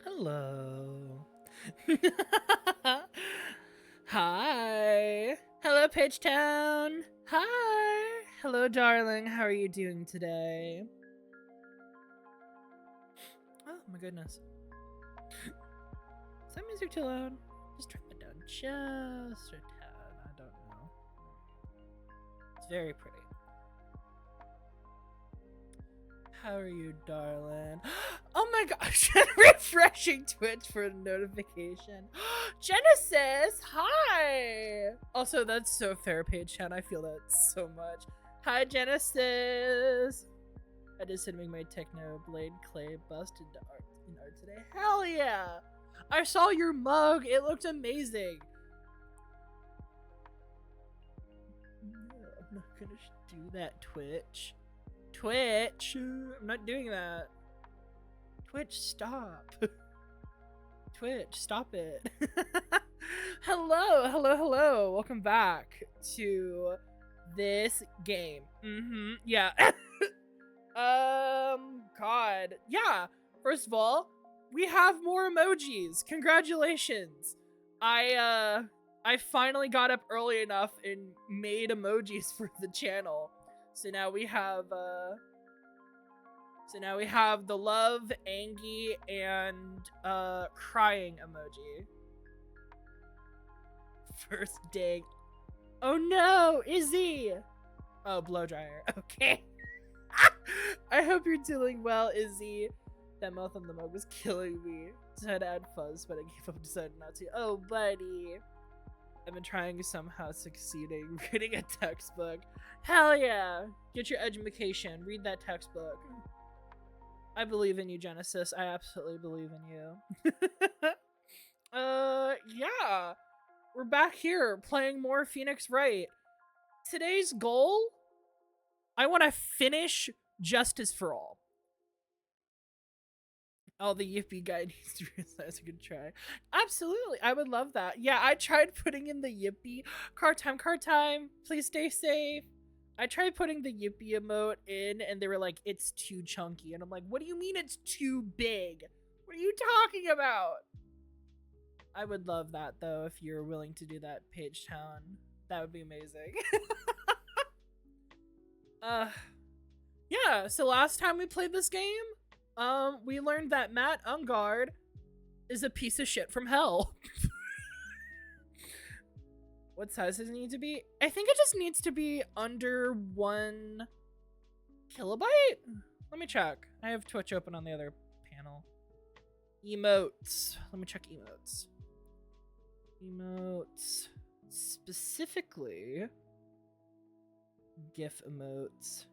Hello. Hi. Hello, Pitchtown. Hi. Hello, darling. How are you doing today? Oh my goodness. Is that music too loud? Just turn it down just a tad. I don't know. It's very pretty. How are you, darling? Oh my gosh, refreshing Twitch for a notification. Genesis, hi! Also, that's so fair, Paige Chan. I feel that so much. Hi, Genesis! I just did make my techno blade clay bust in art today. Hell yeah! I saw your mug. It looked amazing. No, I'm not gonna do that, Twitch. Twitch, I'm not doing that. Twitch, stop. Twitch, stop it. Hello. Welcome back to this game. Yeah. God. Yeah. First of all, we have more emojis. Congratulations. I finally got up early enough and made emojis for the channel. So now we have the love, Angie, and crying emoji. First day. Oh no, Izzy! Oh, blow dryer. Okay. I hope you're doing well, Izzy. That mouth on the mug was killing me. Tried to add fuzz, but I gave up and decided not to. Oh, buddy. I've been trying somehow succeeding reading a textbook. Hell yeah! Get your education. Read that textbook. I believe in you, Genesis. I absolutely believe in you. Yeah. We're back here playing more Phoenix Wright. Today's goal, I want to finish Justice for All. Oh, the Yippee guy needs to realize a good try. Absolutely, I would love that. Yeah, I tried putting in the Yippee. Car time, please stay safe. I tried putting the Yippee emote in and they were like, it's too chunky. And I'm like, what do you mean it's too big? What are you talking about? I would love that though, if you're willing to do that, Page Town. That would be amazing. Yeah, so last time we played this game, we learned that Matt Ungard is a piece of shit from hell. What size does it need to be? I think it just needs to be under 1 kilobyte? Let me check. I have Twitch open on the other panel. Emotes. Let me check emotes. Emotes. Specifically, GIF emotes.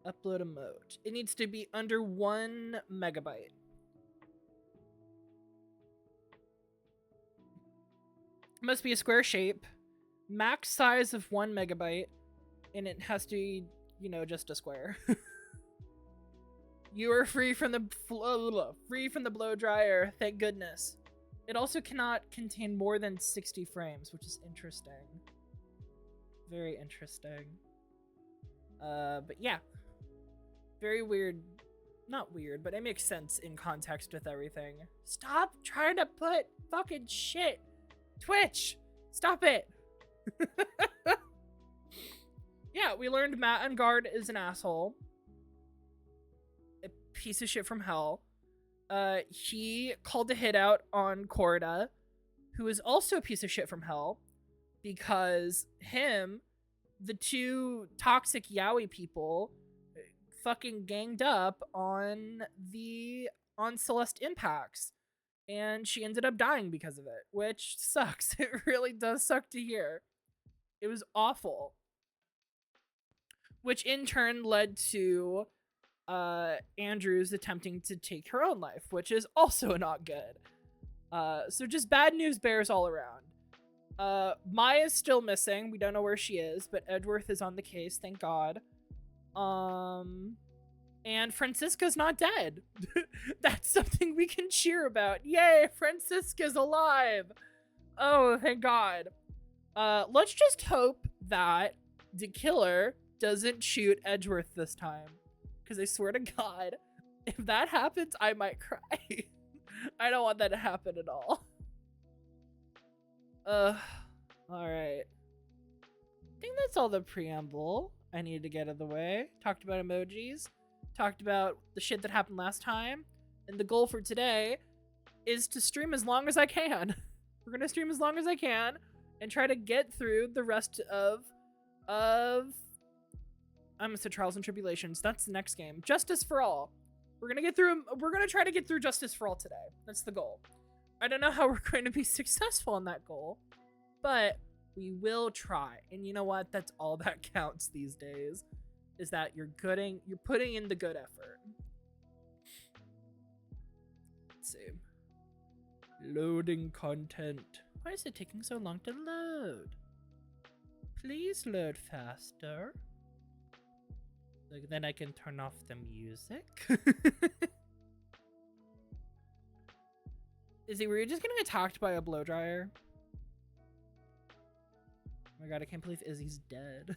Upload emote. It needs to be under 1 megabyte. It must be a square shape. Max size of 1 megabyte. And it has to be, you know, just a square. You are free from the blow dryer. Thank goodness. It also cannot contain more than 60 frames, which is interesting. Very interesting. But yeah. Very weird. Not weird, but it makes sense in context with everything. Stop trying to put fucking shit. Twitch! Stop it! Yeah, we learned Matt Ungard is an asshole. A piece of shit from hell. He called a hit out on Corda, who is also a piece of shit from hell, because the two toxic yaoi people, fucking ganged up on Celeste Impacts, and she ended up dying because of it, which sucks. It really does suck to hear. It was awful, which in turn led to Andrews attempting to take her own life, which is also not good. So just bad news bears all around. Maya's still missing. We don't know where she is, but Edgeworth is on the case, thank God. And Francisca's not dead. That's something we can cheer about. Yay, Francisca's alive. Oh, thank God. Let's just hope that the killer doesn't shoot Edgeworth this time. Because I swear to God, if that happens, I might cry. I don't want that to happen at all. Alright. I think that's all the preamble I need to get out of the way. Talked about emojis. Talked about the shit that happened last time. And the goal for today is to stream as long as I can. We're gonna stream as long as I can and try to get through the rest of I'm gonna say Trials and Tribulations. That's the next game. Justice for All. We're gonna try to get through Justice for All today. That's the goal. I don't know how we're going to be successful in that goal, but we will try. And you know what? That's all that counts these days, is that you're putting in the good effort. Let's see. Loading content. Why is it taking so long to load? Please load faster. Like, then I can turn off the music. Izzy, were you just getting attacked by a blow dryer? Oh my god, I can't believe Izzy's dead.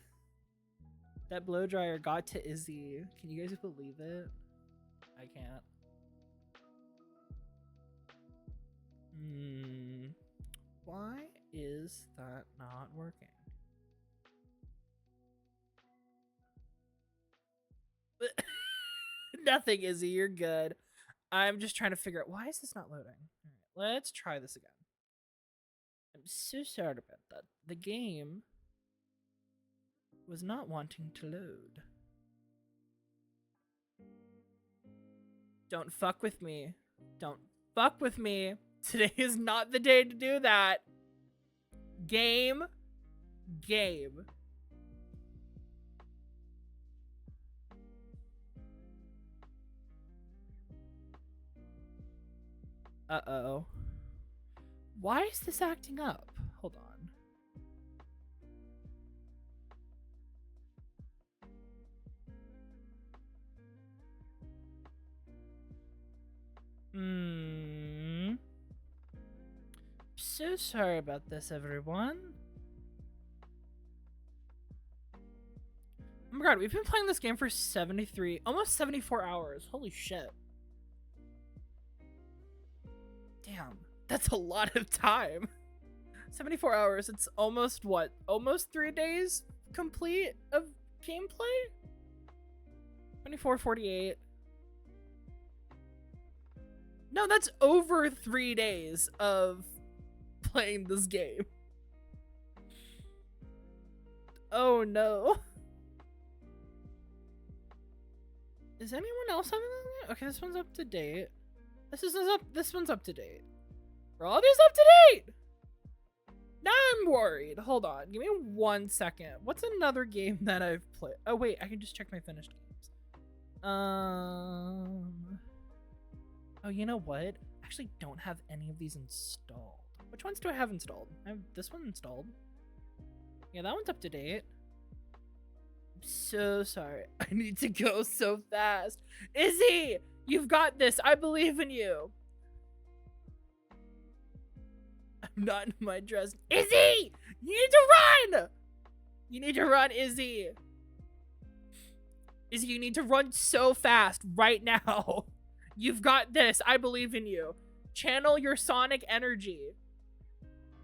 That blow dryer got to Izzy. Can you guys believe it? I can't. Why is that not working? Nothing, Izzy, you're good. I'm just trying to figure out, why is this not loading? All right, let's try this again. I'm so sorry about that. The game was not wanting to load. Don't fuck with me. Don't fuck with me. Today is not the day to do that. Game. Uh-oh. Why is this acting up? Hold on. So sorry about this, everyone. Oh my god, we've been playing this game for almost 74 hours. Holy shit. Damn, that's a lot of time. 74 hours, it's almost what? Almost 3 days complete of gameplay? 24, 48. No, that's over 3 days of playing this game. Oh no. Is anyone else having that? Okay, this one's up to date. This one's up to date. Are all these up to date? Now I'm worried. Hold on. Give me 1 second. What's another game that I've played? Oh wait, I can just check my finished games. Oh, you know what? I actually don't have any of these installed. Which ones do I have installed? I have this one installed. Yeah, that one's up to date. I'm so sorry. I need to go so fast. Izzy! You've got this. I believe in you. I'm not in my dress. Izzy! You need to run! You need to run, Izzy. Izzy, you need to run so fast right now. You've got this. I believe in you. Channel your Sonic energy.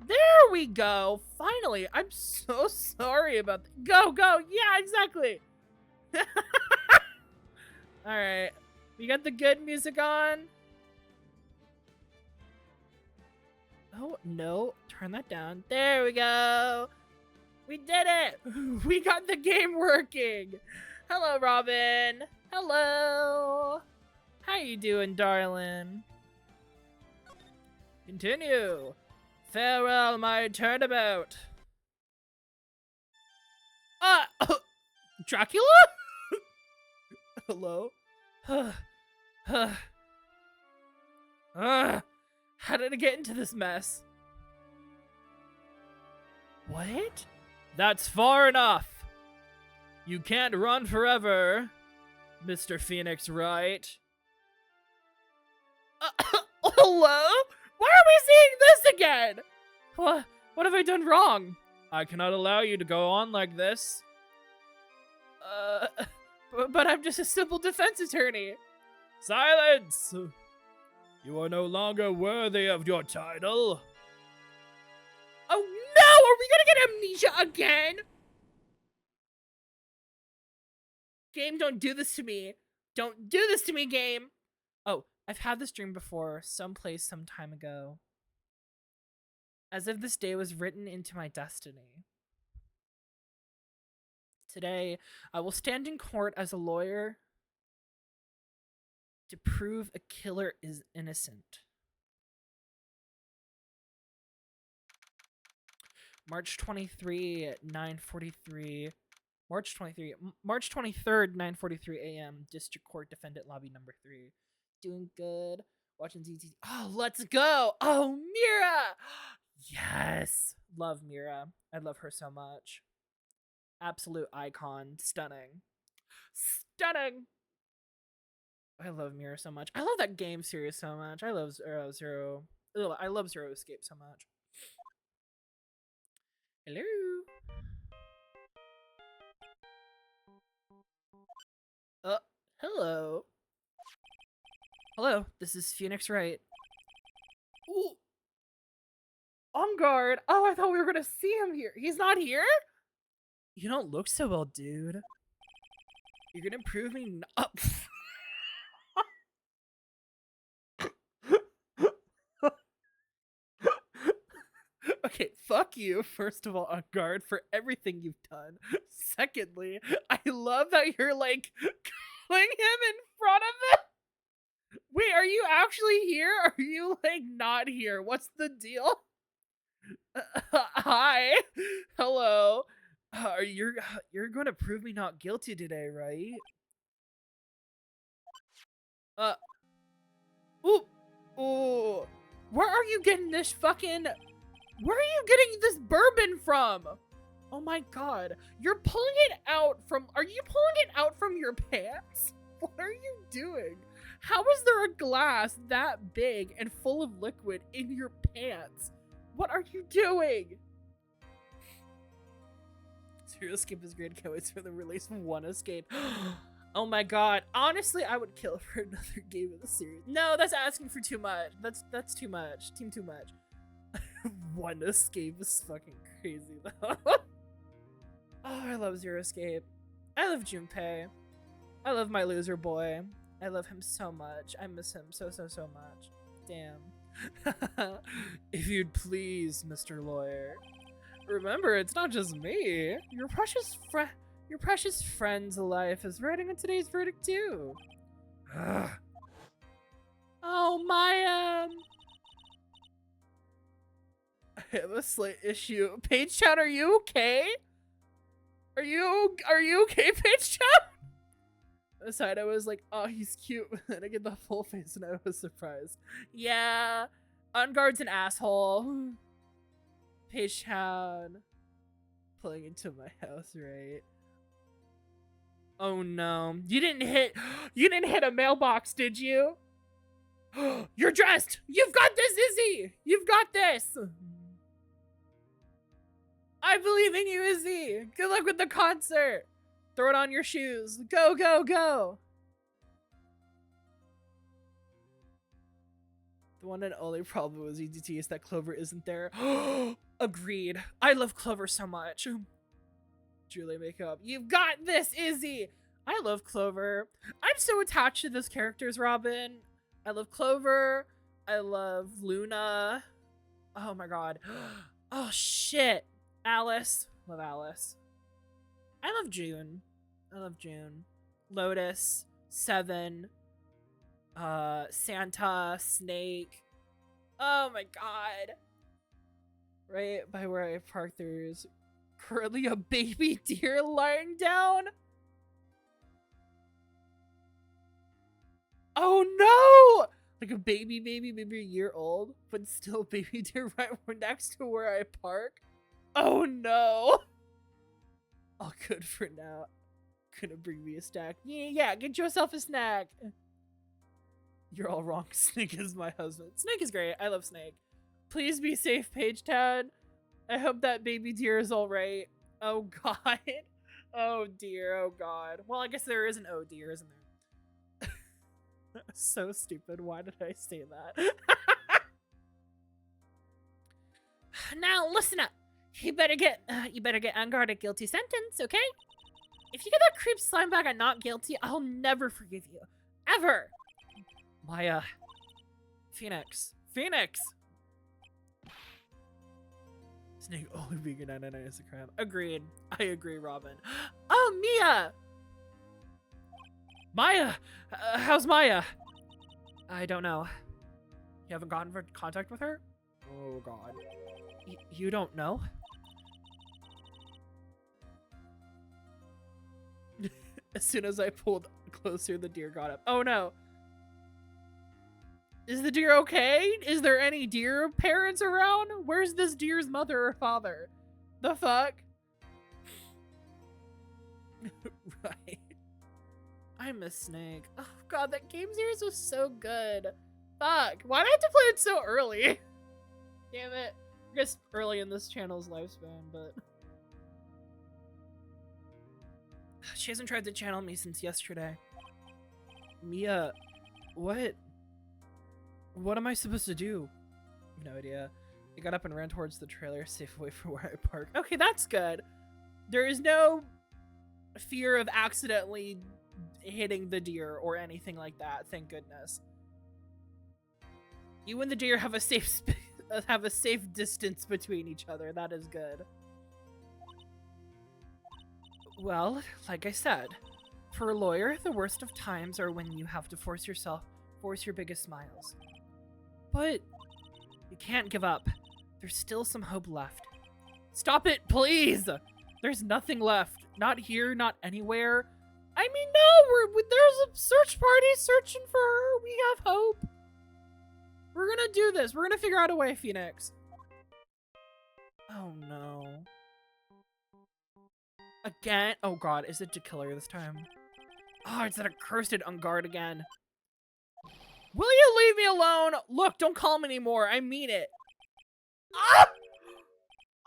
There we go. Finally. I'm so sorry about that. Go, go. Yeah, exactly. All right. We got the good music on. Oh, no. Turn that down. There we go. We did it. We got the game working. Hello, Robin. Hello. How you doing, darling? Continue. Farewell, my turnabout. Dracula? Hello? How did I get into this mess? What? That's far enough. You can't run forever, Mr. Phoenix Wright. Hello? Why are we seeing this again? What have I done wrong? I cannot allow you to go on like this. But I'm just a simple defense attorney. Silence! You are no longer worthy of your title. Oh no! Are we gonna get amnesia again? Game, don't do this to me. Don't do this to me, game. Oh, I've had this dream before, someplace, some time ago. As if this day was written into my destiny. Today, I will stand in court as a lawyer to prove a killer is innocent. March 23 at 9:43. March 23rd, 9:43 a.m. District Court Defendant Lobby number 3. Doing good. Watching ZT. Oh, let's go. Oh, Mira. Yes. Love Mira. I love her so much. Absolute icon. Stunning. Stunning. I love Mira so much. I love that game series so much. I love Zero. I love Zero Escape so much. Hello. Hello. Hello, this is Phoenix Wright. Ooh. On guard. Oh, I thought we were gonna see him here. He's not here? You don't look so well, dude. You're gonna prove me up. Okay, fuck you, first of all, on guard, for everything you've done. Secondly, I love that you're, like, calling him in front of him. Wait, are you actually here? Are you, like, not here? What's the deal? Hi. Hello. You're gonna prove me not guilty today, right? Ooh. Where are you getting this fucking... Where are you getting this bourbon from? Oh my god. You're pulling it out from... Are you pulling it out from your pants? What are you doing? How is there a glass that big and full of liquid in your pants? What are you doing? Zero Escape is great. Can't wait for the release of One Escape. Oh my god. Honestly, I would kill for another game of the series. No, that's asking for too much. That's too much. Team too much. One Escape is fucking crazy though. Oh, I love Zero Escape. I love Junpei. I love my loser boy. I love him so much. I miss him so much. Damn. If you'd please, Mr. Lawyer. Remember, it's not just me. Your precious friend's life is writing in today's verdict too. Ugh. Oh my I have a slight issue. Page Chat, are you okay? Are you okay, Page Chat? Aside, I was like, oh, he's cute. And then I get the full face and I was surprised. Yeah. Unguard's an asshole. Page Chat. Pulling into my house, right? Oh no. You didn't hit a mailbox, did you? You're dressed! You've got this, Izzy! You've got this! I believe in you, Izzy! Good luck with the concert! Throw it on your shoes. Go, go, go! The one and only problem with ZDT is that Clover isn't there. Agreed. I love Clover so much. Julie makeup. You've got this, Izzy! I love Clover. I'm so attached to this character's Robin. I love Clover. I love Luna. Oh my god. Oh shit. Alice. Love Alice. I love June. I love June. Lotus. Seven. Santa. Snake. Oh my god. Right by where I parked, there's currently a baby deer lying down. Oh no! Like a baby maybe a year old, but still baby deer right next to where I park. Oh no! All good for now. Gonna bring me a snack. Yeah, get yourself a snack. You're all wrong. Snake is my husband. Snake is great. I love Snake. Please be safe, Page Town. I hope that baby deer is alright. Oh god. Oh dear, oh god. Well, I guess there is an oh dear, isn't there? So stupid. Why did I say that? Now listen up. You better get Angard a guilty sentence, okay? If you get that creep slime bag and not guilty, I'll never forgive you. Ever. Maya. Phoenix. Snake only being a 99 is a crime. Agreed. I agree, Robin. Oh, Mia! Maya! How's Maya? I don't know. You haven't gotten in contact with her? Oh, God. You don't know? As soon as I pulled closer, the deer got up. Oh, no. Is the deer okay? Is there any deer parents around? Where's this deer's mother or father? The fuck? Right. I'm a snake. Oh god, that game series was so good. Fuck. Why did I have to play it so early? Damn it. I guess early in this channel's lifespan, but... She hasn't tried to channel me since yesterday. Mia, what? What am I supposed to do? No idea. I got up and ran towards the trailer, safe away from where I parked. Okay, that's good. There is no fear of accidentally hitting the deer or anything like that, thank goodness. You and the deer have a safe distance between each other. That is good. Well, like I said, for a lawyer, the worst of times are when you have to force your biggest smiles. But you can't give up. There's still some hope left. Stop it, please! There's nothing left. Not here, not anywhere. I mean, no, there's a search party searching for her. We have hope. We're gonna do this. We're gonna figure out a way, Phoenix. Oh, no. Again? Oh, God. Is it to kill her this time? Oh, it's that accursed Angard again. Will you leave me alone? Look, don't call me anymore. I mean it. Ah!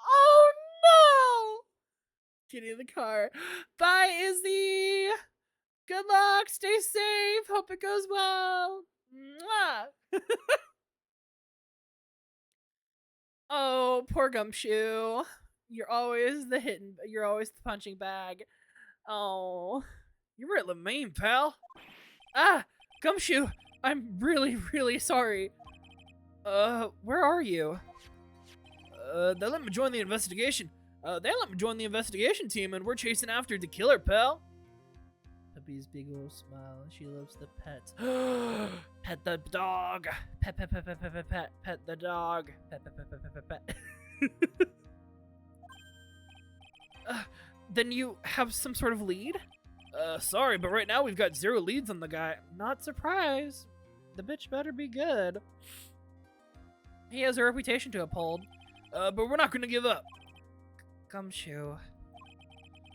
Oh, no! Get in the car. Bye, Izzy. Good luck. Stay safe. Hope it goes well. Mwah. Oh, poor Gumshoe. You're always the punching bag. Oh. You were at Lemane, pal. Ah, Gumshoe. I'm really, really sorry. Where are you? They let me join the investigation. They let me join the investigation team, and we're chasing after the killer, pal. Puppy's big old smile. She loves the pets. Pet the dog. Pet the dog. Pet. Then you have some sort of lead? Sorry, but right now we've got 0 leads on the guy. Not surprised. The bitch better be good. He has a reputation to uphold. But we're not gonna give up. Gumshoe.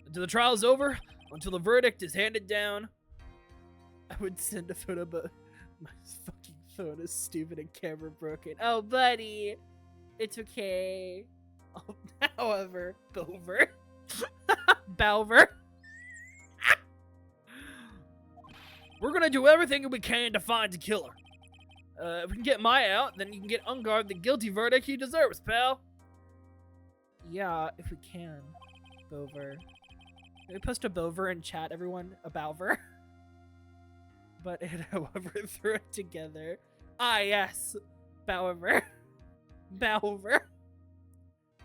Until the trial's over, until the verdict is handed down. I would send a photo, but my fucking phone is stupid and camera broken. Oh, buddy. It's okay. Oh, however, Bover. Balver. We're gonna do everything we can to find the killer. If we can get Maya out, then you can get Angard the guilty verdict he deserves, pal. Yeah, if we can. Bover. Can we post a Bover in chat, everyone? A Balver. But however, throw it together. Ah, yes. Balver. Balver.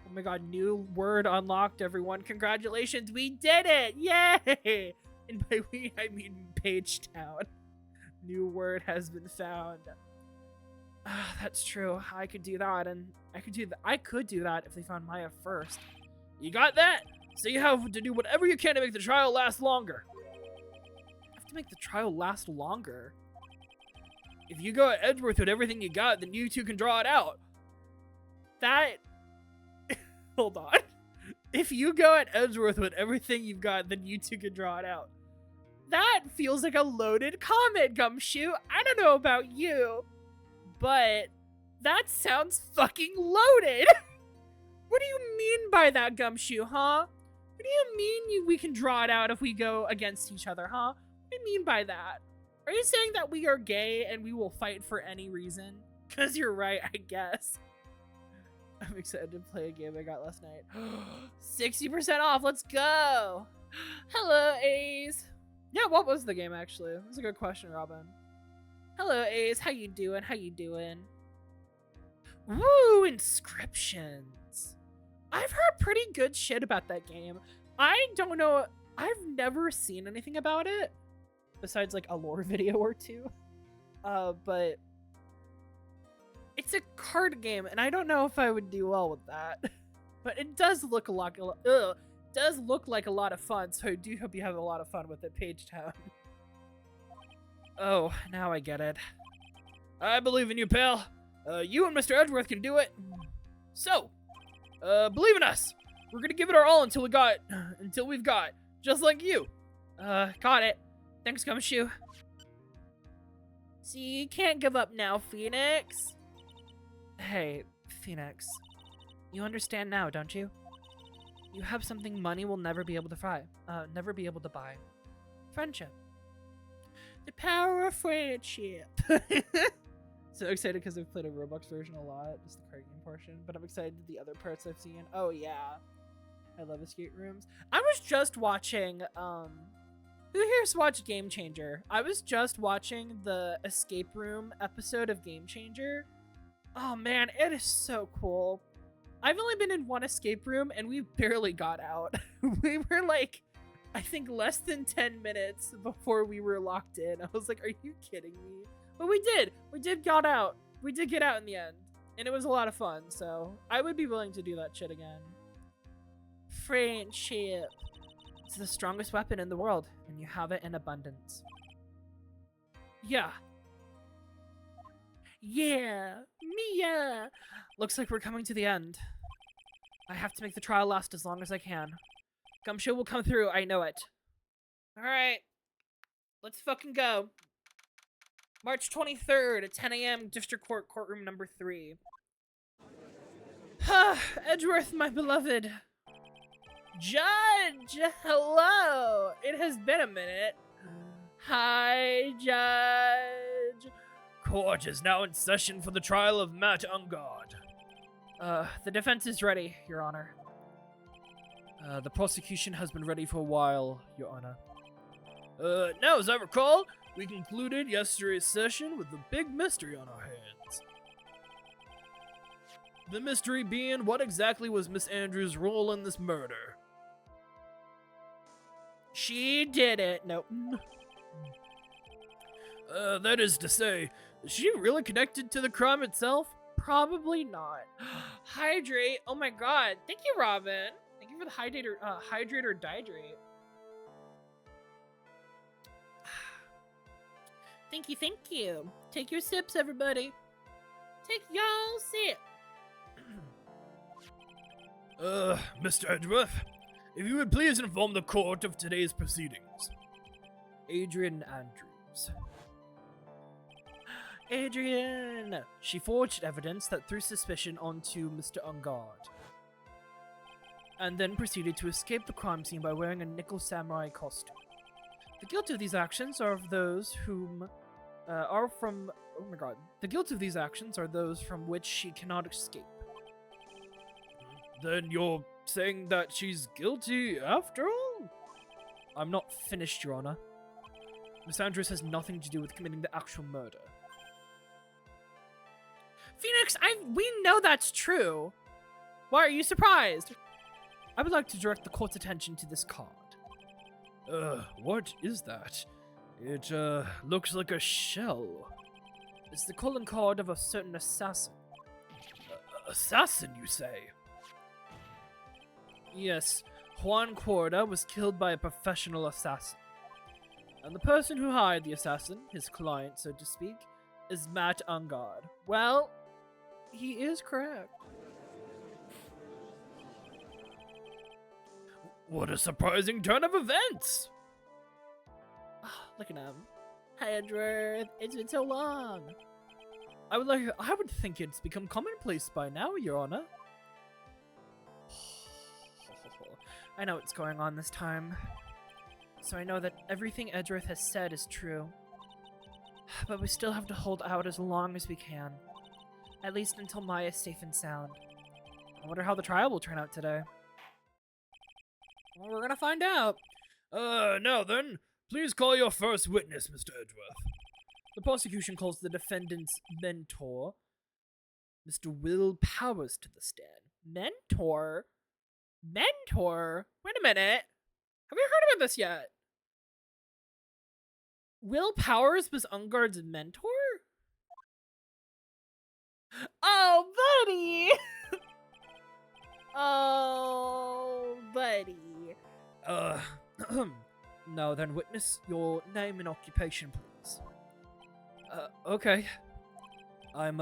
Oh my god, new word unlocked, everyone. Congratulations, we did it! Yay! And by we, I mean Page Town. New word has been found. That's true. I could do that, and I could do that if they found Maya first. You got that? So you have to do whatever you can to make the trial last longer. I have to make the trial last longer? If you go at Edgeworth with everything you got, then you two can draw it out. That... Hold on. If you go at Edgeworth with everything you've got, then you two can draw it out. That feels like a loaded comment, Gumshoe. I don't know about you, but that sounds fucking loaded. What do you mean by that, Gumshoe, huh? What do you mean we can draw it out if we go against each other, huh? What do you mean by that? Are you saying that we are gay and we will fight for any reason? Because you're right, I guess. I'm excited to play a game I got last night. 60% off, let's go! Hello, Ace. Yeah, what was the game, actually? That's a good question, Robin. Hello, Ace. How you doing? How you doing? Woo, Inscriptions. I've heard pretty good shit about that game. I don't know. I've never seen anything about it besides like a lore video or two. But it's a card game, and I don't know if I would do well with that. But it does look a lot. Does look like a lot of fun. So I do hope you have a lot of fun with it, Page Town. Oh, now I get it. I believe in you, pal. You and Mr. Edgeworth can do it. So, believe in us. We're gonna give it our all until we've got, just like you. Got it. Thanks, Gumshoe. See, you can't give up now, Phoenix. Hey, Phoenix. You understand now, don't you? You have something money will never be able to buy. Friendship. The power of friendship. So excited because I've played a Roblox version a lot, just the card game portion, but I'm excited to the other parts I've seen. Oh yeah. I love escape rooms. I was just watching, who here's watched Game Changer? I was just watching the escape room episode of Game Changer. Oh man, it is so cool. I've only been in one escape room and we barely got out. We were like, I think less than 10 minutes before we were locked in. I was like, are you kidding me? But we did. We did get out. We did get out in the end. And it was a lot of fun, so I would be willing to do that shit again. Friendship. It's the strongest weapon in the world, and you have it in abundance. Yeah. Yeah. Mia. Looks like we're coming to the end. I have to make the trial last as long as I can. Gumshoe will come through, I know it. Alright. Let's fucking go. March 23rd at 10 a.m. District Court, courtroom number 3. Edgeworth, my beloved. Judge! Hello! It has been a minute. Hi, Judge. Court is now in session for the trial of Matt Ungard. The defense is ready, Your Honor. The prosecution has been ready for a while, Your Honor. Now, as I recall, we concluded yesterday's session with a big mystery on our hands. The mystery being, what exactly was Miss Andrews' role in this murder? She did it. Nope. That is to say, is she really connected to the crime itself? Probably not. Hydrate. Oh my god. Thank you, Robin. Thank you for the hydrate or dihydrate. Thank you, thank you. Take your sips, everybody. Take y'all sip. Mr. Edgeworth, if you would please inform the court of today's proceedings. Adrian Andrews. Adrian! She forged evidence that threw suspicion onto Mr. Ungard, and then proceeded to escape the crime scene by wearing a nickel samurai costume. The guilt of these actions are of those whom The guilt of these actions are those from which she cannot escape. Then you're saying that she's guilty after all? I'm not finished, Your Honor. Miss Andrews has nothing to do with committing the actual murder. Phoenix, we know that's true. Why are you surprised? I would like to direct the court's attention to this card. What is that? It, looks like a shell. It's the calling card of a certain assassin. Assassin, you say? Yes, Juan Corda was killed by a professional assassin. And the person who hired the assassin, his client, so to speak, is Matt Ungard. Well, he is correct. What a surprising turn of events! Look at him. Hi, Edgeworth. It's been so long. I would think it's become commonplace by now, Your Honor. I know what's going on this time. So I know that everything Edgeworth has said is true. But we still have to hold out as long as we can. At least until Maya's safe and sound. I wonder how the trial will turn out today. Well, we're gonna find out. Now then, please call your first witness, Mr. Edgeworth. The prosecution calls the defendant's mentor, Mr. Will Powers, to the stand. Mentor? Mentor? Wait a minute. Have we heard about this yet? Will Powers was Ungard's mentor? Oh, buddy! Oh, buddy. Now then, witness, your name and occupation, please. Okay. I'm,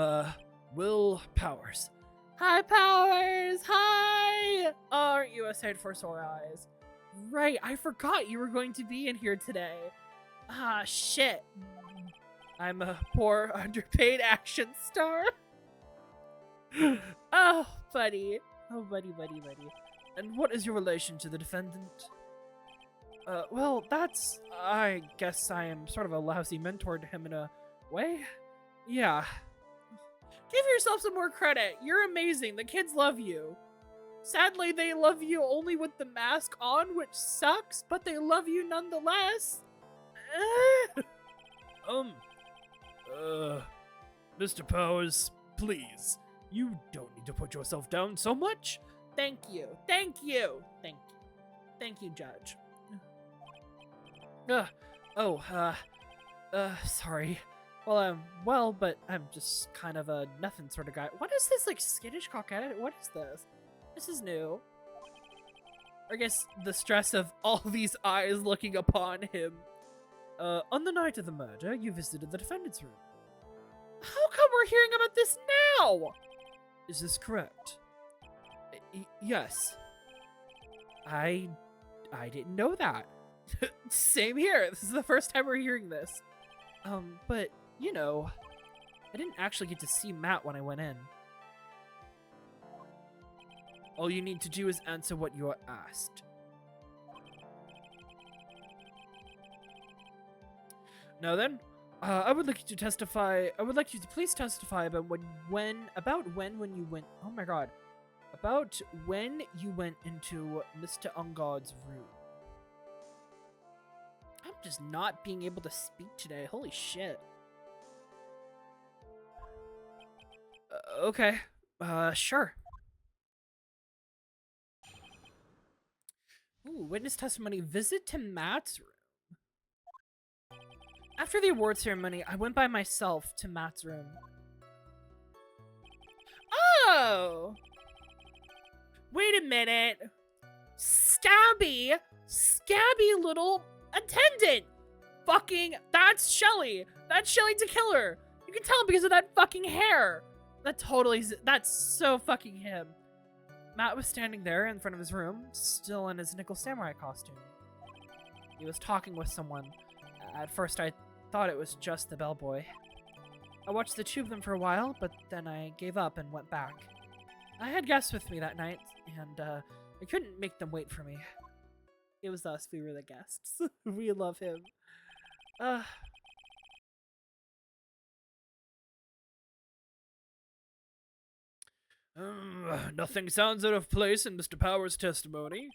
Will Powers. Hi, Powers! Hi! Oh, aren't you a sight for sore eyes? Right, I forgot you were going to be in here today. Ah, shit. I'm a poor, underpaid action star. Oh, buddy. Oh, buddy. And what is your relation to the defendant? Well, that's... I guess I am sort of a lousy mentor to him in a way. Yeah. Give yourself some more credit. You're amazing. The kids love you. Sadly, they love you only with the mask on, which sucks, but they love you nonetheless. Mr. Powers, please. You don't need to put yourself down so much. Thank you, Judge. Sorry. Well, but I'm just kind of a nothing sort of guy. What is this, like, skittish coquette? What is this? This is new. I guess the stress of all these eyes looking upon him. On the night of the murder, you visited the defendant's room. How come we're hearing about this now? Is this correct? Yes. I didn't know that. Same here. This is the first time we're hearing this. But, you know, I didn't actually get to see Matt when I went in. All you need to do is answer what you are asked. Now then, I would like you to testify. I would like you to please testify about when you went. Oh my god, about when you went into Mr. Ungard's room. I'm just not being able to speak today. Holy shit. Okay. Sure. Ooh, witness testimony. Visit to Matt's room. After the award ceremony, I went by myself to Matt's room. Oh! Wait a minute. Scabby little attendant. Fucking, that's Shelly. That's Shelly to Killer. You can tell because of that fucking hair. That's so fucking him. Matt was standing there in front of his room, still in his Nickel Samurai costume. He was talking with someone. At first, I thought it was just the bellboy. I watched the two of them for a while, but then I gave up and went back. I had guests with me that night, and I couldn't make them wait for me. It was us. We were the guests. We love him. Nothing sounds out of place in Mr. Powers' testimony.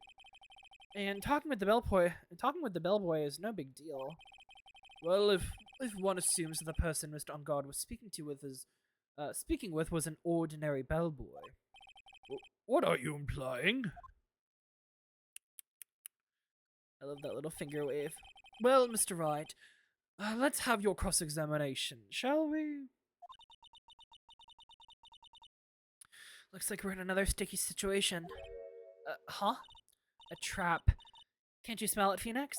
And talking with the bellboy is no big deal. Well, if one assumes that the person Mr. Ungard was speaking with was an ordinary bellboy. What are you implying? I love that little finger wave. Well, Mr. Wright, let's have your cross-examination, shall we? Looks like we're in another sticky situation. Huh? A trap. Can't you smell it, Phoenix?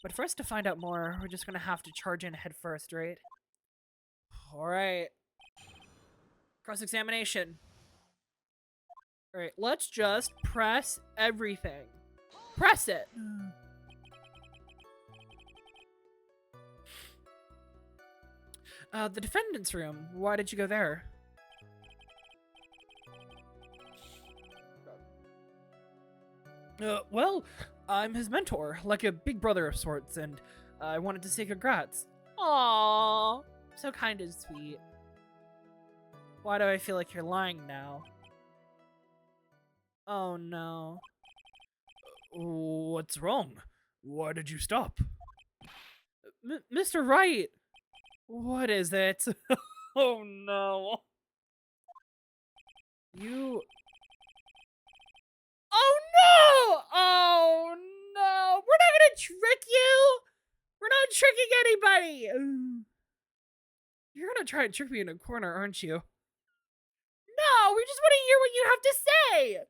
But for us to find out more, we're just gonna have to charge in head first, right? Alright. Cross-examination. Alright, let's just press everything. Press it! The defendant's room. Why did you go there? Well, I'm his mentor, like a big brother of sorts, and I wanted to say congrats. Aww. So kind and sweet. Why do I feel like you're lying now? Oh no. What's wrong? Why did you stop? Mr. Wright! What is it? Oh no. You... Oh no! Oh no! We're not gonna trick you! We're not tricking anybody! You're gonna try and trick me in a corner, aren't you? No! We just want to hear what you have to say!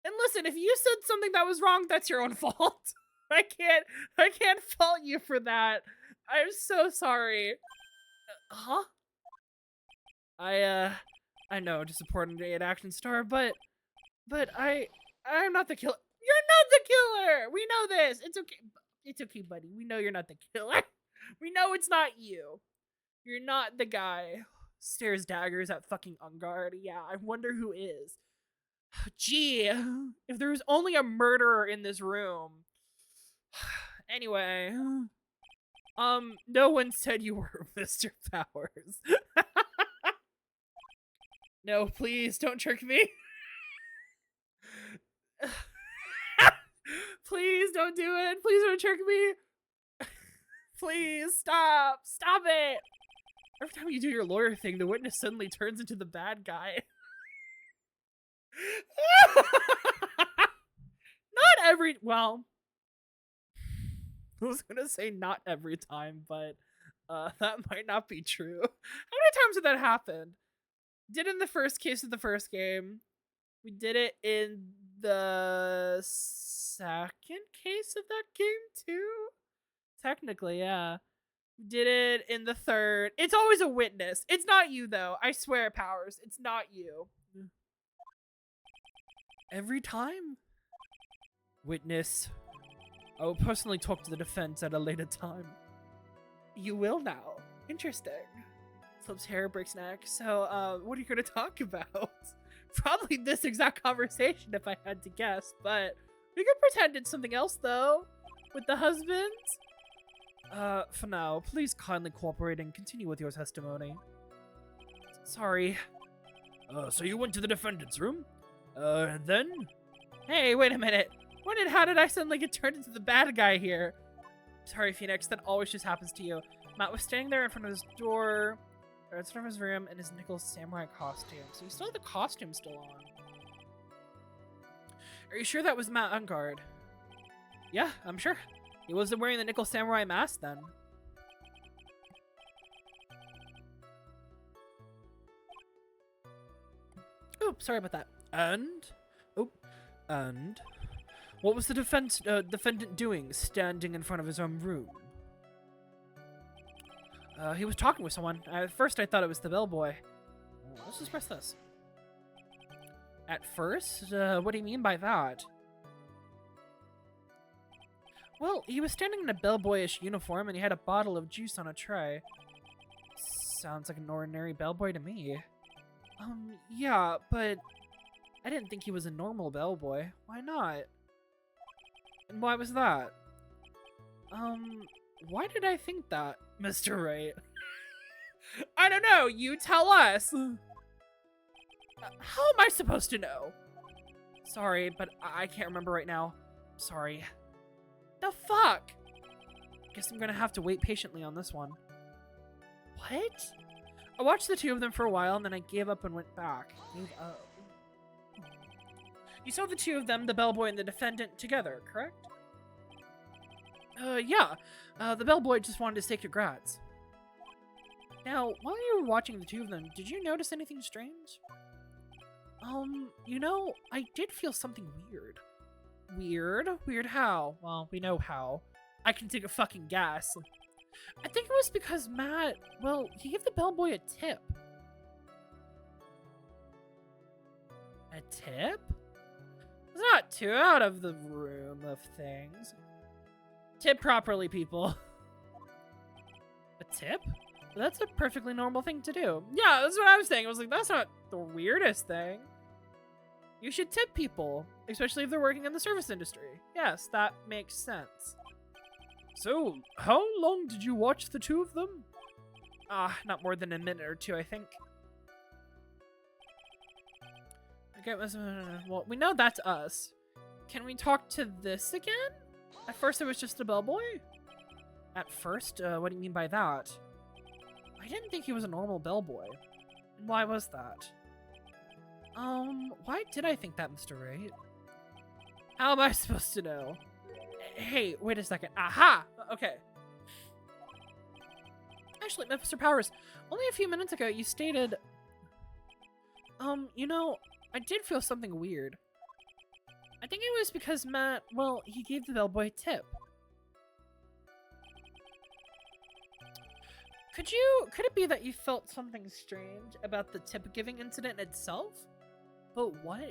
And listen, if you said something that was wrong, that's your own fault. I can't fault you for that. I'm so sorry. Huh? I know, disappointing day at Action Star, but I'm not the killer. You're not the killer! We know this! It's okay. It's okay, buddy. We know you're not the killer. We know it's not you. You're not the guy who stares daggers at fucking Ungard. Yeah, I wonder who is. Gee, if there was only a murderer in this room. Anyway, no one said you were Mr. Powers. No, please don't trick me. Please don't do it. Please don't trick me. Please stop. Stop it. Every time you do your lawyer thing, the witness suddenly turns into the bad guy. Not every... Well, I was gonna say not every time, but that might not be true. How many times did that happen? Did in the first case of the first game. We did it in the second case of that game too? Technically, yeah. We did it in the third. It's always a witness. It's not you, though. I swear, Powers. It's not you. Every time? Witness. I will personally talk to the defense at a later time. You will now. Interesting. Flips hair, breaks neck. So, what are you going to talk about? Probably this exact conversation if I had to guess, but we could pretend it's something else, though. With the husband? For now, please kindly cooperate and continue with your testimony. Sorry. So you went to the defendant's room? And then? Hey, wait a minute. How did I suddenly get turned into the bad guy here? Sorry, Phoenix, that always just happens to you. Matt was standing there in front of his door, or in front of his room, in his nickel samurai costume. So you still have the costume still on. Are you sure that was Matt Ungard? Yeah, I'm sure. He wasn't wearing the nickel samurai mask then. Oops, sorry about that. And what was the defendant doing, standing in front of his own room? He was talking with someone. At first, I thought it was the bellboy. Let's just press this. At first? What do you mean by that? Well, he was standing in a bellboyish uniform and he had a bottle of juice on a tray. Sounds like an ordinary bellboy to me. Yeah, but I didn't think he was a normal bellboy. Why not? And why was that? Why did I think that, Mr. Wright? I don't know, you tell us! How am I supposed to know? Sorry, but I can't remember right now. Sorry. The fuck? Guess I'm gonna have to wait patiently on this one. What? I watched the two of them for a while and then I gave up and went back. Gave up. You saw the two of them, the bellboy and the defendant, together, correct? Yeah. The bellboy just wanted to say congrats. Now, while you were watching the two of them, did you notice anything strange? You know, I did feel something weird. Weird? Weird how? Well, we know how. I can take a fucking guess. I think it was because Matt, well, he gave the bellboy a tip. A tip? It's not too out of the room of things. Tip properly, people. A tip? That's a perfectly normal thing to do. Yeah, that's what I was saying. I was like, that's not the weirdest thing. You should tip people, especially if they're working in the service industry. Yes, that makes sense. So, how long did you watch the two of them? Not more than a minute or two, I think. Okay, well, we know that's us. Can we talk to this again? At first it was just a bellboy? At first? What do you mean by that? I didn't think he was a normal bellboy. And why was that? Why did I think that, Mr. Wright? How am I supposed to know? Hey, wait a second. Aha! Okay. Actually, Mr. Powers, only a few minutes ago you stated... you know, I did feel something weird. I think it was because Matt, well, he gave the bellboy a tip. Could it be that you felt something strange about the tip giving incident itself? But what?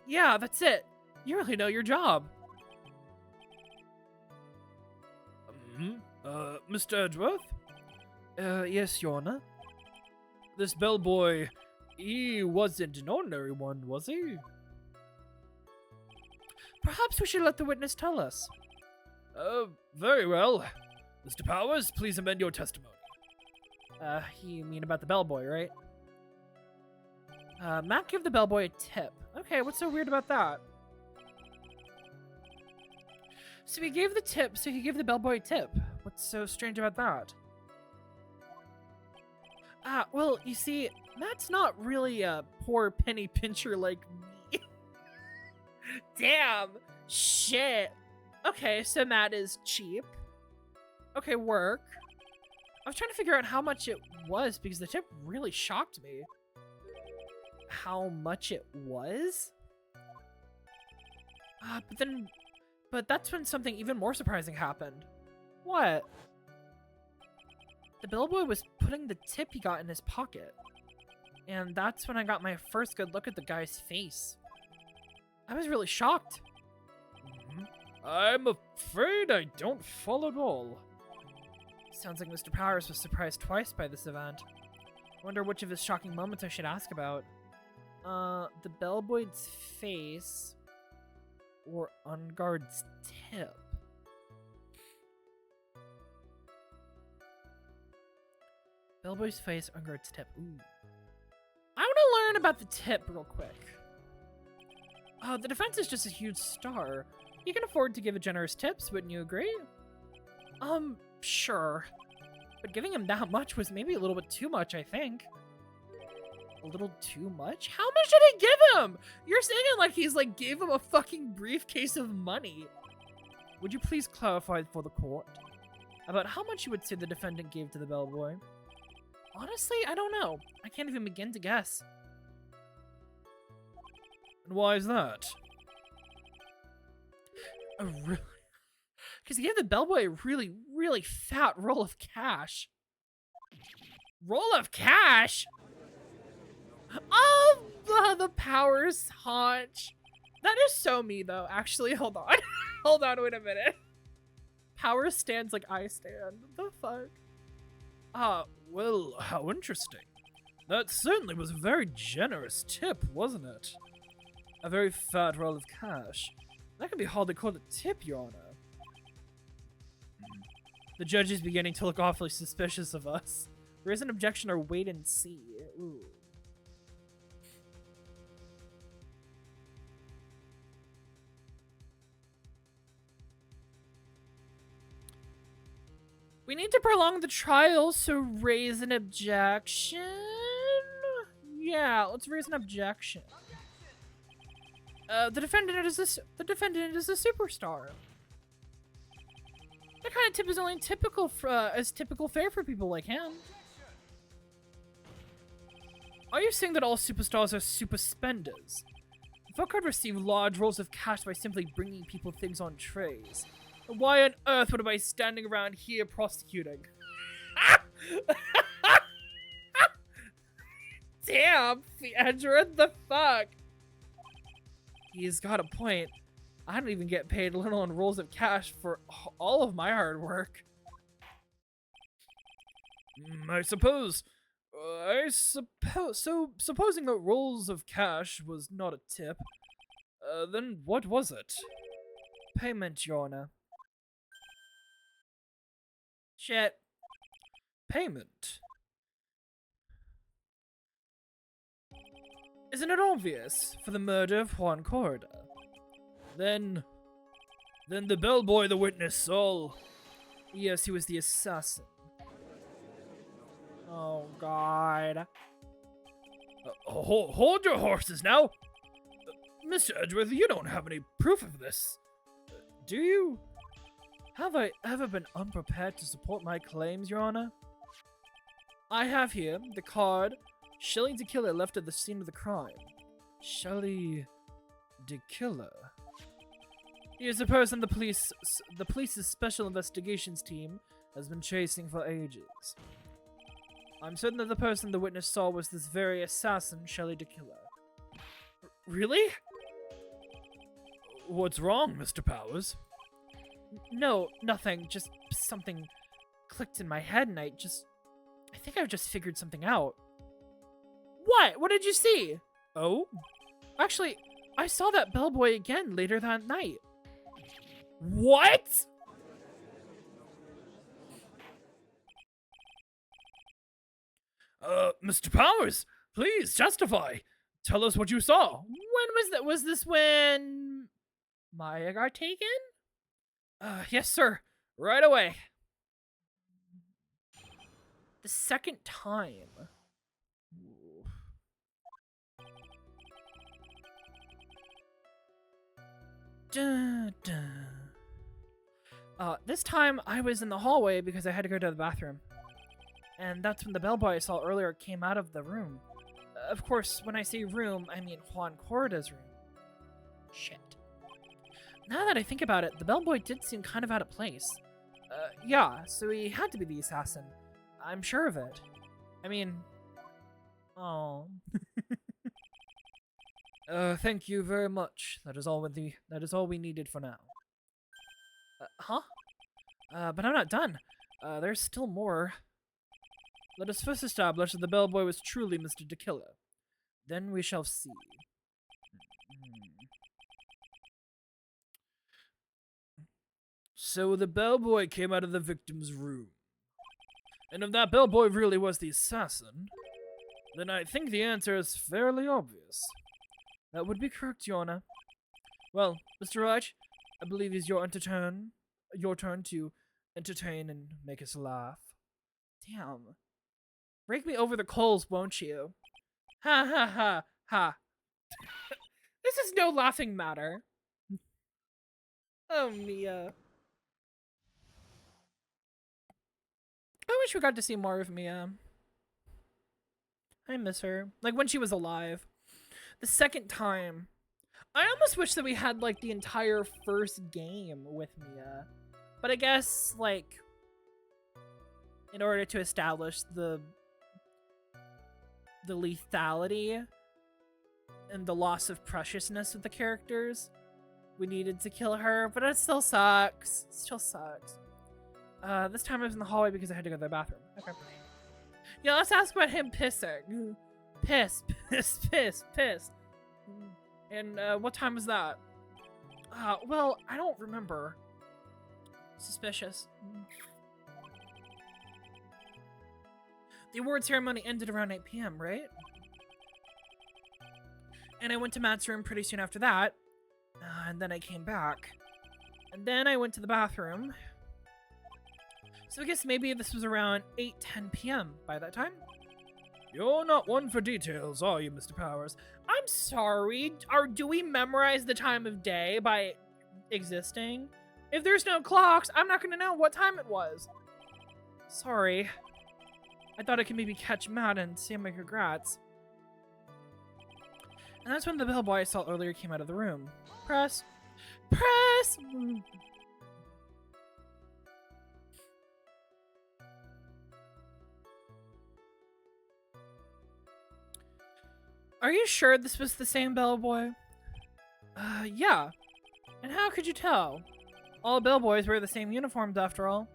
Yeah, that's it. You really know your job. Mr. Edgeworth? Yes, Your Honor. This bellboy, he wasn't an ordinary one, was he? Perhaps we should let the witness tell us. Very well. Mr. Powers, please amend your testimony. You mean about the bellboy, right? Matt gave the bellboy a tip. Okay, what's so weird about that? So he gave the bellboy a tip. What's so strange about that? Well, you see, Matt's not really a poor penny pincher like me. Damn! Shit! Okay, so Matt is cheap. Okay, work. I was trying to figure out how much it was because the tip really shocked me. How much it was? But that's when something even more surprising happened. What? The bellboy was putting the tip he got in his pocket. And that's when I got my first good look at the guy's face. I was really shocked. I'm afraid I don't follow at all. Sounds like Mr. Powers was surprised twice by this event. Wonder which of his shocking moments I should ask about. The bellboy's face or Unguard's tip? Bellboy's face, Unguard's tip. Ooh. I want to learn about the tip real quick. The defense is just a huge star. You can afford to give a generous tips, wouldn't you agree? Sure. But giving him that much was maybe a little bit too much, I think. A little too much? How much did he give him? You're saying it like he's like gave him a fucking briefcase of money. Would you please clarify for the court about how much you would say the defendant gave to the bellboy? Honestly, I don't know. I can't even begin to guess. And why is that? Because he gave the bellboy a really, really fat roll of cash. Roll of cash? Oh, the Powers haunch. That is so me, though. Actually, hold on. Hold on, wait a minute. Powers stands like I stand. The fuck? Well, how interesting. That certainly was a very generous tip, wasn't it? A very fat roll of cash. That can be hardly called a tip, Your Honor. The judge is beginning to look awfully suspicious of us. Raise an objection or wait and see. Ooh. We need to prolong the trial, so raise an objection? Yeah, let's raise an objection. The defendant is a superstar. That kind of tip is only typical fare for people like him. Are you saying that all superstars are super spenders? Folk could receive large rolls of cash by simply bringing people things on trays. Why on earth would I be standing around here prosecuting? Damn, Edgeworth, the fuck? He's got a point. I don't even get paid little on rolls of cash for all of my hard work. I suppose Supposing that rolls of cash was not a tip, then what was it? Payment, Your Honor. Shit. Payment. Isn't it obvious for the murder of Juan Corrida? Then the bellboy the witness saw. Yes, he was the assassin. Oh, God. Hold your horses now! Mr. Edgeworth, you don't have any proof of this. Do you? Have I ever been unprepared to support my claims, Your Honor? I have here the card Shelley de Killer left at the scene of the crime. Shelley de Killer. He is the person the police's special investigations team has been chasing for ages. I'm certain that the person the witness saw was this very assassin, Shelley de Killer. Really? What's wrong, Mr. Powers? No, nothing. Just something clicked in my head and I think I've just figured something out. What? What did you see? Oh? Actually, I saw that bellboy again later that night. What? Mr. Powers, please testify. Tell us what you saw. When was that? Was this when Maya got taken? Yes, sir. Right away. The second time. Dun, dun. This time I was in the hallway because I had to go to the bathroom. And that's when the bellboy I saw earlier came out of the room. Of course, when I say room, I mean Juan Corrida's room. Shit. Now that I think about it, the bellboy did seem kind of out of place. Yeah, so he had to be the assassin. I'm sure of it. I mean... Oh. Thank you very much. That is all we needed for now. Huh? But I'm not done. There's still more. Let us first establish that the bellboy was truly Mr. de Killer. Then we shall see. So the bellboy came out of the victim's room. And if that bellboy really was the assassin, then I think the answer is fairly obvious. That would be correct, Your Honor. Well, Mr. Wright, I believe it's your turn to entertain and make us laugh. Damn. Rake me over the coals, won't you? Ha ha ha ha. This is no laughing matter. Oh, Mia. I wish we got to see more of Mia. I miss her. Like, when she was alive. The second time. I almost wish that we had, like, the entire first game with Mia. But I guess, like, in order to establish the lethality and the loss of preciousness of the characters, we needed to kill her, but it still sucks. It still sucks. This time I was in the hallway because I had to go to the bathroom. Okay. Yeah, let's ask about him pissing. Piss. And, what time was that? Well, I don't remember. Suspicious. The award ceremony ended around 8 p.m., right? And I went to Matt's room pretty soon after that. And then I came back. And then I went to the bathroom. So I guess maybe this was around 8:10 p.m. by that time. You're not one for details, are you, Mr. Powers? I'm sorry. Do we memorize the time of day by existing? If there's no clocks, I'm not going to know what time it was. Sorry. I thought I could maybe catch Matt and say my regrets. And that's when the bellboy I saw earlier came out of the room. Press. Press! Are you sure this was the same bellboy? Yeah. And how could you tell? All bellboys wear the same uniforms after all.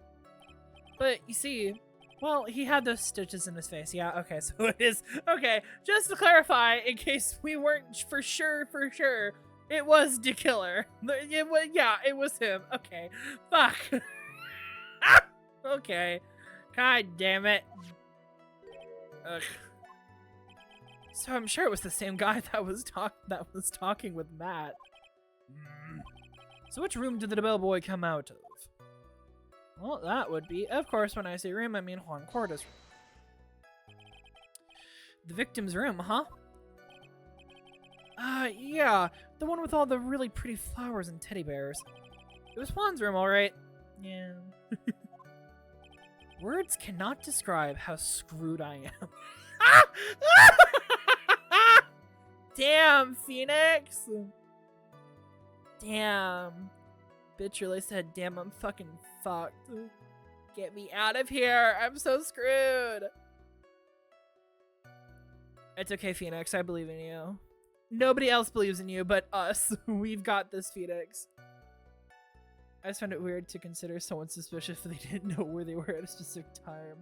But, you see, Well, he had those stitches in his face. Yeah, okay, so it is. Okay, just to clarify, in case we weren't for sure, it was the killer. It was, yeah, it was him. Okay, fuck. Okay, god damn it. Ugh. So I'm sure it was the same guy that was talking with Matt. So which room did the bellboy come out of? Well, that would be, of course, when I say room, I mean Juan Corda's room. The victim's room, huh? Yeah, the one with all the really pretty flowers and teddy bears. It was Juan's room, alright. Yeah. Words cannot describe how screwed I am. Damn, Phoenix! Damn. Bitch really said, damn, I'm fucking fucked. Get me out of here. I'm so screwed. It's okay, Phoenix. I believe in you. Nobody else believes in you but us. We've got this, Phoenix. I just found it weird to consider someone suspicious if they didn't know where they were at a specific time.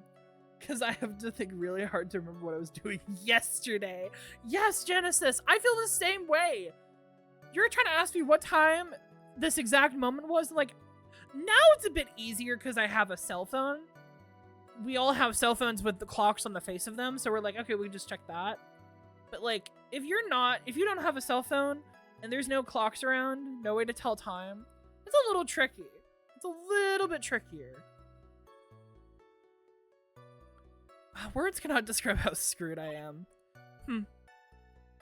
Because I have to think really hard to remember what I was doing yesterday. Yes, Genesis. I feel the same way. You're trying to ask me what time this exact moment was. Like, now it's a bit easier because I have a cell phone. We all have cell phones with the clocks on the face of them, so we're like, okay, we can just check that. But like, if you don't have a cell phone and there's no clocks around, no way to tell time, it's a little tricky. It's a little bit trickier. Words cannot describe how screwed I am.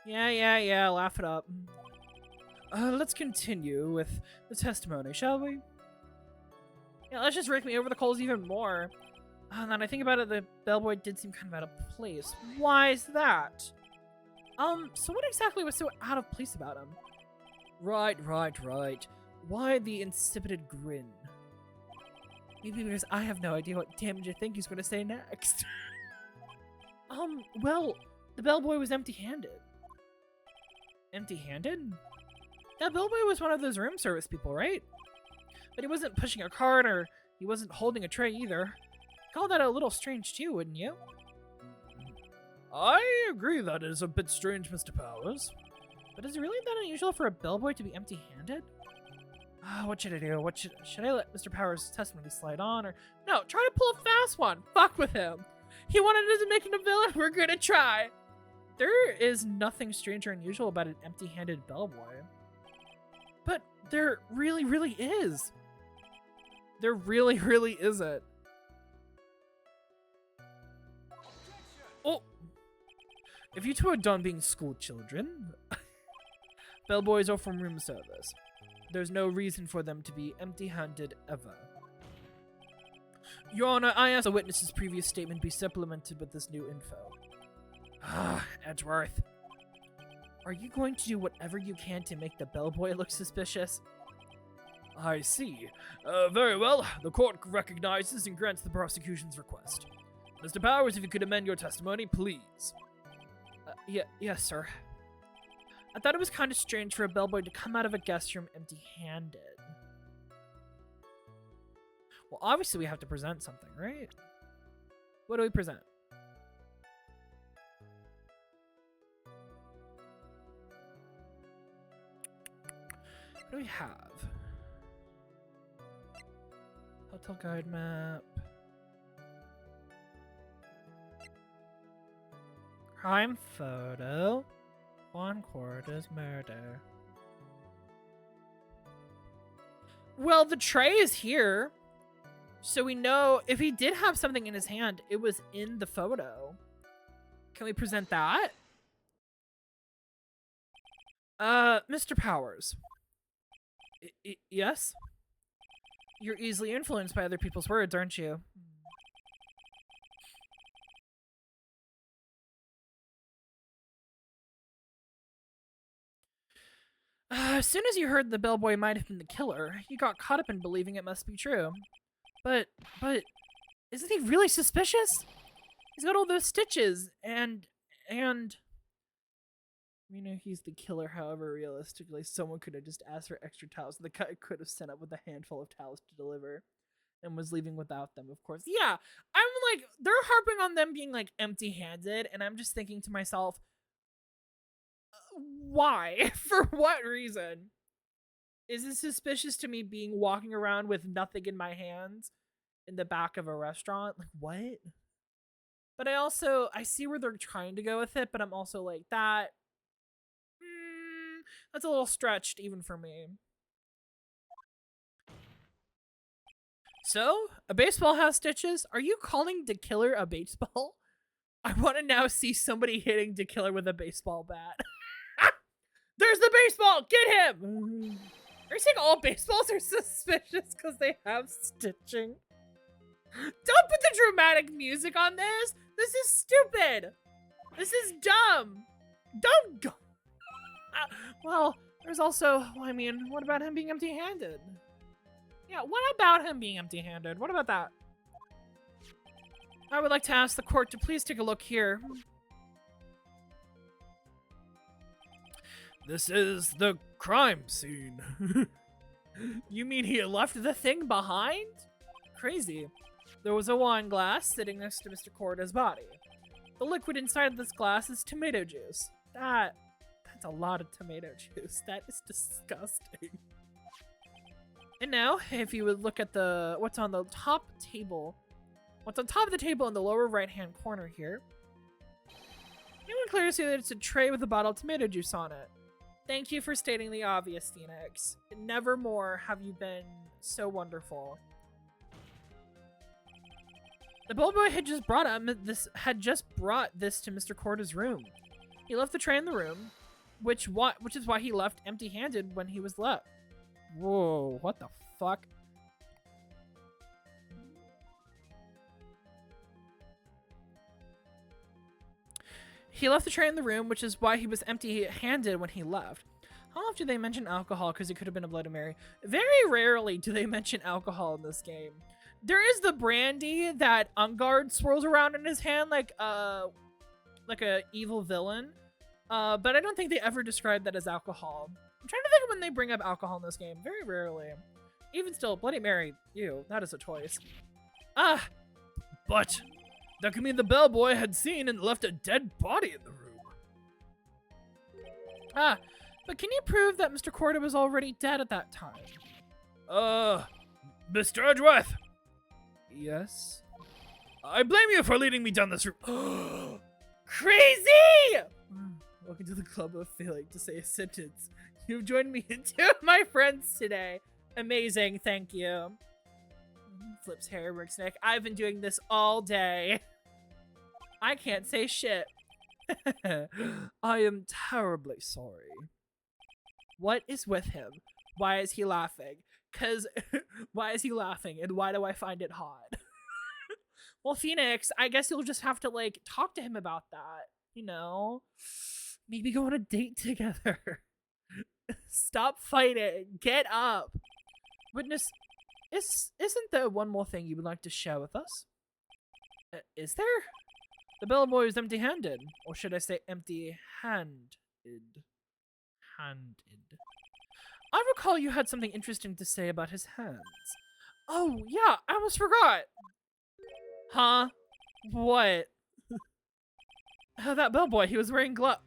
Yeah, laugh it up. Let's continue with the testimony, shall we? Yeah, let's just rake me over the coals even more. And then I think about it, the bellboy did seem kind of out of place. Why is that? So what exactly was so out of place about him? Right. Why the insipid grin? Maybe because I have no idea what damage I think he's going to say next. Well, the bellboy was empty-handed. Empty-handed? That bellboy was one of those room service people, right? But he wasn't pushing a cart or he wasn't holding a tray either. Call that a little strange too, wouldn't you? I agree that is a bit strange, Mr. Powers. But is it really that unusual for a bellboy to be empty-handed? What should I do? Should I let Mr. Powers' testimony slide on, or no? Try to pull a fast one. Fuck with him. He wanted us to make him a villain. We're gonna try. There is nothing strange or unusual about an empty-handed bellboy. But there really is. There really isn't. Oh! If you two are done being school children, bellboys are from room service. There's no reason for them to be empty-handed ever. Your Honor, I ask the witness's previous statement be supplemented with this new info. Edgeworth. Are you going to do whatever you can to make the bellboy look suspicious? I see. Very well. The court recognizes and grants the prosecution's request. Mr. Powers, if you could amend your testimony, please. Yes, sir. I thought it was kind of strange for a bellboy to come out of a guest room empty-handed. Well, obviously we have to present something, right? What do we present? What do we have? Hotel guide map. Crime photo. Juan Corda's murder. Well, the tray is here. So we know if he did have something in his hand, it was in the photo. Can we present that? Mr. Powers. Yes? You're easily influenced by other people's words, aren't you? As soon as you heard the bellboy might have been the killer, you got caught up in believing it must be true. But, isn't he really suspicious? He's got all those stitches, and... We know he's the killer, however, realistically, someone could have just asked for extra towels. The guy could have sent up with a handful of towels to deliver. and was leaving without them, of course. Yeah, I'm like, they're harping on them being like empty-handed, and I'm just thinking to myself, why? For what reason? Is it suspicious to me being walking around with nothing in my hands in the back of a restaurant? Like, what? But I see where they're trying to go with it, but I'm also like, that's a little stretched even for me. So, a baseball has stitches? Are you calling the killer a baseball? I want to now see somebody hitting the killer with a baseball bat. There's the baseball! Get him! Are you saying all baseballs are suspicious because they have stitching? Don't put the dramatic music on this! This is stupid! This is dumb! Don't go! Well, there's also, I mean, what about him being empty-handed? Yeah, what about him being empty-handed? What about that? I would like to ask the court to please take a look here. This is the crime scene. You mean he left the thing behind? Crazy. There was a wine glass sitting next to Mr. Corda's body. The liquid inside this glass is tomato juice. That's a lot of tomato juice. That is disgusting. And now, if you would look at what's on the top table, what's on top of the table in the lower right-hand corner here, you can clearly see that it's a tray with a bottle of tomato juice on it. Thank you for stating the obvious, Phoenix. Nevermore have you been so wonderful. The bellboy had just brought this to Mr. Corda's room. He left the tray in the room, which is why he left empty-handed when he was left. Whoa, what the fuck? He left the tray in the room, which is why he was empty-handed when he left. How often do they mention alcohol because it could have been a Bloody Mary? Very rarely do they mention alcohol in this game. There is the brandy that Ungard swirls around in his hand like a evil villain. But I don't think they ever describe that as alcohol. I'm trying to think of when they bring up alcohol in this game. Very rarely. Even still, Bloody Mary. Ew, that is a choice. But that could mean the bellboy had seen and left a dead body in the room. But can you prove that Mr. Corda was already dead at that time? Mr. Edgeworth! Yes? I blame you for leading me down this route. Crazy! Welcome to the club of failing to say a sentence. You've joined me and two of my friends today. Amazing, thank you. Flips hair, works neck. I've been doing this all day. I can't say shit. I am terribly sorry. What is with him? Why is he laughing? Why is he laughing and why do I find it hot? Well, Phoenix, I guess you'll just have to, like, talk to him about that. You know? Maybe go on a date together. Stop fighting. Get up. Witness, isn't there one more thing you would like to share with us? Is there? The bellboy is empty-handed. Or should I say empty-handed? I recall you had something interesting to say about his hands. Oh, yeah, I almost forgot. Huh? What? That bellboy, he was wearing gloves.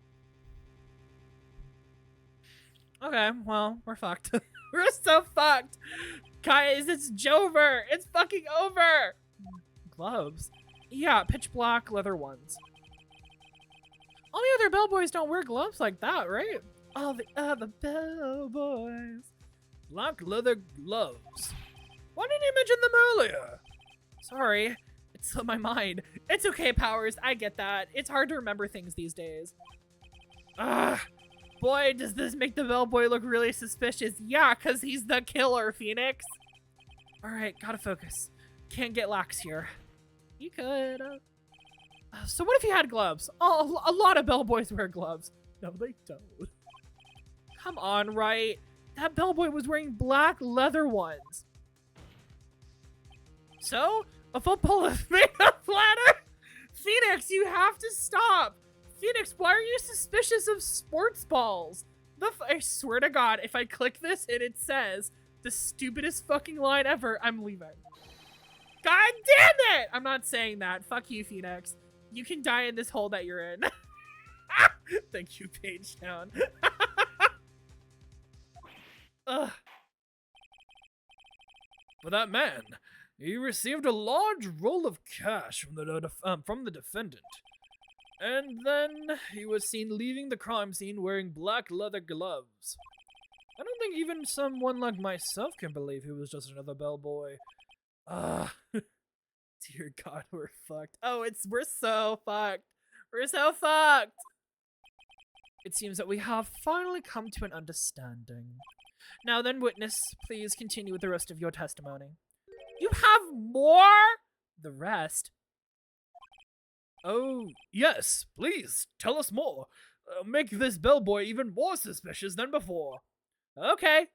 Okay, well, we're fucked. We're so fucked. Guys, it's Jover. It's fucking over. Gloves? Yeah, pitch black leather ones. All the other bellboys don't wear gloves like that, right? All the other bellboys. Black leather gloves. Why didn't you mention them earlier? Sorry, it slipped my mind. It's okay, Powers, I get that. It's hard to remember things these days. Boy, does this make the bellboy look really suspicious. Yeah, because he's the killer, Phoenix. Alright, gotta focus. Can't get lax here. You could. So what if he had gloves? Oh, a lot of bellboys wear gloves. No, they don't. Come on, Wright. That bellboy was wearing black leather ones. So? A football is made of ladder? Phoenix, you have to stop. Phoenix, why are you suspicious of sports balls? I swear to God, if I click this and it says the stupidest fucking line ever, I'm leaving. God damn it! I'm not saying that. Fuck you, Phoenix. You can die in this hole that you're in. Thank you, Page Down. Ugh. For that man, he received a large roll of cash from the defendant. And then he was seen leaving the crime scene wearing black leather gloves. I don't think even someone like myself can believe he was just another bellboy. Dear God, we're fucked. Oh, we're so fucked. We're so fucked. It seems that we have finally come to an understanding. Now then, witness, please continue with the rest of your testimony. You have more? The rest? Oh, yes, please, tell us more. Make this bellboy even more suspicious than before. Okay.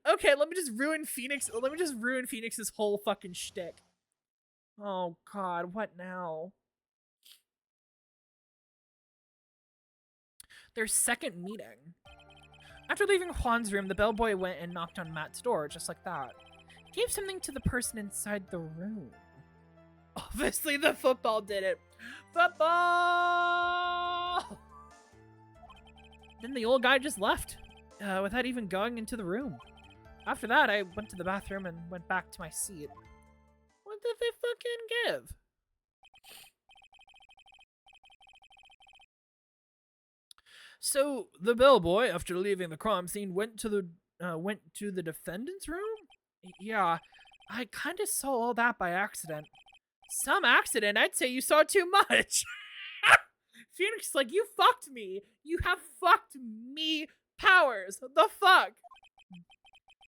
Okay, let me just ruin Phoenix's whole fucking shtick. Oh God, what now? Their second meeting. After leaving Juan's room, the bellboy went and knocked on Matt's door, just like that. He gave something to the person inside the room. Obviously, the football did it. Football! Then the old guy just left, without even going into the room. After that, I went to the bathroom and went back to my seat. What did they fucking give? So the bellboy, after leaving the crime scene, went to the defendant's room? Yeah, I kind of saw all that by accident. Some accident? I'd say you saw too much. Phoenix, like, you fucked me. You have fucked me powers. The fuck?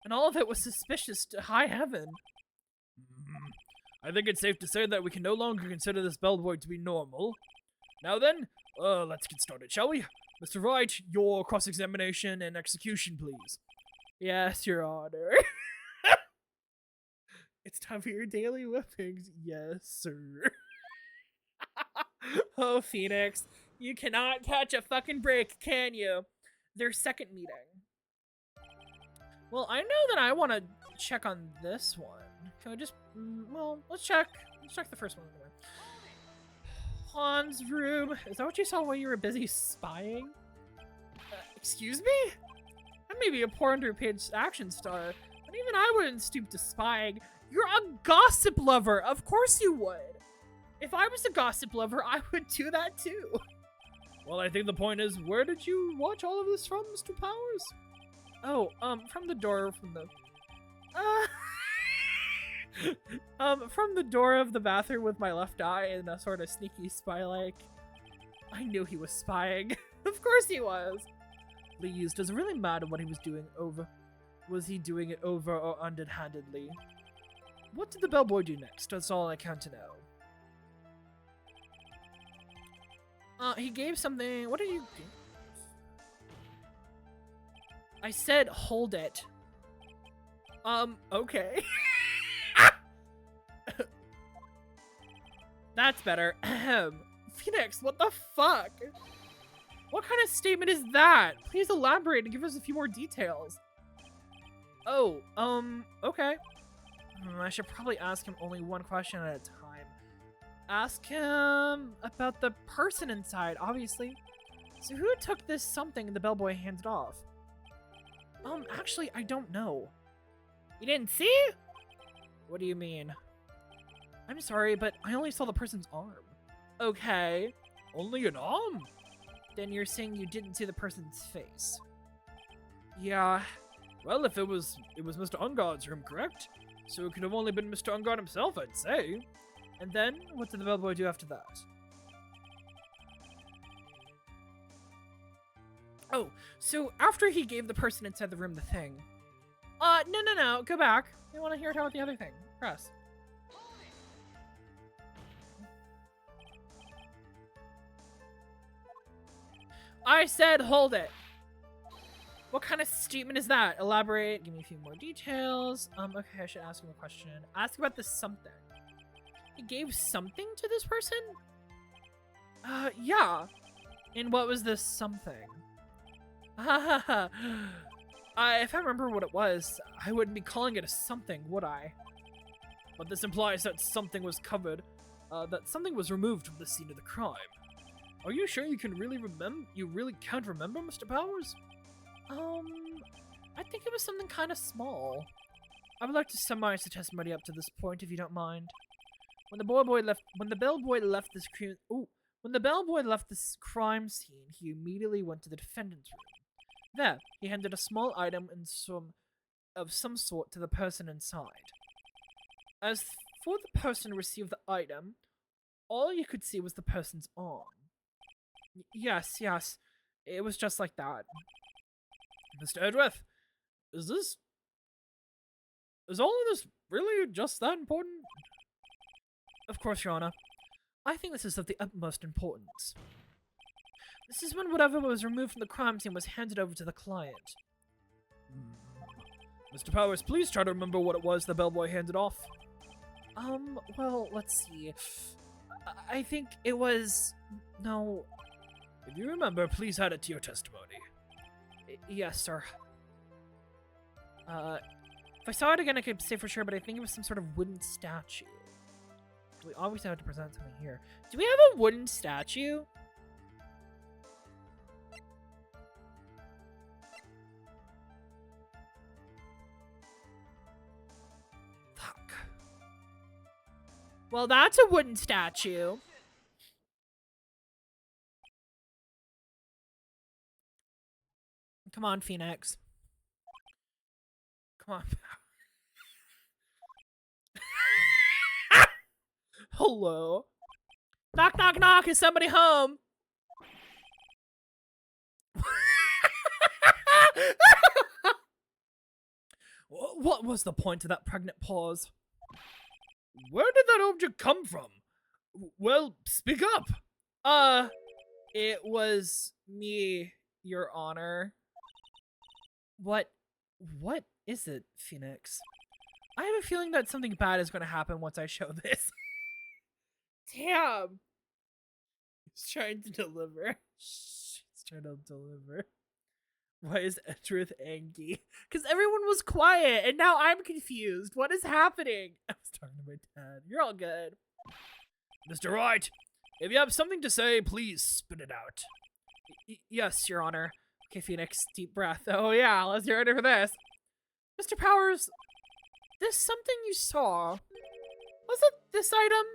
And all of it was suspicious to high heaven. I think it's safe to say that we can no longer consider this bellboy to be normal. Now then, let's get started, shall we? Mr. Wright, your cross-examination and execution, please. Yes, Your Honor. It's time for your daily whippings. Yes, sir. Oh, Phoenix. You cannot catch a fucking break, can you? Their second meeting. Well, I know that I want to check on this one. Can I just... well, let's check. Let's check the first one anyway. Juan's room. Is that what you saw while you were busy spying? Excuse me? I may be a poor underpaid action star, but even I wouldn't stoop to spying. You're a gossip lover. Of course you would. If I was a gossip lover, I would do that too. Well, I think the point is, where did you watch all of this from, Mr. Powers? Oh, from the door from the... from the door of the bathroom with my left eye in a sort of sneaky spy-like. I knew he was spying. Of course he was. Please, does it really matter what he was doing over? Was he doing it over or underhandedly? What did the bellboy do next? That's all I care to know. He gave something. What did you give? I said hold it. Okay. That's better. Phoenix, what the fuck? What kind of statement is that? Please elaborate and give us a few more details. Oh, okay. I should probably ask him only one question at a time. Ask him about the person inside, obviously. So who took this something the bellboy handed off? Actually, I don't know. You didn't see? What do you mean? I'm sorry, but I only saw the person's arm. Okay. Only an arm? Then you're saying you didn't see the person's face. Yeah. Well, if it was Mr. Ungard's room, correct? So it could have only been Mr. Ungard himself, I'd say. And then, what did the bellboy do after that? Oh, so after he gave the person inside the room the thing. No, go back. I want to hear about the other thing. Press. I said hold it. What kind of statement is that? Elaborate, give me a few more details. Okay, I should ask him a question. Ask about this something. He gave something to this person? Yeah. And what was this something? If I remember what it was, I wouldn't be calling it a something, would I? but this implies that something was covered, that something was removed from the scene of the crime. Are you sure you can really remember? You really can't remember, Mr. Powers? I think it was something kind of small. I would like to summarize the testimony up to this point, if you don't mind. When the bellboy left this crime scene, he immediately went to the defendant's room. There, he handed a small item of some sort to the person inside. As for the person who received the item, all you could see was the person's arm. Yes, it was just like that. Mr. Edgeworth, is all of this really just that important? Of course, Your Honor. I think this is of the utmost importance. This is when whatever was removed from the crime scene was handed over to the client. Mr. Powers, please try to remember what it was the bellboy handed off. Well, let's see. I think it was... No... If you remember, please add it to your testimony. Yes, sir. If I saw it again, I could say for sure, but I think it was some sort of wooden statue. We always have to present something here. Do we have a wooden statue? Fuck. Well, that's a wooden statue. Come on, Phoenix. Come on. Hello. Knock, knock, knock. Is somebody home? What was the point of that pregnant pause? Where did that object come from? Well, speak up. It was me, Your Honor. What is it, Phoenix? I have a feeling that something bad is going to happen once I show this. Damn. He's trying to deliver. He's trying to deliver. Why is Edgeworth angry? Because everyone was quiet, and now I'm confused. What is happening? I was talking to my dad. You're all good. Mr. Wright, if you have something to say, please spit it out. Yes, Your Honor. Okay, Phoenix, deep breath. Oh yeah, let's get ready for this. Mr. Powers, this something you saw. Was it this item?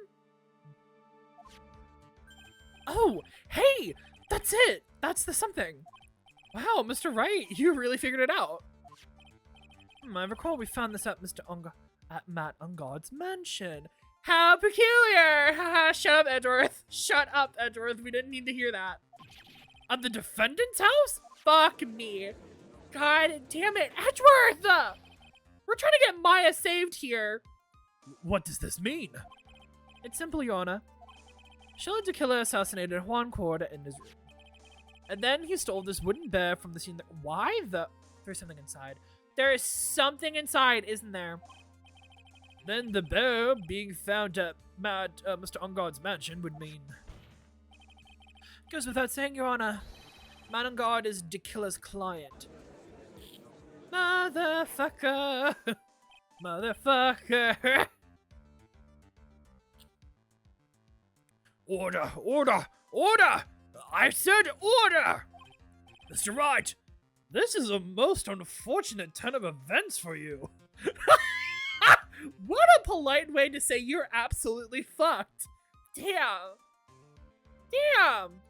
Oh, hey, that's it. That's the something. Wow, Mr. Wright, you really figured it out. I recall we found this at Matt Ungard's mansion. How peculiar! Haha, shut up, Edgeworth. Shut up, Edgeworth. We didn't need to hear that. At the defendant's house? Fuck me. God damn it, Edgeworth! We're trying to get Maya saved here. What does this mean? It's simple, Your Honor. Shelley Tequila assassinated Juan Corda in his room. And then he stole this wooden bear from the scene. Why the... There's something inside. There is something inside, isn't there? Then the bear being found at Mr. Ungard's mansion would mean... Goes without saying, Your Honor. Matt Ungard is Tequila's client. Motherfucker! Motherfucker! Order! Order! Order! I said order! Mr. Wright, this is a most unfortunate turn of events for you. What a polite way to say you're absolutely fucked. Damn. Damn.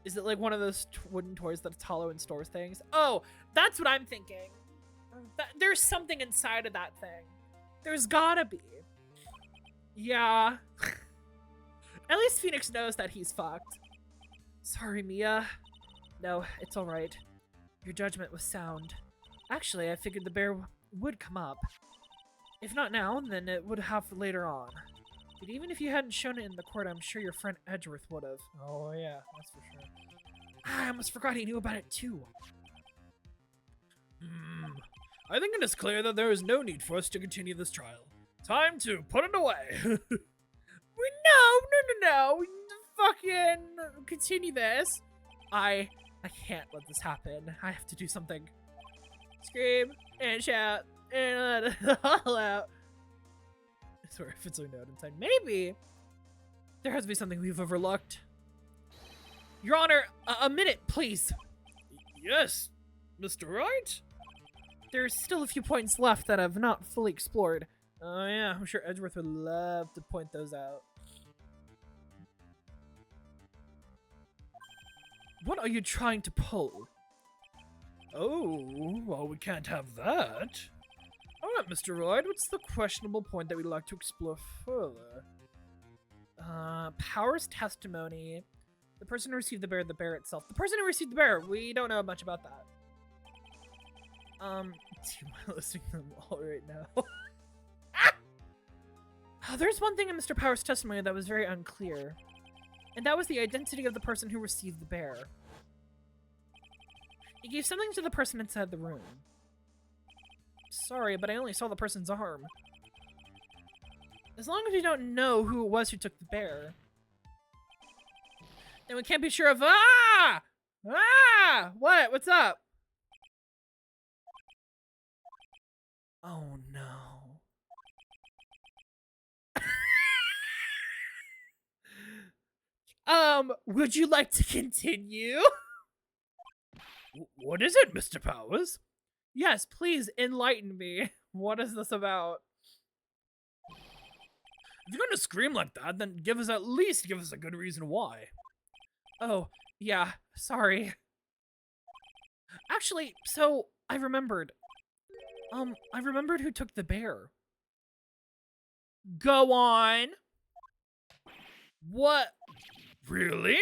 Is it like one of those wooden toys that's hollow and stores things? Oh, that's what I'm thinking. There's something inside of that thing. There's gotta be. Yeah. At least Phoenix knows that he's fucked. Sorry, Mia. No, it's alright. Your judgment was sound. Actually, I figured the bear would come up. If not now, then it would have later on. But even if you hadn't shown it in the court, I'm sure your friend Edgeworth would have. Oh yeah, that's for sure. I almost forgot he knew about it too. I think it is clear that there is no need for us to continue this trial. Time to put it away. No. We need to fucking continue this. I can't let this happen. I have to do something. Scream and shout. and let it all out. I swear, if it's a note inside, maybe there has to be something we've overlooked. Your Honor, a minute, please. Yes, Mr. Wright? There's still a few points left that I've not fully explored. Oh yeah, I'm sure Edgeworth would love to point those out. What are you trying to pull? Oh, well, we can't have that. Alright, Mr. Wright, what's the questionable point that we'd like to explore further? Power's testimony. The person who received the bear itself. The person who received the bear, we don't know much about that. Do you mind listing them all right now? There's one thing in Mr. Power's testimony that was very unclear. And that was the identity of the person who received the bear. He gave something to the person inside the room. Sorry, but I only saw the person's arm. As long as we don't know who it was who took the bear, then we can't be sure of— Ah! Ah! What? What's up? Oh no. Would you like to continue? What is it, Mr. Powers? Yes, please enlighten me. What is this about? If you're gonna scream like that, then at least give us a good reason why. Oh, yeah, sorry. Actually, so I remembered. I remembered who took the bear. Go on. What? Really?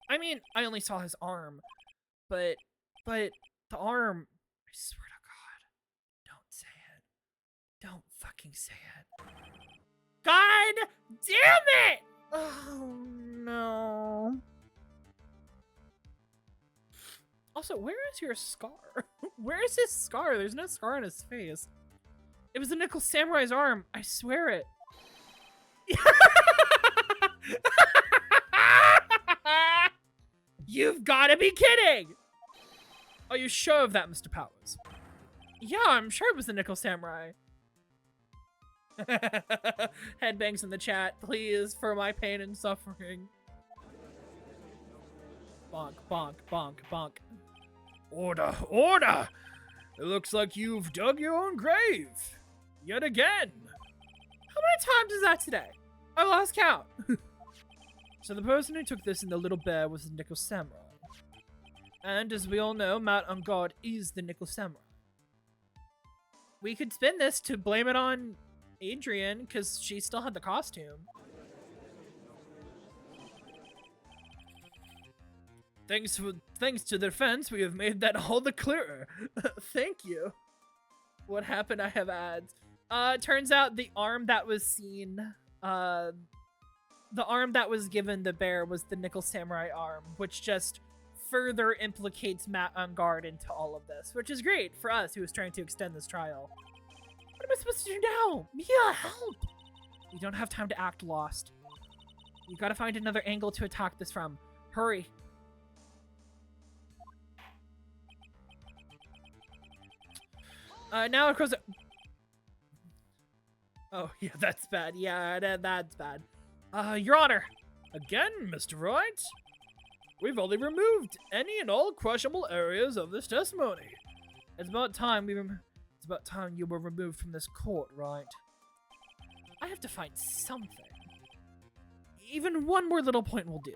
I mean, I only saw his arm, but the arm, I swear to God, don't say it. Don't fucking say it. God damn it! Oh no. Also, where is your scar? Where is his scar? There's no scar on his face. It was the Nickel Samurai's arm. I swear it. You've got to be kidding! Are you sure of that, Mr. Powers? Yeah, I'm sure it was the Nickel Samurai. Headbangs in the chat, please, for my pain and suffering. Bonk, bonk, bonk, bonk. Order, order! It looks like you've dug your own grave. Yet again. How many times is that today? I lost count. So the person who took this in the little bear was the Nickel Samurai. And as we all know, Matt on guard is the Nickel Samurai. We could spin this to blame it on Adrian, because she still had the costume. Thanks to their defense, we have made that all the clearer. Thank you. What happened? I have ads. Turns out the arm that was seen, the arm that was given the bear was the Nickel Samurai arm, which just further implicates Matt on guard into all of this, which is great for us who is trying to extend this trial. What am I supposed to do now? Mia, help! We don't have time to act lost. We gotta find another angle to attack this from. Hurry. Now of course. Oh yeah, that's bad. Yeah, that's bad. Your Honor. Again, Mr. Wright. We've only removed any and all questionable areas of this testimony. It's about time you were removed from this court, right? I have to find something. Even one more little point will do.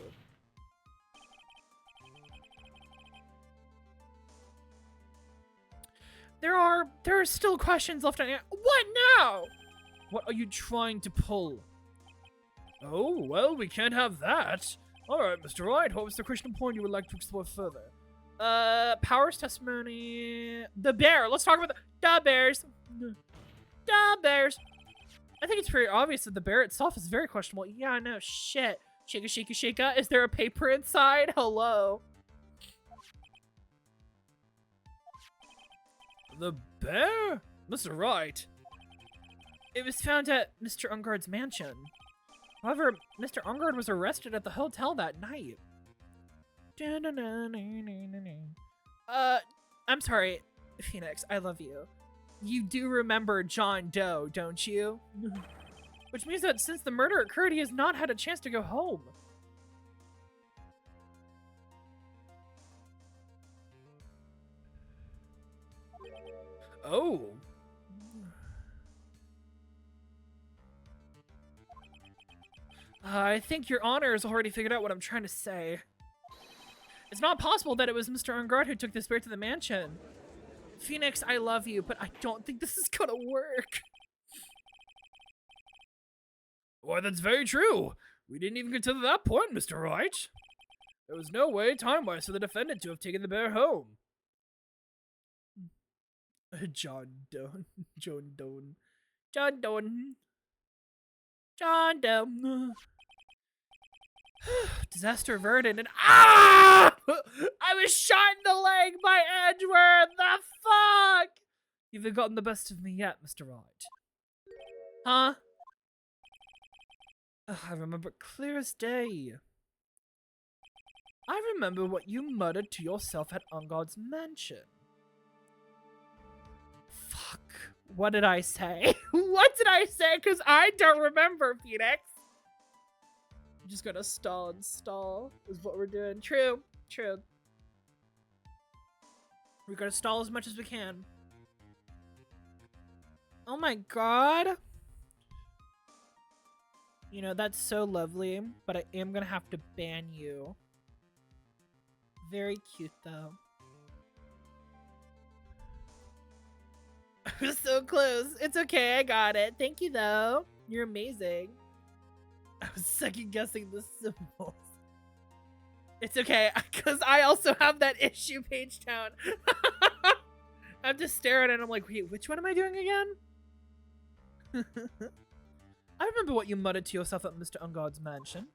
There are still questions left unanswered. What now? What are you trying to pull? Oh, well, we can't have that. Alright, Mr. Wright, what was the question point you would like to explore further? Power's testimony... The bear! Let's talk about the bears! The bears! I think it's pretty obvious that the bear itself is very questionable. Yeah, no, shit. Shaka, shaka, shaka. Is there a paper inside? Hello? The bear? Mr. Wright. It was found at Mr. Ungard's mansion. However, Mr. Ungard was arrested at the hotel that night. I'm sorry, Phoenix, I love you. You do remember John Doe, don't you? Which means that since the murder occurred, he has not had a chance to go home. Oh. I think your honor has already figured out what I'm trying to say. It's not possible that it was Mr. Ungard who took the spirit to the mansion. Phoenix, I love you, but I don't think this is gonna work. Why, that's very true. We didn't even consider that point, Mr. Wright. There was no way, time-wise, for the defendant to have taken the bear home. John Doe. John Doe. John Doe. John Doe. Disaster averted and ah! I was shot in the leg by Edward. The fuck? You've gotten the best of me yet, Mr. Wright. Huh? I remember clear as day. I remember what you muttered to yourself at Ungard's mansion. Fuck. What did I say? What did I say? Because I don't remember, Phoenix. I'm just gonna stall and stall is what we're doing. True. True. We're gonna stall as much as we can. Oh my god. You know, that's so lovely, but I am gonna have to ban you. Very cute, though. I was so close. It's okay, I got it. Thank you, though. You're amazing. I was second guessing the symbols. It's okay, because I also have that issue page down. I'm just staring and I'm like, wait, which one am I doing again? I remember what you muttered to yourself at Mr. Ungard's mansion.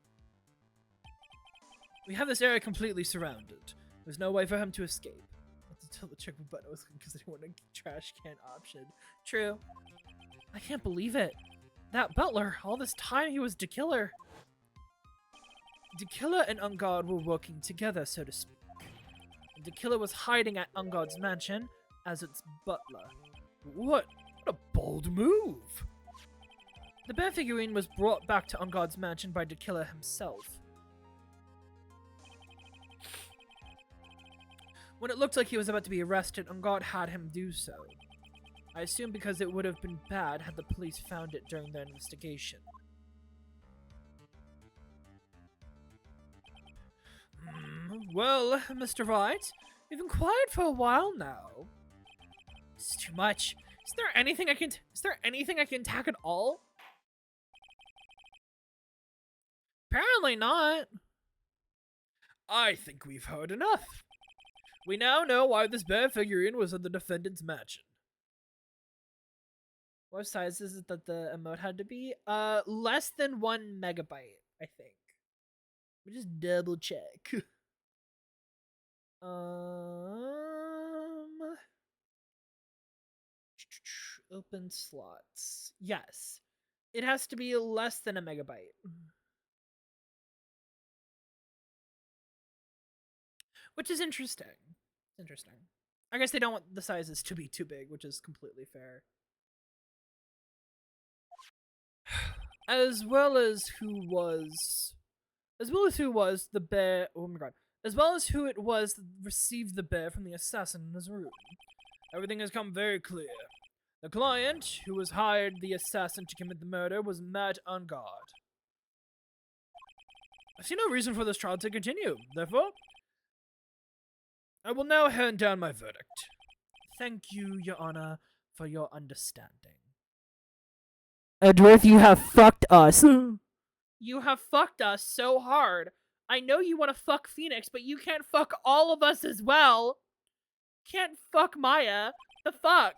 We have this area completely surrounded. There's no way for him to escape. I have to double check my button because I didn't want a trash can option. True. I can't believe it. That butler, all this time he was Dekiller. Dekiller and Ungard were working together, so to speak. And Dekiller was hiding at Ungard's mansion as its butler. What a bold move! The bear figurine was brought back to Ungard's mansion by Dekiller himself. When it looked like he was about to be arrested, Ungard had him do so. I assume because it would have been bad had the police found it during their investigation. Well, Mr. Wright, you've been quiet for a while now. It's too much. Is there anything I can attack at all? Apparently not. I think we've heard enough. We now know why this bear figurine was in the defendant's mansion. What size is it that the emote had to be? Less than 1 megabyte, I think. Let me just double check. Open slots. Yes. It has to be less than 1 megabyte. Which is interesting. Interesting. I guess they don't want the sizes to be too big, which is completely fair. As well as who was the bear. Oh my god. As well as who it was that received the bear from the assassin in his room. Everything has come very clear. The client who was hired the assassin to commit the murder was Matt Ungard. I see no reason for this trial to continue. Therefore, I will now hand down my verdict. Thank you, Your Honor, for your understanding. Edward, you have fucked us. You have fucked us so hard. I know you want to fuck Phoenix, but you can't fuck all of us as well. Can't fuck Maya. The fuck?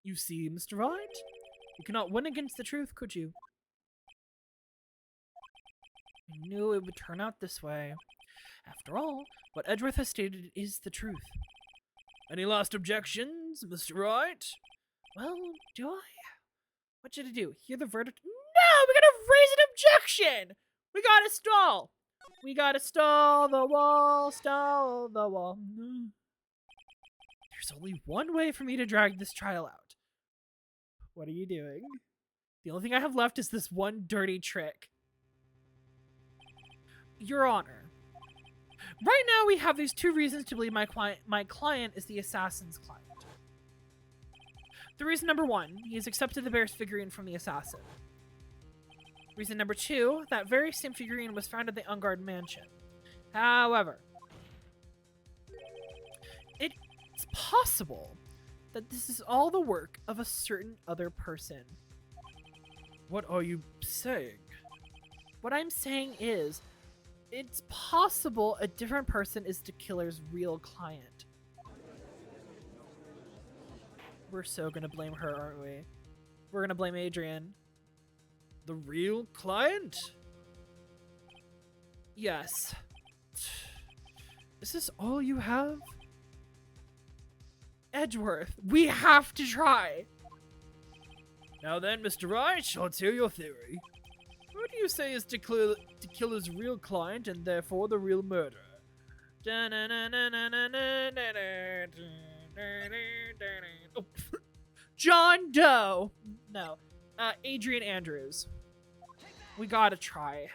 You see, Mr. Wright? You cannot win against the truth, could you? I knew it would turn out this way. After all, what Edgeworth has stated is the truth. Any last objections, Mr. Wright? Well, do I? What should I do? Hear the verdict? No! We gotta raise an objection! We gotta stall! We gotta stall the wall, stall the wall. There's only one way for me to drag this trial out. What are you doing? The only thing I have left is this one dirty trick. Your Honor. Right now we have these 2 reasons to believe my client is the assassin's client. The reason number 1, he has accepted the bear's figurine from the assassin. Reason number 2, that very same figurine was found at the unguarded mansion. However, it's possible that this is all the work of a certain other person. What are you saying? What I'm saying is, it's possible a different person is the killer's real client. We're so gonna blame her, aren't we? We're gonna blame Adrian. The real client? Yes. Is this all you have? Edgeworth, we have to try. Now then, Mr. Wright, let's hear your theory. Who do you say is the killer's real client and therefore the real murderer? Oh. John Doe. No. Adrian Andrews. We gotta try.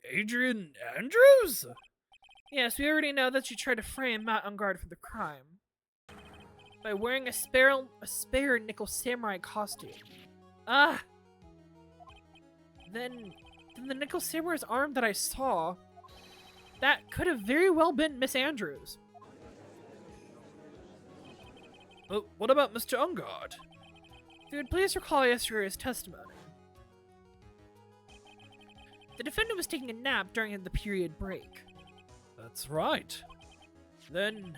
Adrian Andrews? Yes, we already know that you tried to frame Matt Ungard for the crime by wearing a spare nickel samurai costume. Then the nickel samurai's arm that I saw, that could have very well been Miss Andrews. But what about Mr. Ungard? If you would please recall yesterday's testimony. The defendant was taking a nap during the period break. That's right. Then,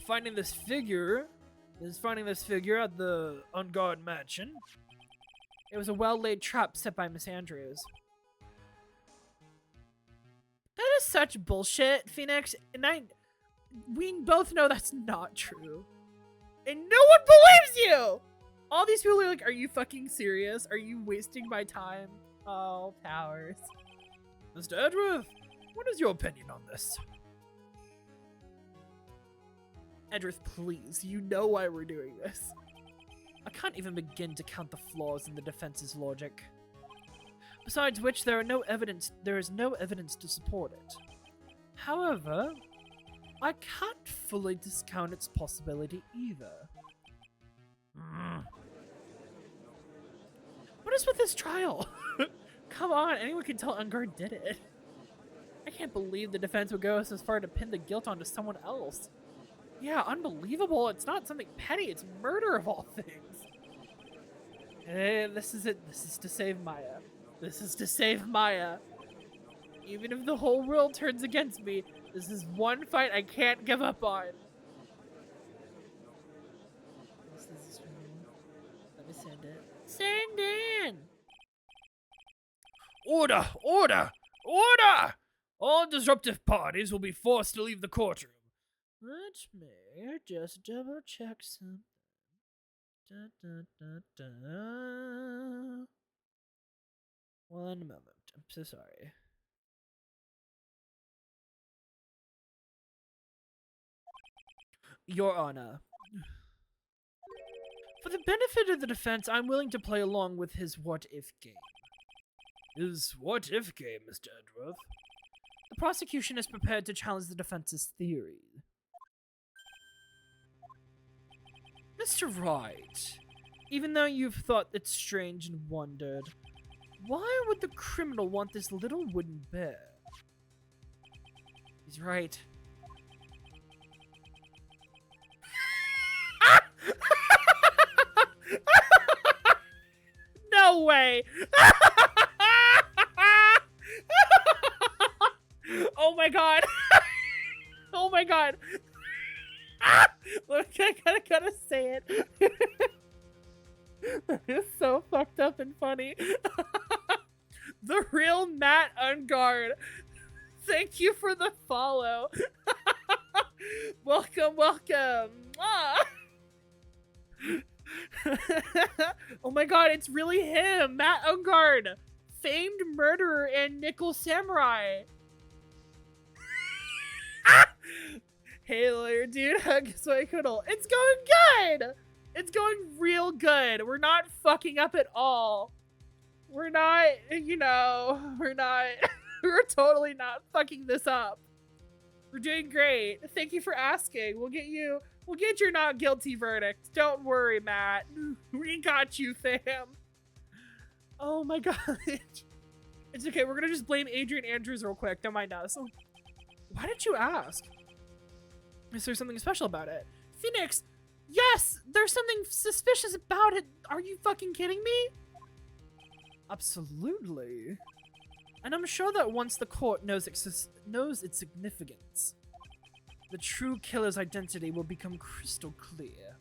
finding this figure at the unguarded mansion. It was a well-laid trap set by Miss Andrews. That is such bullshit, Phoenix, and we both know that's not true. And no one believes you! All these people are like, are you fucking serious? Are you wasting my time? Oh, Powers. Mr. Edgeworth, what is your opinion on this? Edgeworth, please, you know why we're doing this. I can't even begin to count the flaws in the defense's logic. Besides which, there is no evidence to support it. However, I can't fully discount its possibility either. What is with this trial? Come on, anyone can tell Ungard did it. I can't believe the defense would go as far to pin the guilt onto someone else. Yeah, unbelievable. It's not something petty, it's murder of all things. Hey, this is it. This is to save Maya. This is to save Maya. Even if the whole world turns against me, this is one fight I can't give up on. Let me send it. Send in! Order! Order! Order! All disruptive parties will be forced to leave the courtroom. Let me just double check something. One moment. I'm so sorry. Your Honor. For the benefit of the defense, I'm willing to play along with his what-if game. His what-if game, Mr. Edgeworth? The prosecution is prepared to challenge the defense's theory. Mr. Wright, even though you've thought it strange and wondered, why would the criminal want this little wooden bear? He's right. No way! Oh my god! Oh my god! Look, I gotta say it. That is so fucked up and funny. The real Matt Ungard. Thank you for the follow. Welcome, welcome. Oh my god, it's really him, Matt Ungard, famed murderer and nickel samurai. Hey, lawyer dude, guess what I could. It's going good! It's going real good. We're not fucking up at all. We're not, you know, we're totally not fucking this up. We're doing great. Thank you for asking. We'll get your not guilty verdict. Don't worry, Matt. We got you, fam. Oh my god. It's okay. We're gonna just blame Adrian Andrews real quick. Don't mind us. Why did you ask? Is there something special about it? Phoenix, yes, there's something suspicious about it. Are you fucking kidding me? Absolutely. And I'm sure that once the court knows its significance, the true killer's identity will become crystal clear.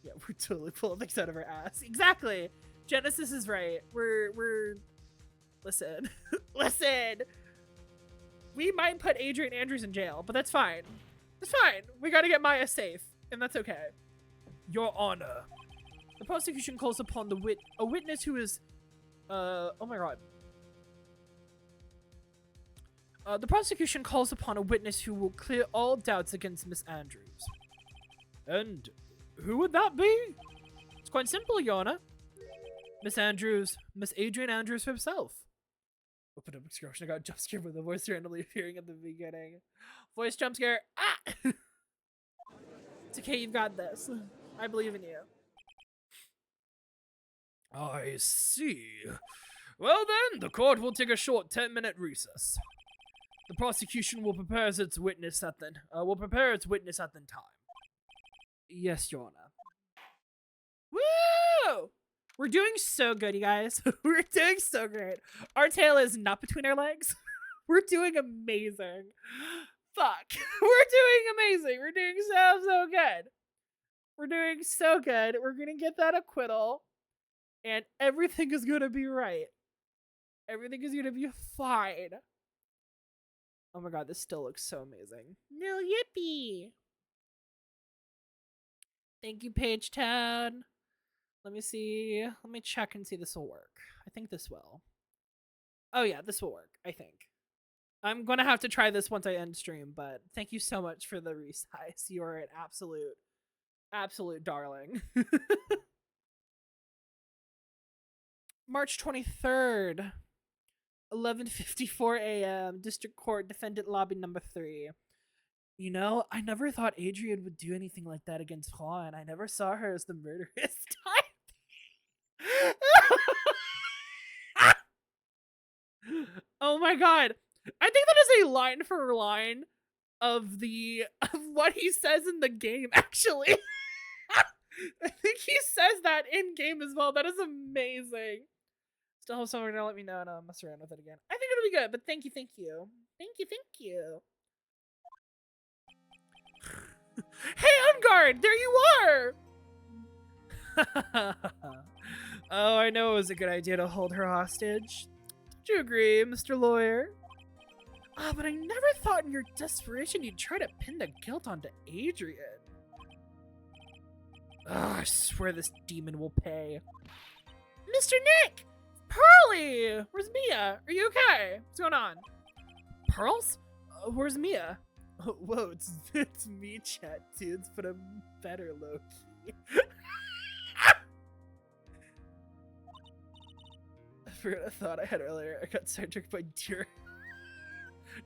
Yeah, we're totally pulling things out of our ass. Exactly. Genesis is right. Listen. Listen. We might put Adrian Andrews in jail, but that's fine. It's fine. We gotta get Maya safe, and that's okay. Your Honor. The prosecution calls upon a witness who is, oh my god. The prosecution calls upon a witness who will clear all doubts against Miss Andrews. And who would that be? It's quite simple, Your Honor. Miss Adrian Andrews herself. Open up excursion. I got jump scared with the voice randomly appearing at the beginning. Voice jump scare. Ah! It's okay, you've got this. I believe in you. I see. Well then, the court will take a short 10-minute recess. The prosecution will prepare its witness at the time. Yes, Your Honor. Woo! We're doing so good, you guys. We're doing so great. Our tail is not between our legs. We're doing amazing. Fuck. We're doing amazing. We're doing so good. We're doing so good. We're gonna get that acquittal. And everything is gonna be right. Everything is gonna be fine. Oh my god, this still looks so amazing. No yippee! Thank you, Page Town. Let me see. Let me check and see this will work. I think this will. Oh yeah, this will work, I think. I'm gonna have to try this once I end stream, but thank you so much for the resize. You are an absolute darling. March 23rd, 11:54 a.m. District Court, Defendant Lobby number 3. You know, I never thought Adrian would do anything like that against Juan. I never saw her as the murderous type. Oh my god. I think that is a line for line of what he says in the game, actually. I think he says that in game as well. That is amazing. Still have someone to let me know and I'll mess around with it again. I think it'll be good, but thank you. Thank you. Hey, Unguard! There you are! Oh, I know it was a good idea to hold her hostage. Do you agree, Mr. Lawyer? Ah, but I never thought in your desperation you'd try to pin the guilt onto Adrian. I swear this demon will pay. Mr. Nick! Pearly! Where's Mia? Are you okay? What's going on? Pearls? Where's Mia? Oh, whoa, it's me, chat dudes, but I'm better low-key. I forgot a thought I had earlier. I got sidetracked by deer.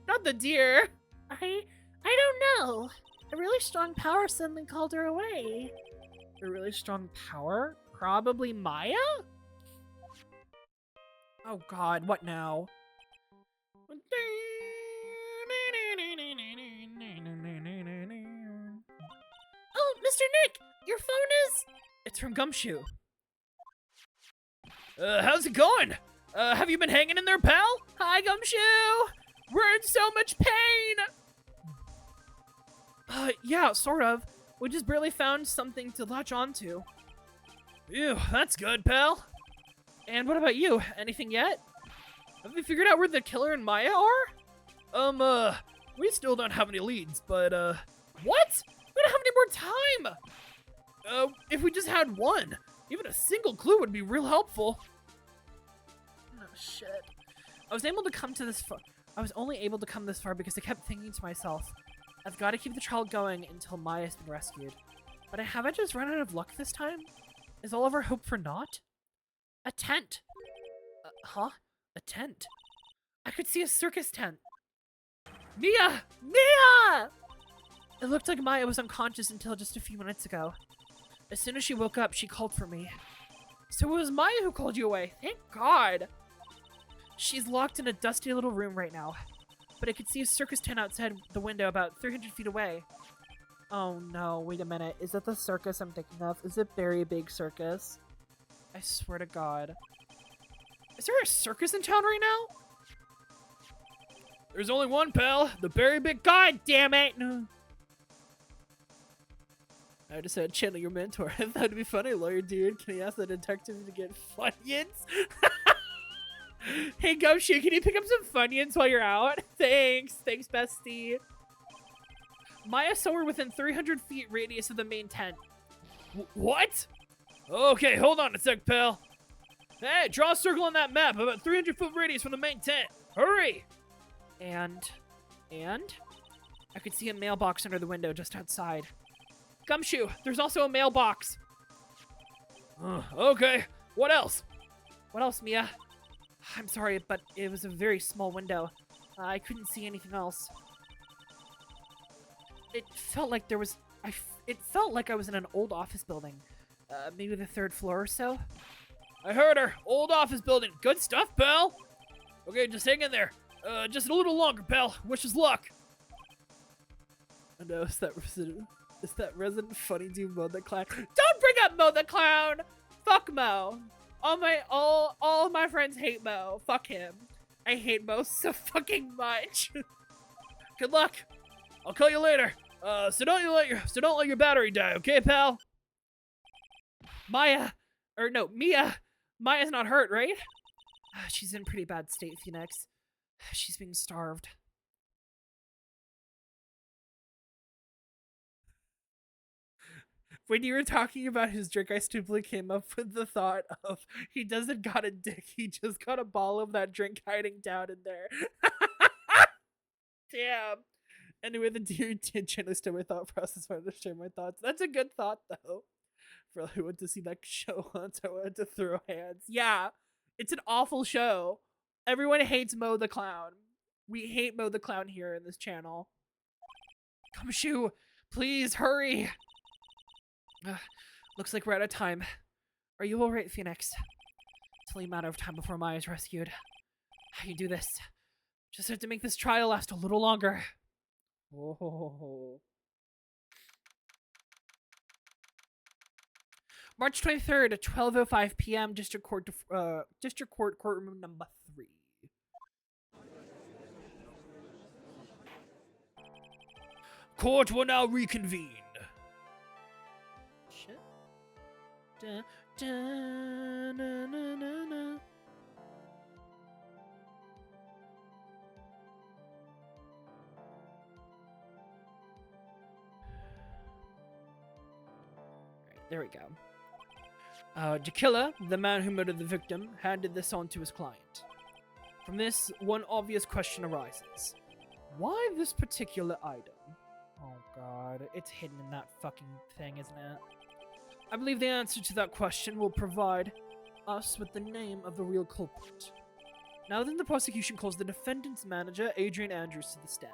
Not the deer! I don't know. A really strong power suddenly called her away. A really strong power? Probably Maya? Oh god, what now? Oh, Mr. Nick! Your phone is... It's from Gumshoe. How's it going? Have you been hanging in there, pal? Hi, Gumshoe! We're in so much pain! Yeah, sort of. We just barely found something to latch onto. Ew, that's good, pal. And what about you? Anything yet? Have we figured out where the killer and Maya are? We still don't have any leads, but, what? We don't have any more time! If we just had one, even a single clue would be real helpful. Oh, shit. I was only able to come this far because I kept thinking to myself, I've got to keep the trial going until Maya's been rescued. But have I just run out of luck this time? Is all of our hope for naught? A tent! Huh? A tent? I could see a circus tent. Mia! Mia! It looked like Maya was unconscious until just a few minutes ago. As soon as she woke up, she called for me. So it was Maya who called you away. Thank God. She's locked in a dusty little room right now. But I could see a circus tent outside the window about 300 feet away. Oh no, wait a minute. Is that the circus I'm thinking of? Is it Very Big Circus? I swear to God. Is there a circus in town right now? There's only one, pal. The Very Big... God damn it! No. I just said channel your mentor. I thought it'd be funny, lawyer dude. Can he ask the detective to get Funyuns? Hey, Gumshoe, can you pick up some Funyuns while you're out? Thanks. Thanks, bestie. Maya saw her within 300 feet radius of the main tent. What? Okay, hold on a sec, pal. Hey, draw a circle on that map about 300 foot radius from the main tent. Hurry! And? I could see a mailbox under the window just outside. Gumshoe, there's also a mailbox. Okay, what else? What else, Mia? I'm sorry, but it was a very small window. I couldn't see anything else. It felt like it felt like I was in an old office building. Maybe the 3rd floor or so. I heard her. Old office building. Good stuff, pal. Okay, just hang in there. Just a little longer, pal. Wish us luck. I know, is that resident funny dude Mo the Clown? Don't bring up Mo the Clown! Fuck Mo. All of my friends hate Mo. Fuck him. I hate Mo so fucking much. Good luck. I'll call you later. So don't let your battery die, okay, pal? Mia. Maya's not hurt, right? She's in pretty bad state, Phoenix. She's being starved. When you were talking about his drink, I stupidly came up with the thought of he doesn't got a dick, he just got a ball of that drink hiding down in there. Damn. Anyway, the dear did gently stir my thought process. I wanted to share my thoughts. That's a good thought, though. For I went to see that show once, I wanted to throw hands. Yeah, it's an awful show. Everyone hates Mo the Clown. We hate Mo the Clown here in this channel. Gumshoe, please hurry. Looks like we're out of time. Are you alright, Phoenix? It's only a matter of time before Maya's rescued. I can do this. Just have to make this trial last a little longer. Whoa. March 23rd at 12:05 p.m. District Court courtroom number 3. Court will now reconvene. Shit. Da, da, na, na, na, na. There we go. The killer, the man who murdered the victim, handed this on to his client. From this, one obvious question arises. Why this particular item? Oh god, it's hidden in that fucking thing, isn't it? I believe the answer to that question will provide us with the name of the real culprit. Now then, the prosecution calls the defendant's manager, Adrian Andrews, to the stand.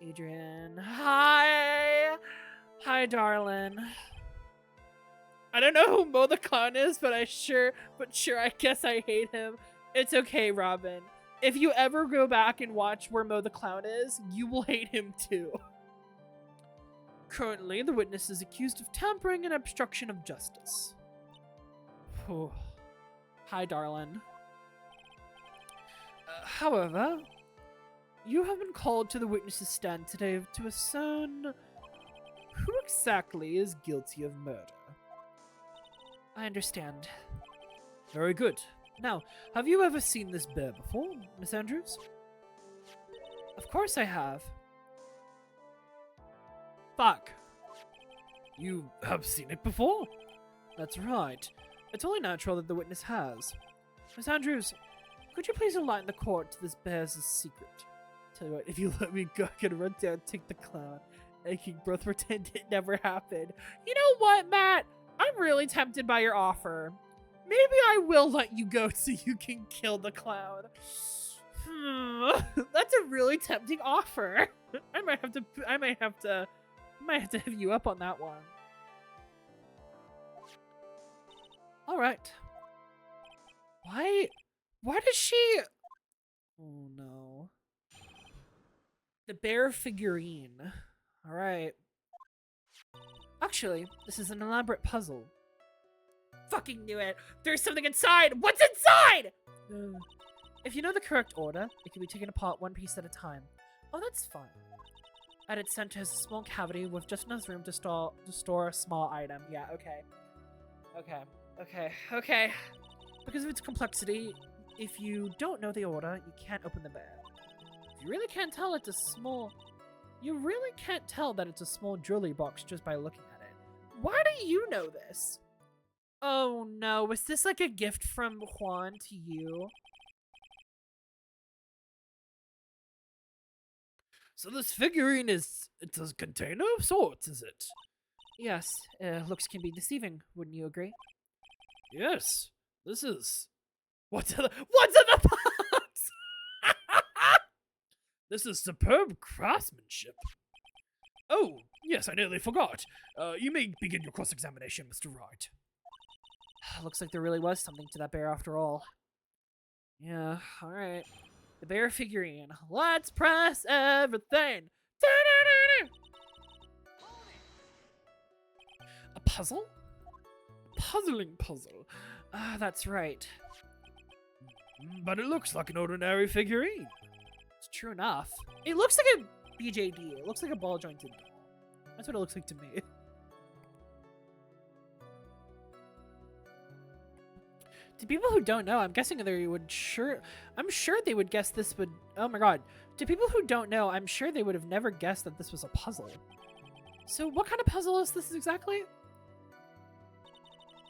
Adrian, hi! Hi, darling. I don't know who Mo the Clown is, but I guess I hate him. It's okay, Robin. If you ever go back and watch where Mo the Clown is, you will hate him too. Currently, the witness is accused of tampering and obstruction of justice. Whew. Hi, darling. However, you have been called to the witness's stand today to ascertain who exactly is guilty of murder. I understand. Very good. Now, have you ever seen this bear before, Miss Andrews? Of course I have. Fuck. You have seen it before? That's right. It's only natural that the witness has. Miss Andrews, could you please enlighten the court to this bear's secret? Tell you what, if you let me go, I can run down, take the clown, and can both pretend it never happened. You know what, Matt? I'm really tempted by your offer. Maybe I will let you go so you can kill the clown. That's a really tempting offer. I might have to have you up on that one. All right. Why does she? Oh no. The bear figurine. All right. Actually, this is an elaborate puzzle. Fucking knew it. There's something inside. What's inside? If you know the correct order, it can be taken apart one piece at a time. Oh, that's fine. At its center is a small cavity with just enough room to store a small item. Yeah, okay. Okay. Because of its complexity, if you don't know the order, you can't open the bear. You really can't tell that it's a small jewelry box just by looking at it. Why do you know this? Oh no, was this like a gift from Juan to you? So this figurine it's a container of sorts, is it? Yes, looks can be deceiving, wouldn't you agree? Yes. This is... What's in the box? This is superb craftsmanship. Oh, yes, I nearly forgot. You may begin your cross-examination, Mr. Wright. Looks like there really was something to that bear after all. Yeah, alright. The bear figurine. Let's press everything! A puzzle? Puzzling puzzle. Ah, that's right. But it looks like an ordinary figurine. It's true enough. It looks like a BJD. It looks like a ball jointed doll. That's what it looks like to me. To people who don't know, I'm guessing I'm sure they would guess this would, oh my god. To people who don't know, I'm sure they would have never guessed that this was a puzzle. So what kind of puzzle is this exactly?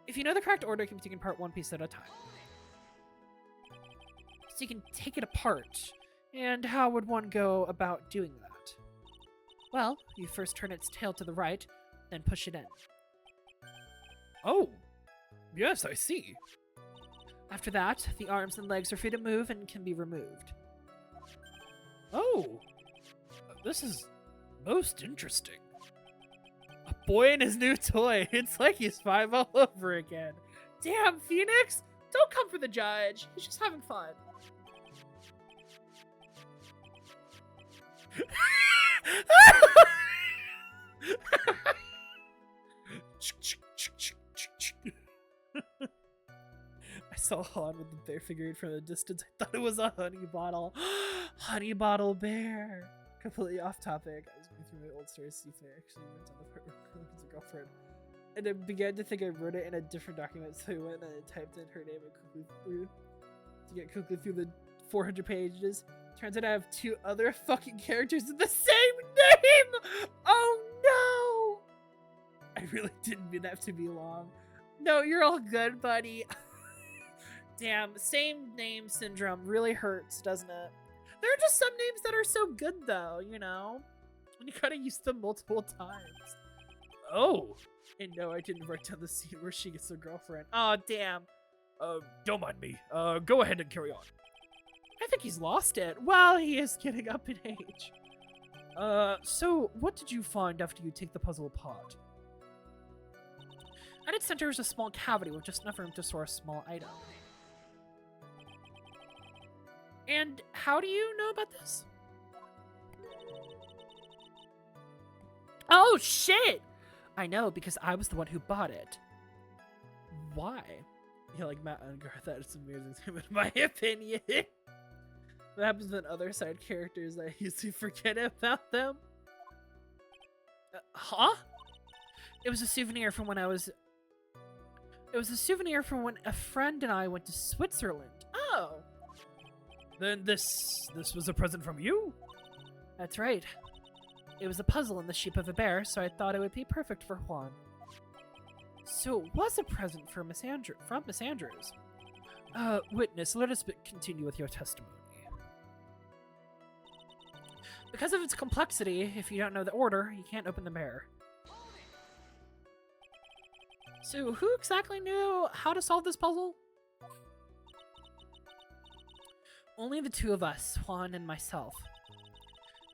If you know the correct order, it can be taken apart one piece at a time. So you can take it apart. And how would one go about doing that? Well, you first turn its tail to the right, then push it in. Oh, yes, I see. After that, the arms and legs are free to move and can be removed. Oh, this is most interesting. A boy and his new toy. It's like he's 5 all over again. Damn, Phoenix! Don't come for the judge. He's just having fun. I saw Han with the bear figurine from a distance. I thought it was a honey bottle. Honey bottle bear. Completely off topic. I was going through my old stories to see if I actually went on the part where his girlfriend. And I began to think I wrote it in a different document, so I went and I typed in her name and quickly through the 400 pages. Turns out I have 2 other fucking characters with the same name! Oh no! I really didn't mean that to be long. No, you're all good, buddy. Damn, same name syndrome really hurts, doesn't it? There are just some names that are so good, though, you know? And you gotta use them multiple times. Oh. And no, I didn't write down the scene where she gets a girlfriend. Oh, damn. Don't mind me. Go ahead and carry on. I think he's lost it. Well, he is getting up in age. So what did you find after you take the puzzle apart? At its center is a small cavity with just enough room to store a small item. And how do you know about this? Oh, shit! I know, because I was the one who bought it. Why? Yeah, like Matt and Garth, that is amazing, in my opinion. What happens when other side characters, I usually forget about them? Huh? It was a souvenir from when I was... It was a souvenir from when a friend and I went to Switzerland. Oh. Then this was a present from you? That's right. It was a puzzle in the shape of a bear, so I thought it would be perfect for Juan. So it was a present for Miss Andrews. Witness, let us continue with your testimony. Because of its complexity, if you don't know the order, you can't open the bear. So, who exactly knew how to solve this puzzle? Only the two of us, Juan and myself.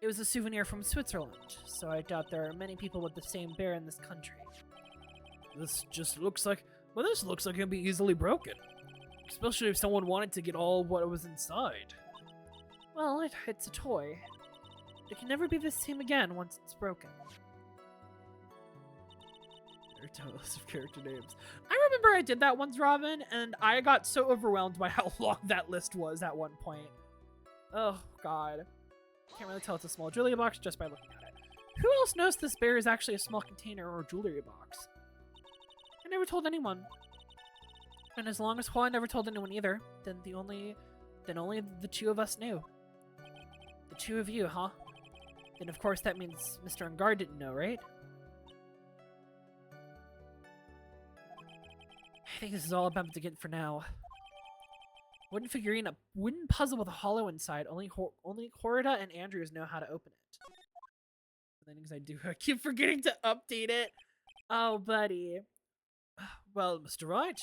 It was a souvenir from Switzerland, so I doubt there are many people with the same bear in this country. This just looks like... Well, this looks like it can be easily broken. Especially if someone wanted to get all what was inside. Well, it's a toy. It can never be the same again once it's broken. Tell us of character names. I remember I did that once, Robin, and I got so overwhelmed by how long that list was at one point. Oh, God. Can't really tell it's a small jewelry box just by looking at it. Who else knows this bear is actually a small container or jewelry box? I never told anyone. And as long as Juan never told anyone either, then only the two of us knew. The two of you, huh? Then of course that means Mr. Unguard didn't know, right? I think this is all I'm about to get for now. Wooden figurine, a wooden puzzle with a hollow inside. Only Corida and Andrews know how to open it. The things I do, I keep forgetting to update it. Oh, buddy. Well, Mr. Wright,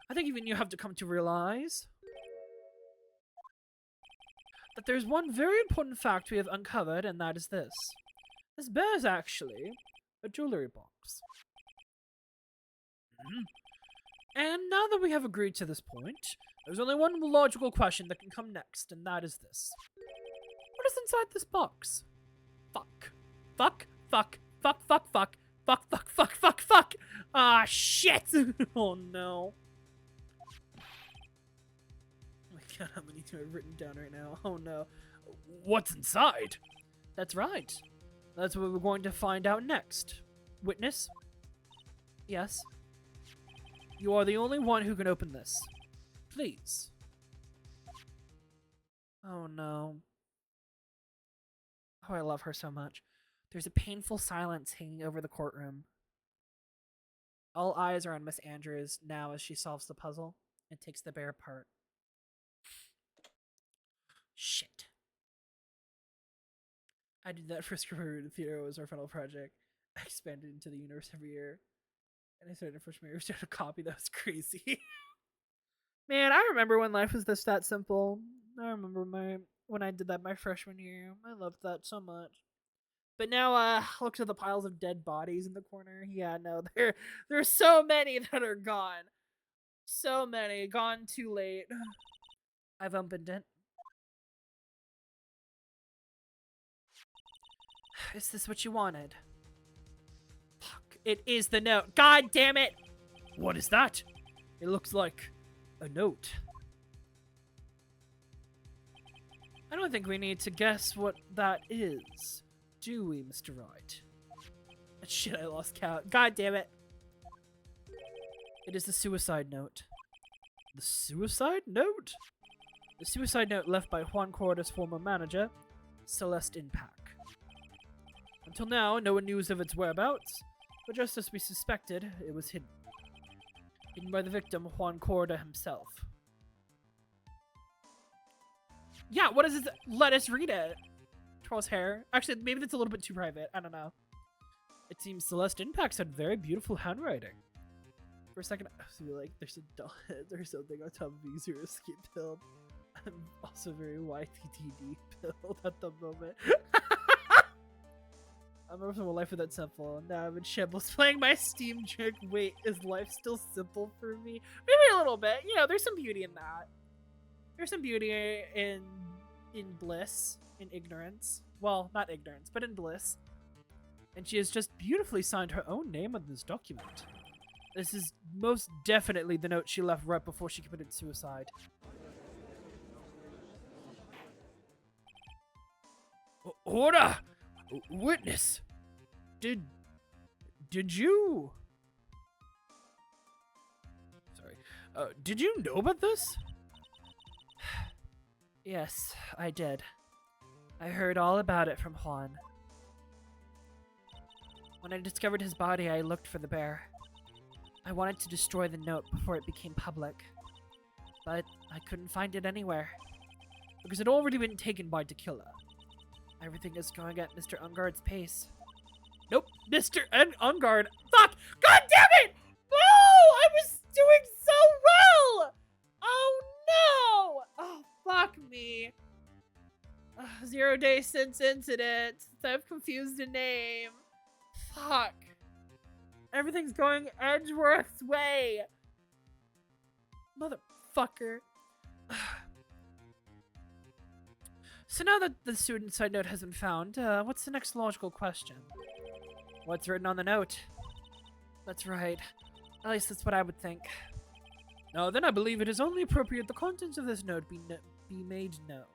I think even you have to come to realize that there's one very important fact we have uncovered, and that is this. This bear is actually a jewelry box. And now that we have agreed to this point, there's only one logical question that can come next, and that is this. What is inside this box? Fuck. Fuck. Fuck. Fuck. Fuck. Fuck. Fuck. Fuck. Fuck. Fuck. Fuck. Ah, shit! Oh, no. Oh my god, how many do I have written down right now? Oh no. What's inside? That's right. That's what we're going to find out next. Witness? Yes. You are the only one who can open this. Please. Oh no. Oh, I love her so much. There's a painful silence hanging over the courtroom. All eyes are on Miss Andrews now as she solves the puzzle and takes the bear apart. Shit. I did that for Screw the Theater. It was our final project. I expanded into the universe every year. And I started freshman year, started a copy. That was crazy. Man, I remember when life was that simple. I remember when I did that my freshman year. I loved that so much. But now, look at the piles of dead bodies in the corner. Yeah, no, there's so many that are gone. So many. Gone too late. I've opened it. Is this what you wanted? Fuck. It is the note. God damn it! What is that? It looks like a note. I don't think we need to guess what that is. Do we, Mr. Wright? Shit, I lost count. God damn it. It is the suicide note. The suicide note? The suicide note left by Juan Corda's former manager, Celeste Inpac. Until now, no one knew of its whereabouts, but just as we suspected, it was hidden. Hidden by the victim, Juan Corda himself. Yeah, what is it? Let us read it. Twirls hair. Actually, maybe that's a little bit too private. I don't know. It seems Celeste Impacts had very beautiful handwriting. For a second, I was like, there's a doll head or something on top of being zero skin pilled. I'm also very YTTD pilled at the moment. I remember from a life with that simple. Now I'm in shambles playing my Steam trick. Wait, is life still simple for me? Maybe a little bit. You know, there's some beauty in that. There's some beauty in bliss, in ignorance. Well, not ignorance, but in bliss. And she has just beautifully signed her own name on this document. This is most definitely the note she left right before she committed suicide. Order! Witness! Did you... Sorry. Did you know about this? Yes, I did. I heard all about it from Juan. When I discovered his body, I looked for the bear. I wanted to destroy the note before it became public, but I couldn't find it anywhere, because it had already been taken by Tequila. Everything is going at Mr. Ungard's pace. Nope, Mr. Ungard. Fuck! God damn it! No! I was doing so well! Oh no! Oh, fuck me. 0 days since incident. I've confused a name. Fuck. Everything's going Edgeworth's way. Motherfucker. So now that the student side note has been found, what's the next logical question? What's written on the note? That's right. At least that's what I would think. Now then I believe it is only appropriate the contents of this note be made known.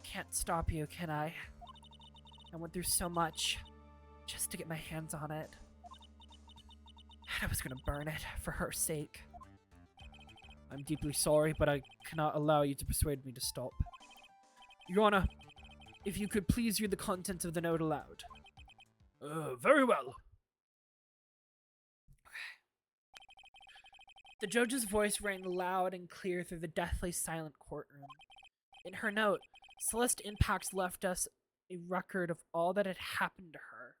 Can't stop you, can I? I went through so much just to get my hands on it. And I was gonna burn it for her sake. I'm deeply sorry, but I cannot allow you to persuade me to stop. Your Honor, if you could please read the contents of the note aloud. Very well. The judge's voice rang loud and clear through the deathly silent courtroom. In her note, Celeste Impacts left us a record of all that had happened to her.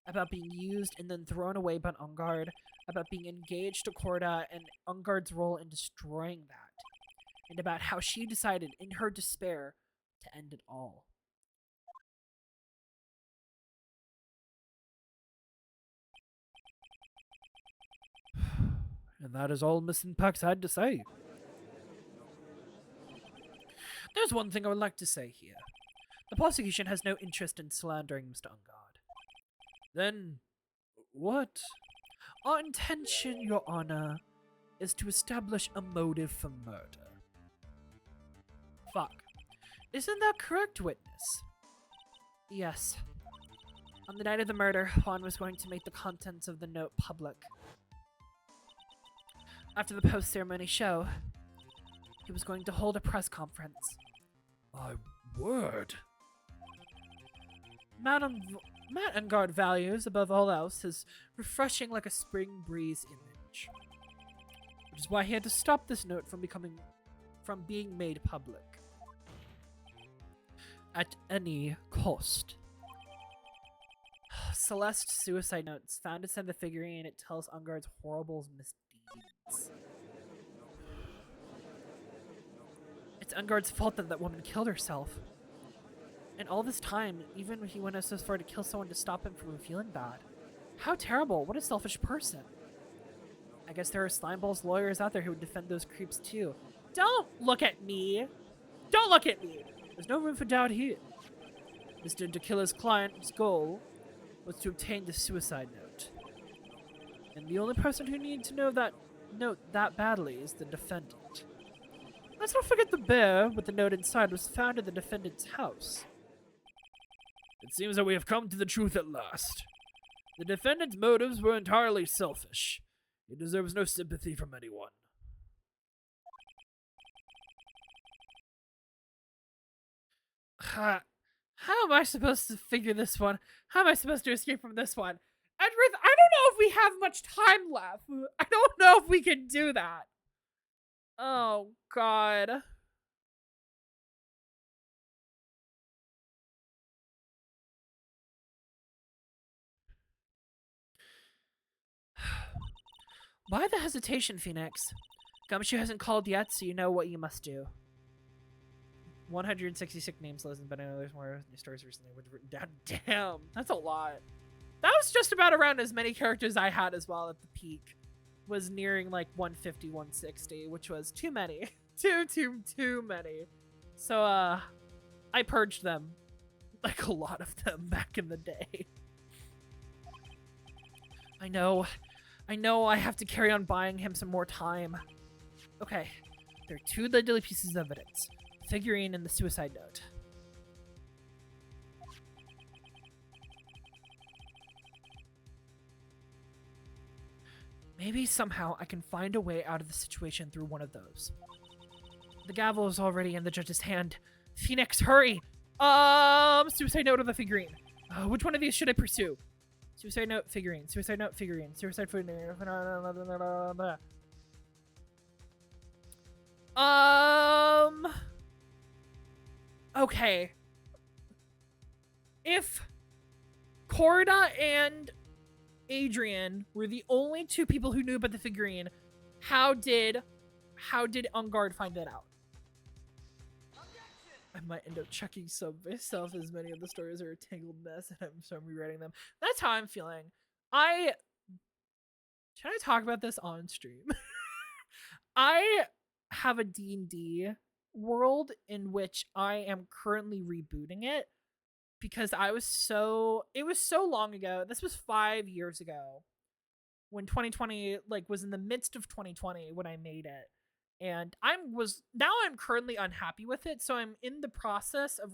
About being used and then thrown away by Ungard, about being engaged to Corda and Ungard's role in destroying that, and about how she decided, in her despair, to end it all. And that is all Miss Impax had to say. There's one thing I would like to say here. The prosecution has no interest in slandering Mr. Ungard. Then, what? Our intention, Your Honor, is to establish a motive for murder. Fuck. Isn't that correct, witness? Yes. On the night of the murder, Juan was going to make the contents of the note public. After the post-ceremony show, he was going to hold a press conference. My word. Matt Ungard values, above all else, his refreshing like a spring breeze image. Which is why he had to stop this note from being made public. At any cost. Celeste's suicide notes found inside the figurine. It tells Ungard's horrible misdeeds. It's Ungard's fault that that woman killed herself. And all this time, even when he went so far to kill someone to stop him from feeling bad. How terrible. What a selfish person. I guess there are Slimeball's lawyers out there who would defend those creeps too. Don't look at me. Don't look at me. There's no room for doubt here. Mr. Tequila's client's goal was to obtain the suicide note. And the only person who needed to know that note that badly is the defendant. Let's not forget the bear with the note inside was found in the defendant's house. It seems that we have come to the truth at last. The defendant's motives were entirely selfish. He deserves no sympathy from anyone. How am I supposed to figure this one? How am I supposed to escape from this one? Edward, I don't know if we have much time left. I don't know if we can do that. Oh, God. Why the hesitation, Phoenix? Gumshoe hasn't called yet, so you know what you must do. 166 names listed, but I know there's more new stories recently written down. Damn, that's a lot. That was just about around as many characters I had as well at the peak. Was nearing like 150, 160, which was too many. too many. So, I purged them. Like a lot of them back in the day. I know I have to carry on buying him some more time. Okay, there are two deadly pieces of evidence. The figurine and the suicide note. Maybe somehow I can find a way out of the situation through one of those. The gavel is already in the judge's hand. Phoenix, hurry! Suicide note or the figurine? Which one of these should I pursue? Suicide note, figurine. Suicide note, figurine. Suicide figurine. Okay. If Corda and Adrian were the only two people who knew about the figurine, how did Ungard find it out? I might end up checking some myself, as many of the stories are a tangled mess and I'm rewriting them. That's how I'm feeling. Should I talk about this on stream? I have a D&D world in which I am currently rebooting it because it was so long ago. This was 5 years ago when 2020 was in the midst of 2020 when I made it. And I'm currently unhappy with it, so I'm in the process of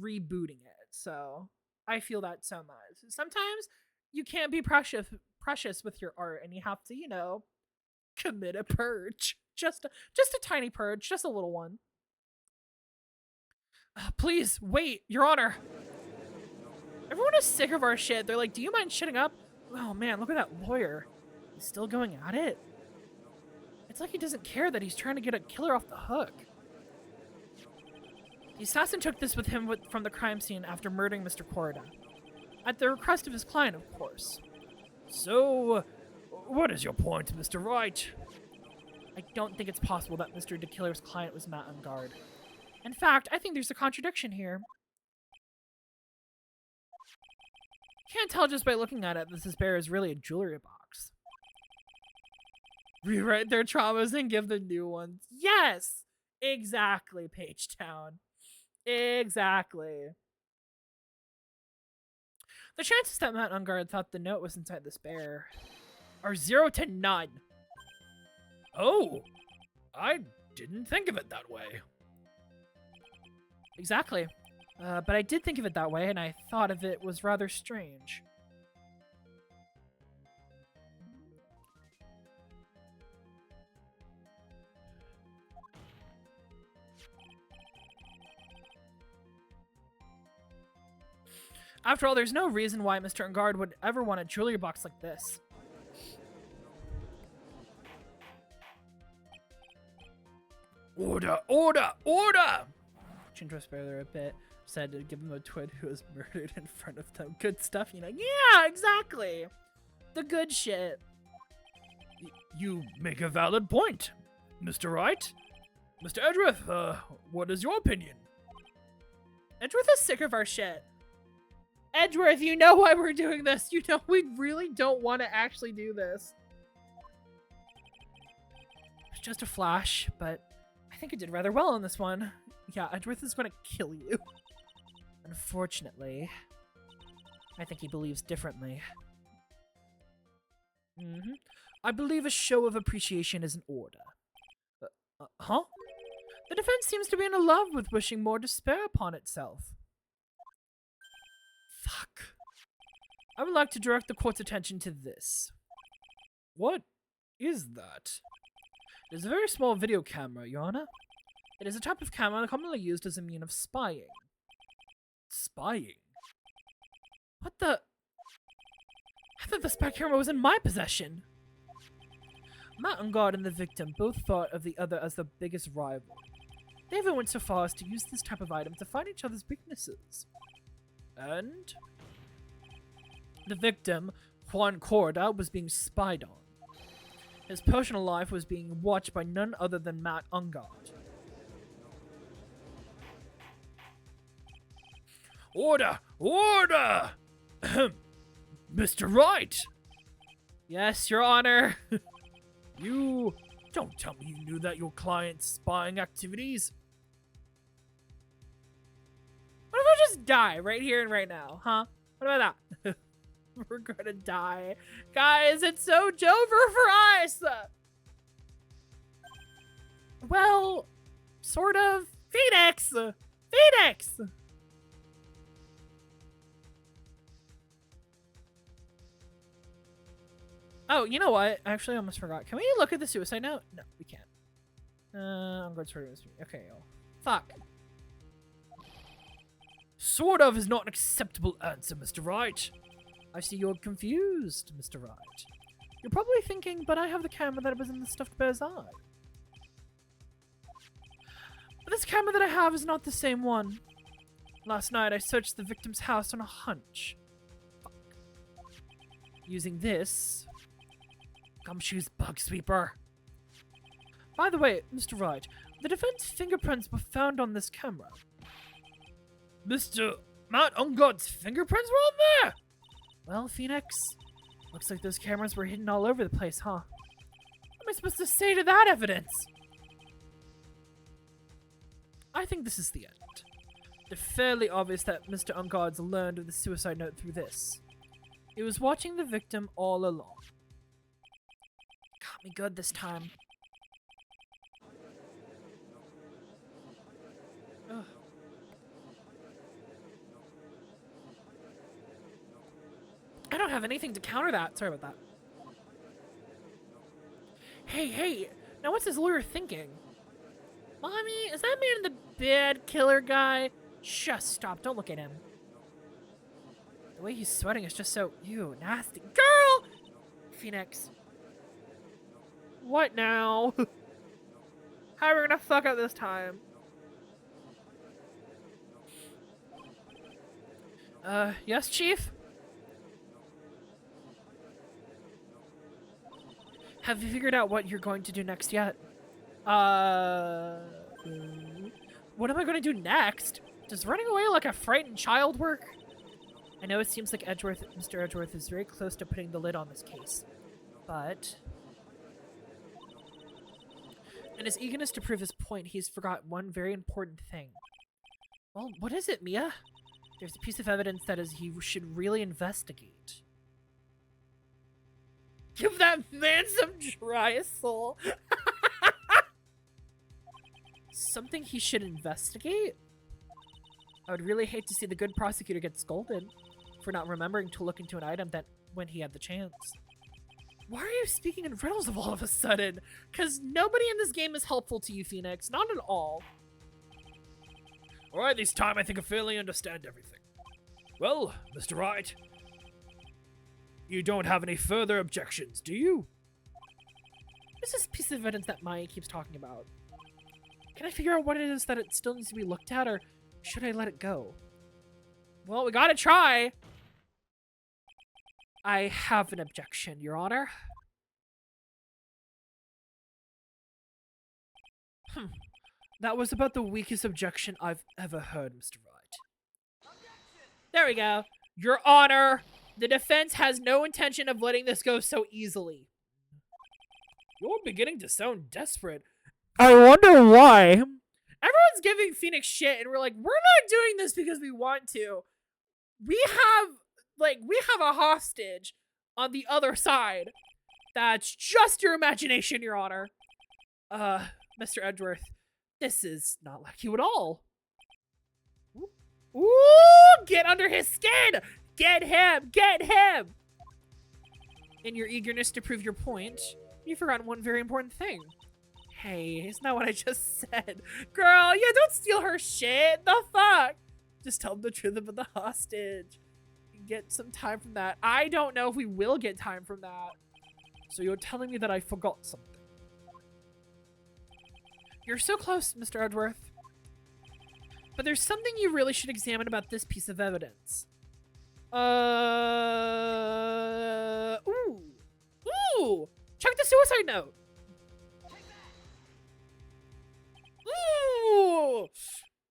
rebooting it. So I feel that so much. Sometimes you can't be precious with your art, and you have to, commit a purge. Just a tiny purge, just a little one. Please wait, Your Honor. Everyone is sick of our shit. They're like, "Do you mind shutting up?" Oh man, look at that lawyer. He's still going at it. It's like he doesn't care that he's trying to get a killer off the hook. The assassin took this with him from the crime scene after murdering Mr. Corda. At the request of his client, of course. So, what is your point, Mr. Wright? I don't think it's possible that Mr. DeKiller's client was Matt Ungard. In fact, I think there's a contradiction here. Can't tell just by looking at it that this bear is really a jewelry box. Rewrite their traumas and give them new ones. Yes! Exactly, Pagetown. Exactly. The chances that Matt Ungard thought the note was inside this bear are 0 to none. Oh, I didn't think of it that way. Exactly. But I did think of it that way, and I thought of it was rather strange. After all, there's no reason why Mr. Ungard would ever want a jewelry box like this. Order, order, order! Change bear there a bit. Said to give him a twin who was murdered in front of them. Good stuff, Yeah, exactly. The good shit. You make a valid point, Mr. Wright. Mr. Edgeworth, what is your opinion? Edgeworth is sick of our shit. Edgeworth, you know why we're doing this. You know we really don't want to actually do this. It's just a flash, but I think it did rather well in this one. Yeah, Edgeworth is going to kill you. Unfortunately, I think he believes differently. I believe a show of appreciation is in order. Huh? The defense seems to be in love with wishing more despair upon itself. Fuck. I would like to direct the court's attention to this. What is that? It is a very small video camera, Your Honor. It is a type of camera commonly used as a means of spying. Spying? What the? I thought the spy camera was in my possession. Matt Ungard and the victim both thought of the other as the biggest rival. They even went so far as to use this type of item to find each other's weaknesses. And the victim, Juan Corda, was being spied on. His personal life was being watched by none other than Matt Ungard. Order! Order! Mr. Wright! Yes, Your Honor. You don't tell me you knew that your client's spying activities. What if I just die right here and right now, huh? What about that? We're gonna die. Guys, it's so over for us! Well, sort of. Phoenix! Phoenix! Oh, you know what? Actually, I almost forgot. Can we look at the suicide note? No, we can't. I'm going to sort of... Okay, oh. Fuck. Sort of is not an acceptable answer, Mr. Wright. I see you're confused, Mr. Wright. You're probably thinking, but I have the camera that was in the stuffed bear's eye. But This camera that I have is not the same one. Last night I searched the victim's house on a hunch. Fuck. Using this gumshoe's bug sweeper. By the way, Mr. Wright, the defense fingerprints were found on this camera. Mr. Matt Ungod's fingerprints were on there? Well, Phoenix, looks like those cameras were hidden all over the place, huh? What am I supposed to say to that evidence? I think this is the end. It's fairly obvious that Mr. Ungod's learned of the suicide note through this. He was watching the victim all along. Got me good this time. Ugh. I don't have anything to counter that. Sorry about that. Hey, now what's his lawyer thinking? Mommy, is that man in the bed killer guy? Just stop, don't look at him. The way he's sweating is just so, ew, nasty. Girl! Phoenix. What now? How are we gonna fuck up this time? Yes, Chief? Have you figured out what you're going to do next yet? What am I going to do next? Does running away like a frightened child work? I know it seems like Mr. Edgeworth is very close to putting the lid on this case, but in his eagerness to prove his point, he's forgot one very important thing. Well, what is it, Mia? There's a piece of evidence that he should really investigate. Give that man some dry soul. Something he should investigate? I would really hate to see the good prosecutor get scolded for not remembering to look into an item that when he had the chance. Why are you speaking in riddles of all of a sudden? Because nobody in this game is helpful to you, Phoenix. Not at all. Alright, this time I think I fairly understand everything. Well, Mr. Wright, you don't have any further objections, do you? What's this piece of evidence that Maya keeps talking about? Can I figure out what it is that it still needs to be looked at, or should I let it go? Well, we gotta try. I have an objection, Your Honor. That was about the weakest objection I've ever heard, Mr. Wright. There we go. Your Honor, the defense has no intention of letting this go so easily. You're beginning to sound desperate. I wonder why. Everyone's giving Phoenix shit, and we're like, we're not doing this because we want to. We have a hostage on the other side. That's just your imagination, Your Honor. Mr. Edgeworth, this is not like you at all. Ooh, get under his skin! Get him! Get him! In your eagerness to prove your point, you've forgotten one very important thing. Hey, isn't that what I just said? Girl, yeah, don't steal her shit. The fuck? Just tell him the truth about the hostage. Get some time from that. I don't know if we will get time from that. So you're telling me that I forgot something? You're so close, Mr. Edgeworth. But there's something you really should examine about this piece of evidence. Ooh! Check the suicide note! Ooh!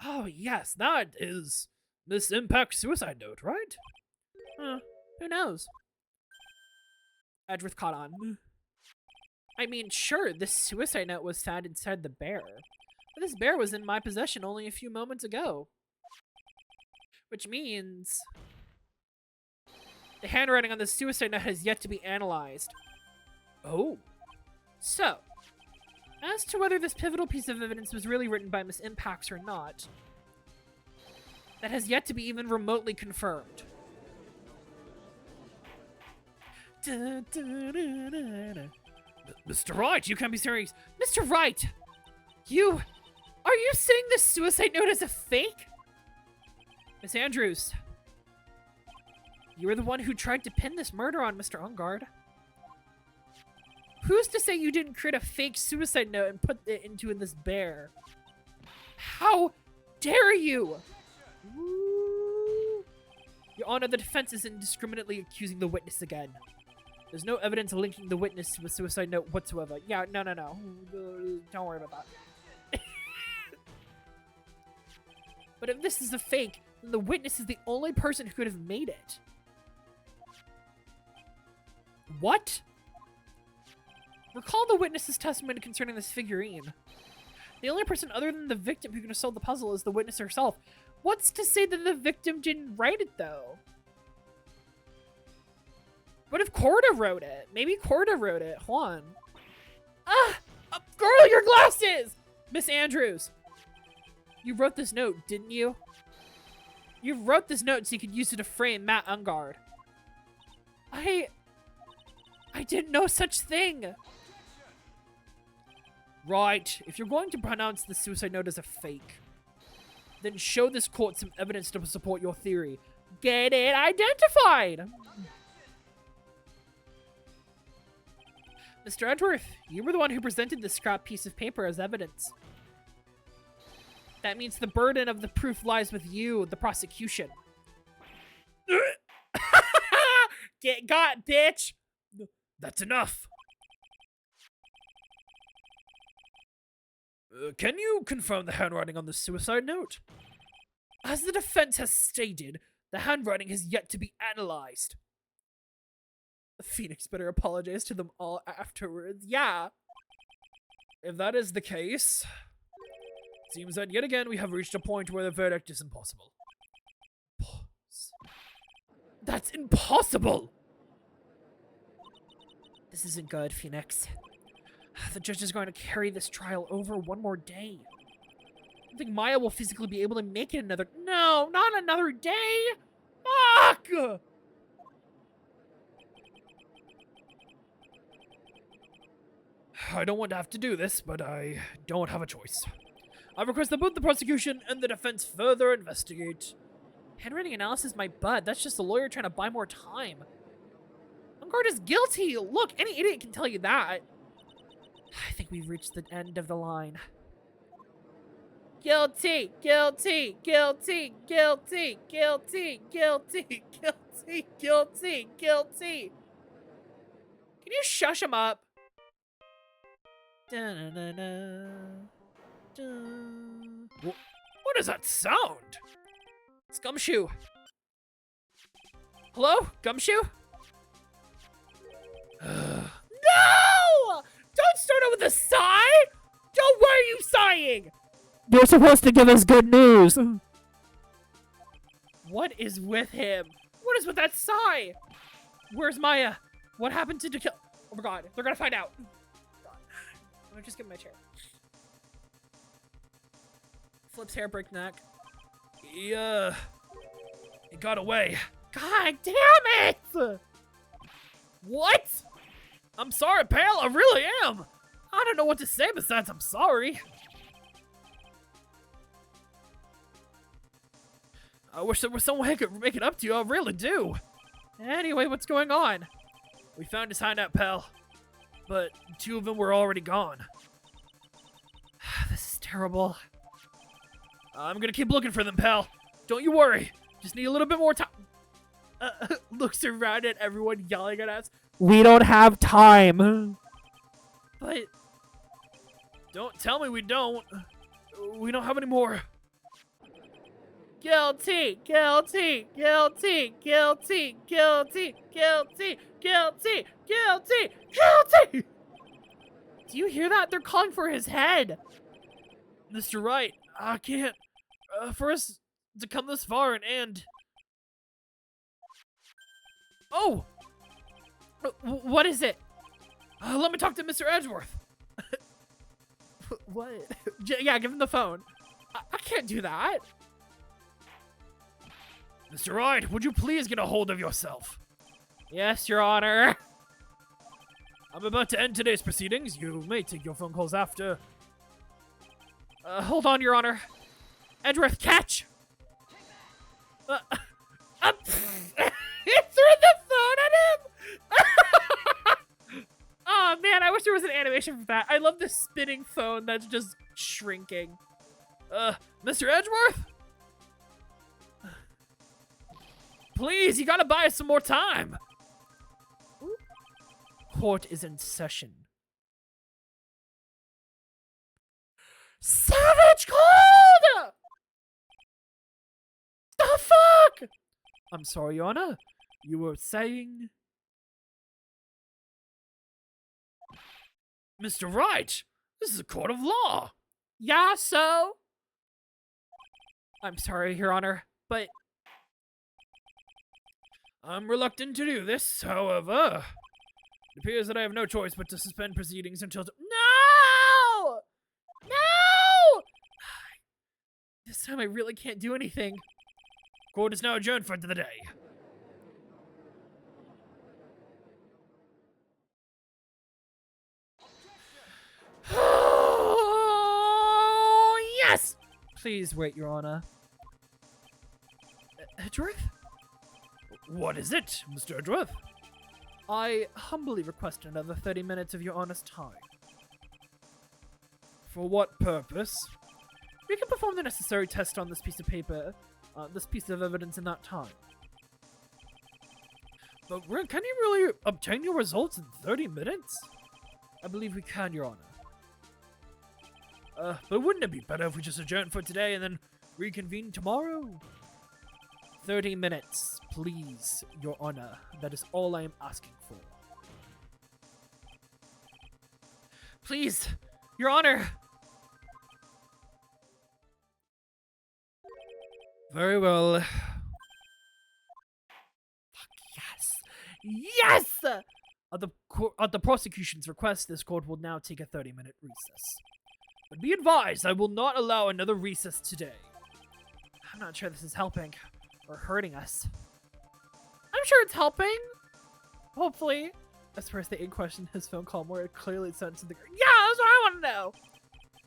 Oh, yes, that is Miss Impact's suicide note, right? Who knows? Edgeworth caught on. I mean, sure, this suicide note was found inside the bear. But this bear was in my possession only a few moments ago. Which means the handwriting on the suicide note has yet to be analyzed. Oh. So, as to whether this pivotal piece of evidence was really written by Miss Impax or not, that has yet to be even remotely confirmed. Mr. Wright, you can't be serious. Mr. Wright! Are you saying this suicide note is a fake? Miss Andrews, you were the one who tried to pin this murder on Mr. Ungard. Who's to say you didn't create a fake suicide note and put it into this bear? How dare you? Your Honor, the defense is indiscriminately accusing the witness again. There's no evidence linking the witness to a suicide note whatsoever. Yeah, no. Don't worry about that. But if this is a fake, then the witness is the only person who could have made it. What? Recall the witness's testimony concerning this figurine. The only person other than the victim who can have solved the puzzle is the witness herself. What's to say that the victim didn't write it, though? What if Corda wrote it? Maybe Corda wrote it. Hold on. Girl, your glasses! Miss Andrews. You wrote this note, didn't you? You wrote this note so you could use it to frame Matt Ungard. I didn't know such thing. Right. If you're going to pronounce the suicide note as a fake, then show this court some evidence to support your theory. Get it identified! Mr. Edgeworth, you were the one who presented this scrap piece of paper as evidence. That means the burden of the proof lies with you, the prosecution. Get got, bitch! That's enough. Can you confirm the handwriting on the suicide note? As the defense has stated, the handwriting has yet to be analyzed. Phoenix better apologize to them all afterwards. Yeah. If that is the case, it seems that yet again we have reached a point where the verdict is impossible. That's impossible! This isn't good, Phoenix. The judge is going to carry this trial over one more day. I don't think Maya will physically be able to make it another— No, not another day! Fuck! I don't want to have to do this, but I don't have a choice. I request that both the prosecution and the defense further investigate. Handwriting analysis, my butt. That's just a lawyer trying to buy more time. Ungard is guilty! Look, any idiot can tell you that. I think we've reached the end of the line. Guilty! Guilty! Guilty! Guilty! Guilty! Guilty! Guilty! Guilty! Guilty! Can you shush him up? What is that sound? It's Gumshoe. Hello? Gumshoe? No! Don't start out with a sigh! Don't, why are you sighing? You're supposed to give us good news. What is with him? What is with that sigh? Where's Maya? What happened to Kill? Oh my god, they're gonna find out. I'm gonna just give him my chair. Flips hair breakneck. He got away. God damn it! What? I'm sorry, pal. I really am. I don't know what to say besides I'm sorry. I wish there was some way I could make it up to you. I really do. Anyway, what's going on? We found his hideout, pal. But 2 of them were already gone. This is terrible. I'm gonna keep looking for them, pal. Don't you worry. Just need a little bit more time. Looks around at everyone yelling at us. We don't have time. But don't tell me we don't. We don't have any more. Guilty, guilty, guilty, guilty, guilty, guilty, guilty, guilty, guilty! Do you hear that? They're calling for his head. Mr. Wright, I can't. For us to come this far and end. Oh! What is it? Let me talk to Mr. Edgeworth. What? Yeah, give him the phone. I can't do that. Mr. Wright, would you please get a hold of yourself? Yes, Your Honor. I'm about to end today's proceedings. You may take your phone calls after. Hold on, Your Honor. Edgeworth, catch! He threw the phone at him! Oh, man, I wish there was an animation for that. I love the spinning phone that's just shrinking. Mr. Edgeworth? Please, you gotta buy us some more time. Court is in session. Savage cold! The fuck? I'm sorry, Your Honor. You were saying... Mr. Wright, this is a court of law. Yeah, so? I'm sorry, Your Honor, but... I'm reluctant to do this, however... It appears that I have no choice but to suspend proceedings until... No! No! This time I really can't do anything. Court is now adjourned for the day. Oh, yes! Please wait, Your Honor. Edgeworth? What is it, Mr. Edgeworth? I humbly request another 30 minutes of your Honor's time. For what purpose? We can perform the necessary test on this piece of paper, this piece of evidence in that time. But can you really obtain your results in 30 minutes? I believe we can, Your Honor. But wouldn't it be better if we just adjourn for today and then reconvene tomorrow? 30 minutes, please, Your Honor. That is all I am asking for. Please, Your Honor! Very well. Fuck yes! Yes! At the prosecution's request, this court will now take a 30-minute recess. But be advised, I will not allow another recess today. I'm not sure this is helping. Or hurting us. I'm sure it's helping. Hopefully. As far as the in-question his phone call more clearly sent to the... Yeah, that's what I want to know.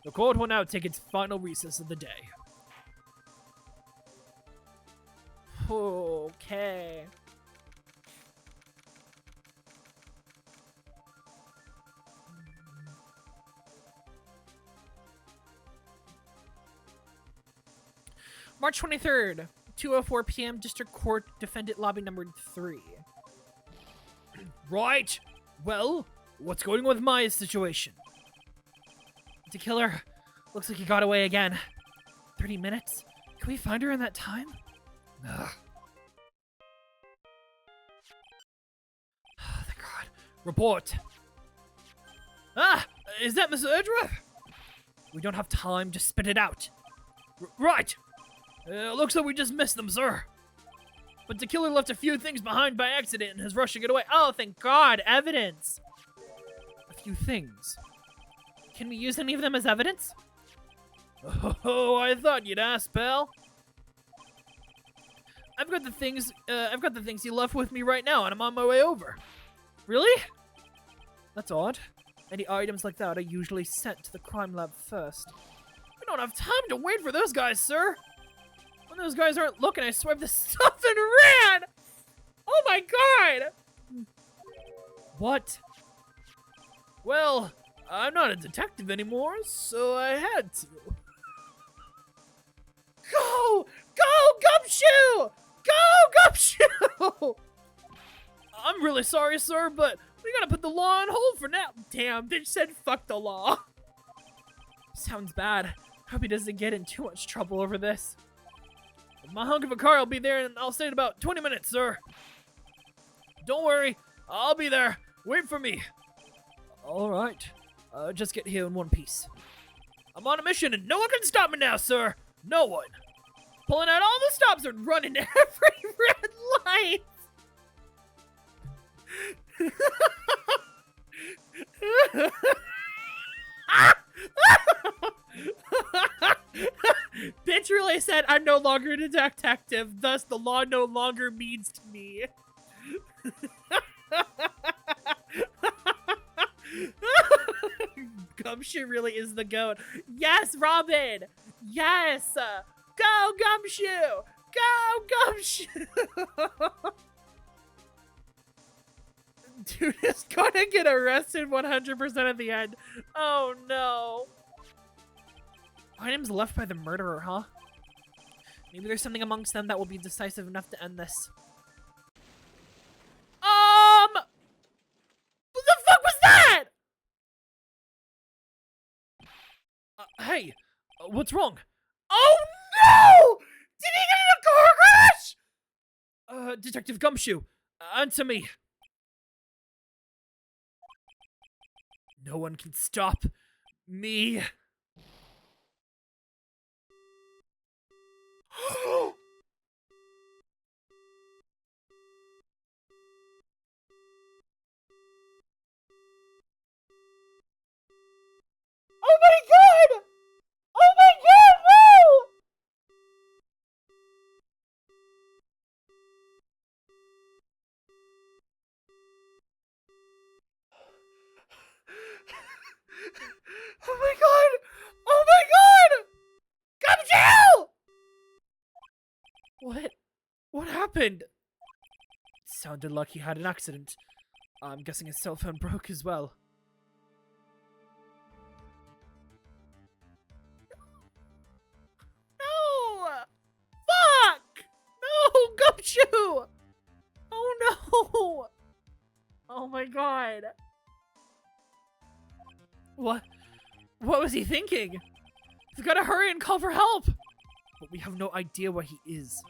The court will now take its final recess of the day. Okay. March 23rd. 2:04 p.m. District Court, Defendant Lobby number 3. Right. Well, what's going on with Maya's situation? The killer looks like he got away again. 30 minutes? Can we find her in that time? Ugh. Oh, thank God. Report. Ah! Is that Mr. Edgeworth? We don't have time to spit it out. Right! Looks like we just missed them, sir. But the killer left a few things behind by accident and is rushing it away. Oh, thank God, evidence. A few things. Can we use any of them as evidence? Oh, I thought you'd ask, pal. I've got the things you left with me right now, and I'm on my way over. Really? That's odd. Any items like that are usually sent to the crime lab first. We don't have time to wait for those guys, sir. When those guys aren't looking, I swiped the stuff and ran! Oh my God! What? Well, I'm not a detective anymore, so I had to. Go! Go, Gumshoe! Go, Gumshoe! I'm really sorry, sir, but we gotta put the law on hold for now. Damn, bitch said fuck the law. Sounds bad. Hope he doesn't get in too much trouble over this. My hunk of a car will be there, and I'll stay in about 20 minutes, sir. Don't worry, I'll be there. Wait for me. All right. Just get here in one piece. I'm on a mission, and no one can stop me now, sir. No one. Pulling out all the stops and running every red light. Bitch really said, I'm no longer a detective, thus the law no longer means to me. Gumshoe really is the goat. Yes, Robin! Yes! Go, Gumshoe! Go, Gumshoe! Dude is gonna get arrested 100% at the end. Oh no. items left by the murderer, huh? Maybe there's something amongst them that will be decisive enough to end this. What the fuck was that? Hey, what's wrong? Oh no! Did he get in a car crash? Detective Gumshoe, answer me. No one can stop me. Oh my god! Oh my god, no! Oh my god! Oh my god! Come What? What happened? Sounded like he had an accident. I'm guessing his cell phone broke as well. No! Fuck! No, Gumshoe! Oh no! Oh my god. What was he thinking? We've gotta hurry and call for help! But we have no idea where he is.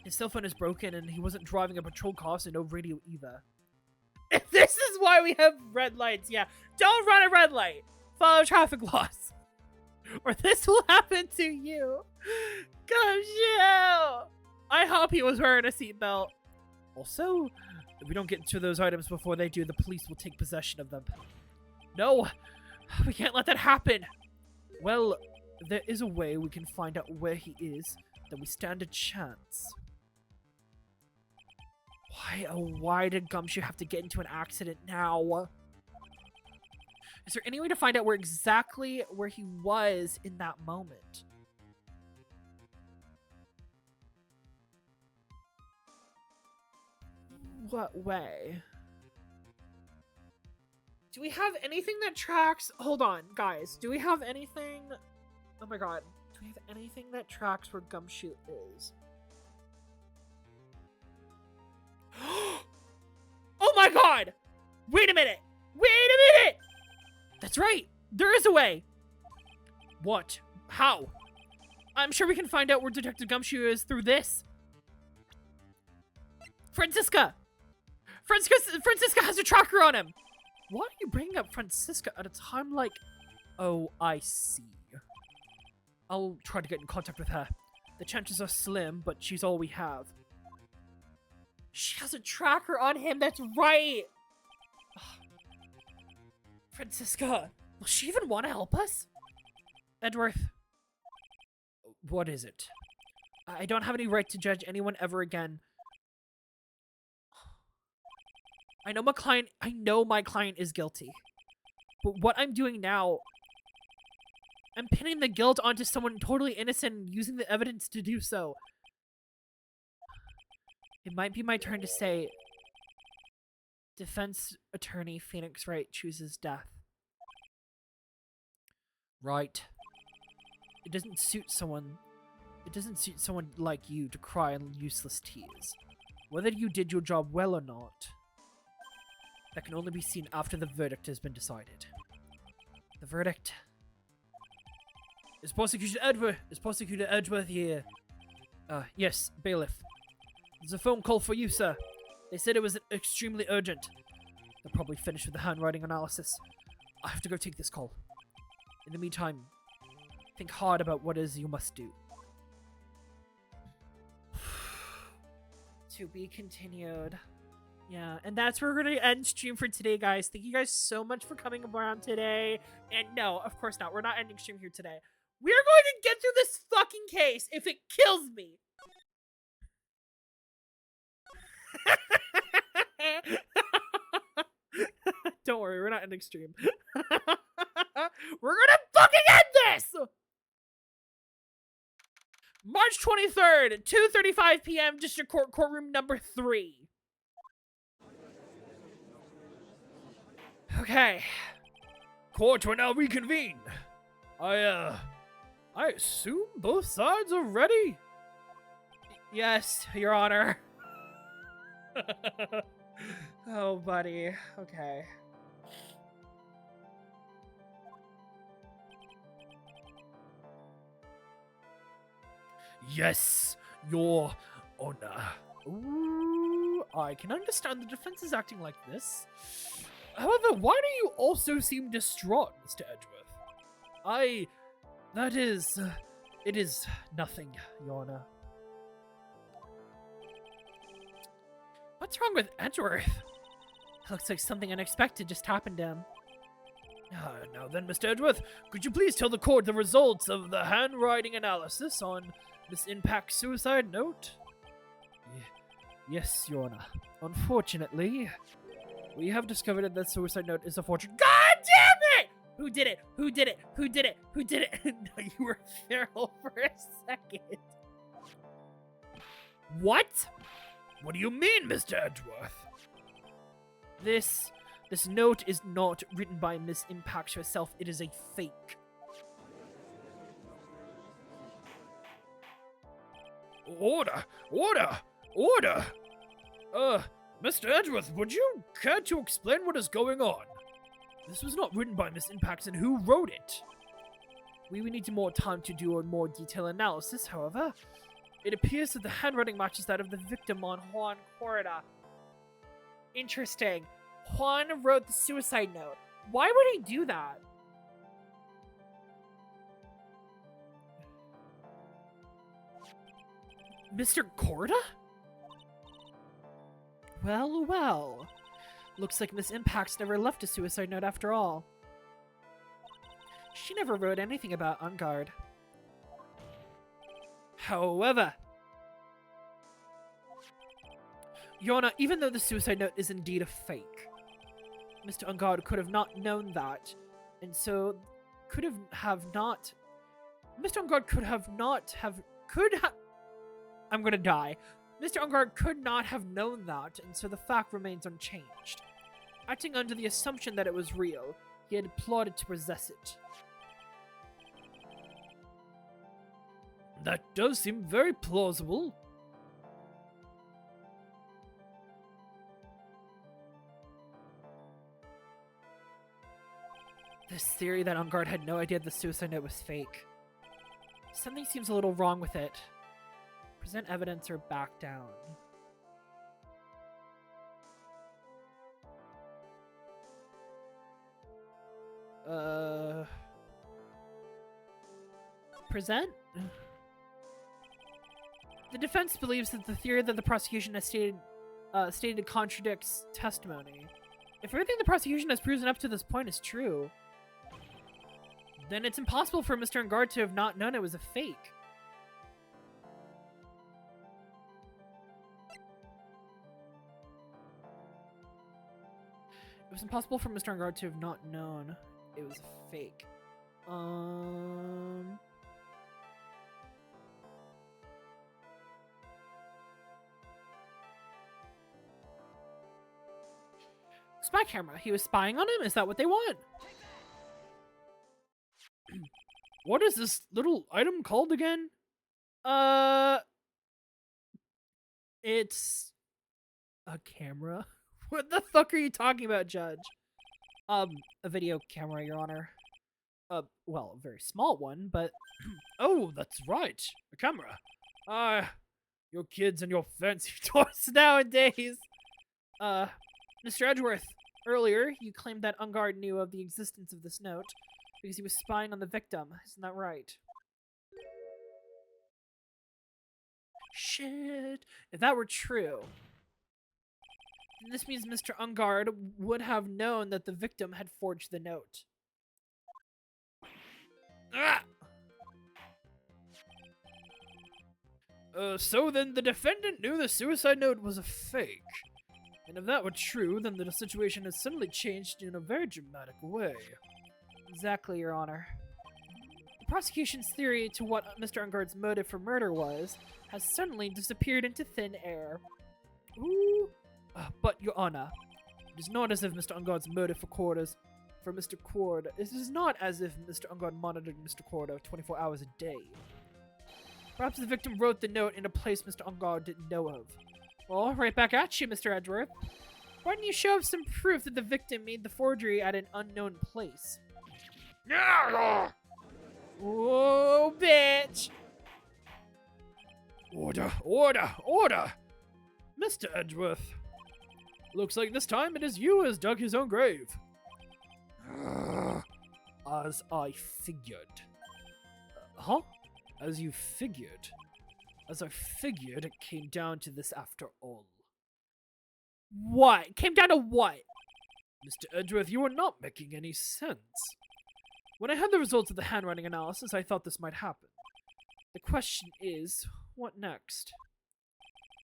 His cell phone is broken and he wasn't driving a patrol car, so no radio either. This is why we have red lights, yeah. Don't run a red light. Follow traffic laws. Or this will happen to you. Gumshoe! I hope he was wearing a seatbelt. Also, if we don't get to those items before they do, the police will take possession of them. No! We can't let that happen! Well, there is a way we can find out where he is, then we stand a chance. Why did Gumshoe have to get into an accident now? Is there any way to find out exactly where he was in that moment? What way? Do we have anything that tracks... Hold on, guys. Do we have anything... Oh my god. Do we have anything that tracks where Gumshoe is? Oh my god! Wait a minute! Wait a minute! That's right! There is a way! What? How? I'm sure we can find out where Detective Gumshoe is through this. Francisca! Francisca has a tracker on him! Why are you bringing up Francisca at a time like... Oh, I see. I'll try to get in contact with her. The chances are slim, but she's all we have. She has a tracker on him, that's right! Francisca! Will she even want to help us? Edworth. What is it? I don't have any right to judge anyone ever again. I know my client is guilty. But what I'm doing now, I'm pinning the guilt onto someone totally innocent and using the evidence to do so. It might be my turn to say, Defense Attorney Phoenix Wright chooses death. Right. It doesn't suit someone like you to cry in useless tears. Whether you did your job well or not, that can only be seen after the verdict has been decided. The verdict is Prosecutor Edgeworth here. Yes, bailiff. There's a phone call for you, sir. They said it was extremely urgent. They're probably finished with the handwriting analysis. I have to go take this call. In the meantime, think hard about what it is you must do. To be continued. Yeah, and that's where we're going to end stream for today, guys. Thank you guys so much for coming around today. And no, of course not. We're not ending stream here today. We're going to get through this fucking case if it kills me. Don't worry, we're not ending stream. We're gonna fucking end this! March 23rd, 2:35 p.m. District Court, courtroom number 3. Okay. Court will now reconvene. I assume both sides are ready? Yes, Your Honor. Oh, buddy. Okay. Yes, Your Honor. Ooh, I can understand the defense is acting like this. However, why do you also seem distraught, Mr. Edgeworth? It is nothing, Your Honor. What's wrong with Edgeworth? Looks like something unexpected just happened to him. Now then, Mr. Edgeworth, could you please tell the court the results of the handwriting analysis on Miss Impact's suicide note? Yes, Your Honor. Unfortunately, we have discovered that the suicide note is a forgery. God damn it! Who did it? Who did it? Who did it? Who did it? No, you were feral for a second. What? What do you mean, Mr. Edgeworth? This note is not written by Miss Impact herself. It is a fake. Order! Order! Order! Mr. Edgeworth, would you care to explain what is going on? This was not written by Miss Impact, and who wrote it? We would need more time to do a more detailed analysis, however. It appears that the handwriting matches that of the victim on Juan Corda. Interesting. Juan wrote the suicide note. Why would he do that? Mr. Corda? Well, well. Looks like Miss Impact's never left a suicide note after all. She never wrote anything about Ungard. However, Your Honor, even though the suicide note is indeed a fake, Mr. Ungard could have not known that, and so Mr. Ungard I'm gonna die. Mr. Ungard could not have known that, and so the fact remains unchanged. Acting under the assumption that it was real, he had plotted to possess it. That does seem very plausible. This theory that Ungard had no idea the suicide note was fake. Something seems a little wrong with it. Present evidence or back down. Present? The defense believes that the theory that the prosecution has stated contradicts testimony. If everything the prosecution has proven up to this point is true, then it's impossible for Mr. Ungard to have not known it was a fake. It was impossible for Mr. Ungard to have not known it was a fake. Spy camera. He was spying on him? Is that what they want? What is this little item called again? It's a camera. What the fuck are you talking about, Judge? A video camera, Your Honor. Well, a very small one, but... Oh, that's right. A camera. Your kids and your fancy toys nowadays. Mr. Edgeworth, earlier you claimed that Ungard knew of the existence of this note because he was spying on the victim. Isn't that right? Shit. If that were true, then this means Mr. Ungard would have known that the victim had forged the note. Ah! So then the defendant knew the suicide note was a fake. And if that were true, then the situation has suddenly changed in a very dramatic way. Exactly, Your Honor. The prosecution's theory to what Mr. Ungard's motive for murder was has suddenly disappeared into thin air. Ooh. But, Your Honor, it is not as if Mr. Ungard's motive for Corda's... for Mr. Cord. It is not as if Mr. Ungard monitored Mr. Cord 24 hours a day. Perhaps the victim wrote the note in a place Mr. Ungard didn't know of. Well, right back at you, Mr. Edgeworth. Why don't you show us some proof that the victim made the forgery at an unknown place? Oh, bitch! Order, order, order! Mr. Edgeworth. Looks like this time it is you who has dug his own grave. As I figured. Huh? As you figured. As I figured, it came down to this after all. What? Came down to what? Mr. Edgeworth, you are not making any sense. When I had the results of the handwriting analysis, I thought this might happen. The question is, what next?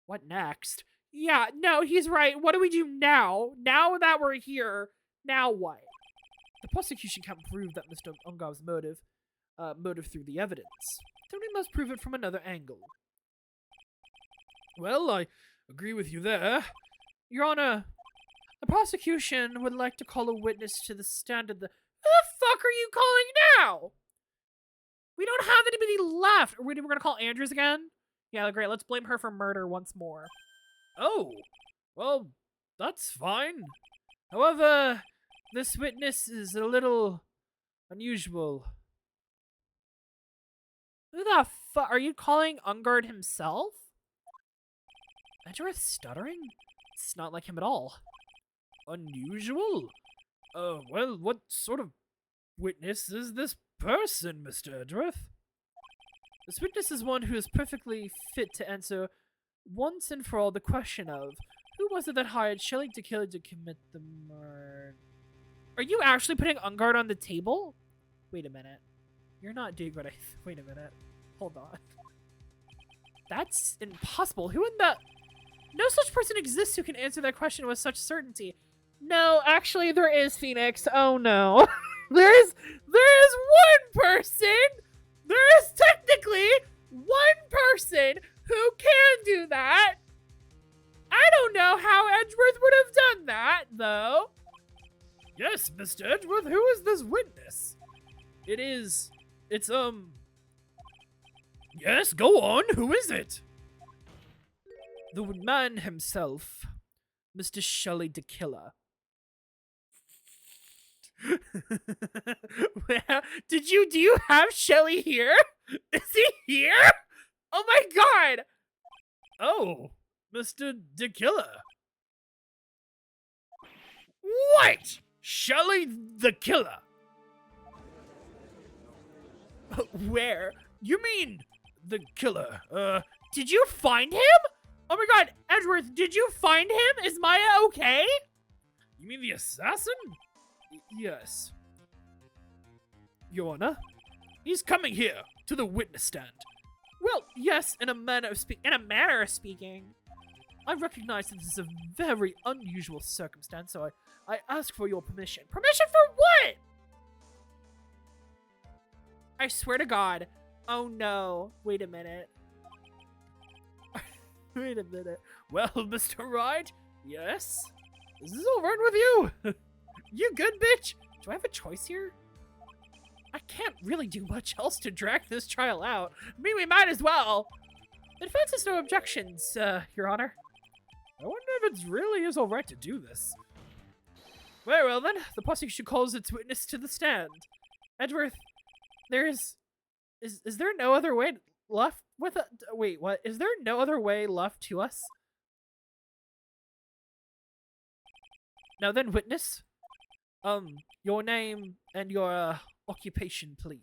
What next? Yeah, no, he's right. What do we do now? Now that we're here, now what? The prosecution can't prove that Mr. Ungard's motive through the evidence. Then we must prove it from another angle. Well, I agree with you there. Your Honor, the prosecution would like to call a witness to the stand of the... Who the fuck are you calling now? We don't have anybody left. We're gonna call Andrews again? Yeah, great. Let's blame her for murder once more. Oh, well, that's fine. However, this witness is a little unusual. Who the fuck? Are you calling Ungard himself? Edgeworth stuttering? It's not like him at all. Unusual? Well, what sort of witness is this person, Mr. Edgeworth? This witness is one who is perfectly fit to answer once and for all the question of who was it that hired Shelley Tequila to commit the murder? Are you actually putting Ungard on the table? Wait a minute. You're not doing what I... Wait a minute. Hold on. That's impossible. Who in the... No such person exists who can answer that question with such certainty. No, actually, there is, Phoenix. Oh, no. there is one person! There is technically one person who can do that! I don't know how Edgeworth would have done that, though. Yes, Mr. Edgeworth, who is this witness? Yes, go on, who is it? The man himself, Mr. Shelley Tequila. Do you have Shelley here? Is he here? Oh my god! Oh, Mr. Tequila. What? Shelley the Killer. Where? You mean the killer? Did you find him? Oh my god, Edgeworth, did you find him? Is Maya okay? You mean the assassin? Yes. Your Honor, he's coming here to the witness stand. Well, yes, in a manner of speaking. I recognize that this is a very unusual circumstance, so I ask for your permission. Permission for what? I swear to God. Oh no. Wait a minute. Wait a minute. Well, Mr. Wright? Yes? Is this all right with you? You good, bitch? Do I have a choice here? I can't really do much else to drag this trial out. I mean, we might as well. The defense has no objections, Your Honor. I wonder if it really is all right to do this. Very well then, the prosecution calls its witness to the stand. Edgeworth, is there no other way left with a... Wait, what? Is there no other way left to us? Now then, witness. Your name and your occupation, please.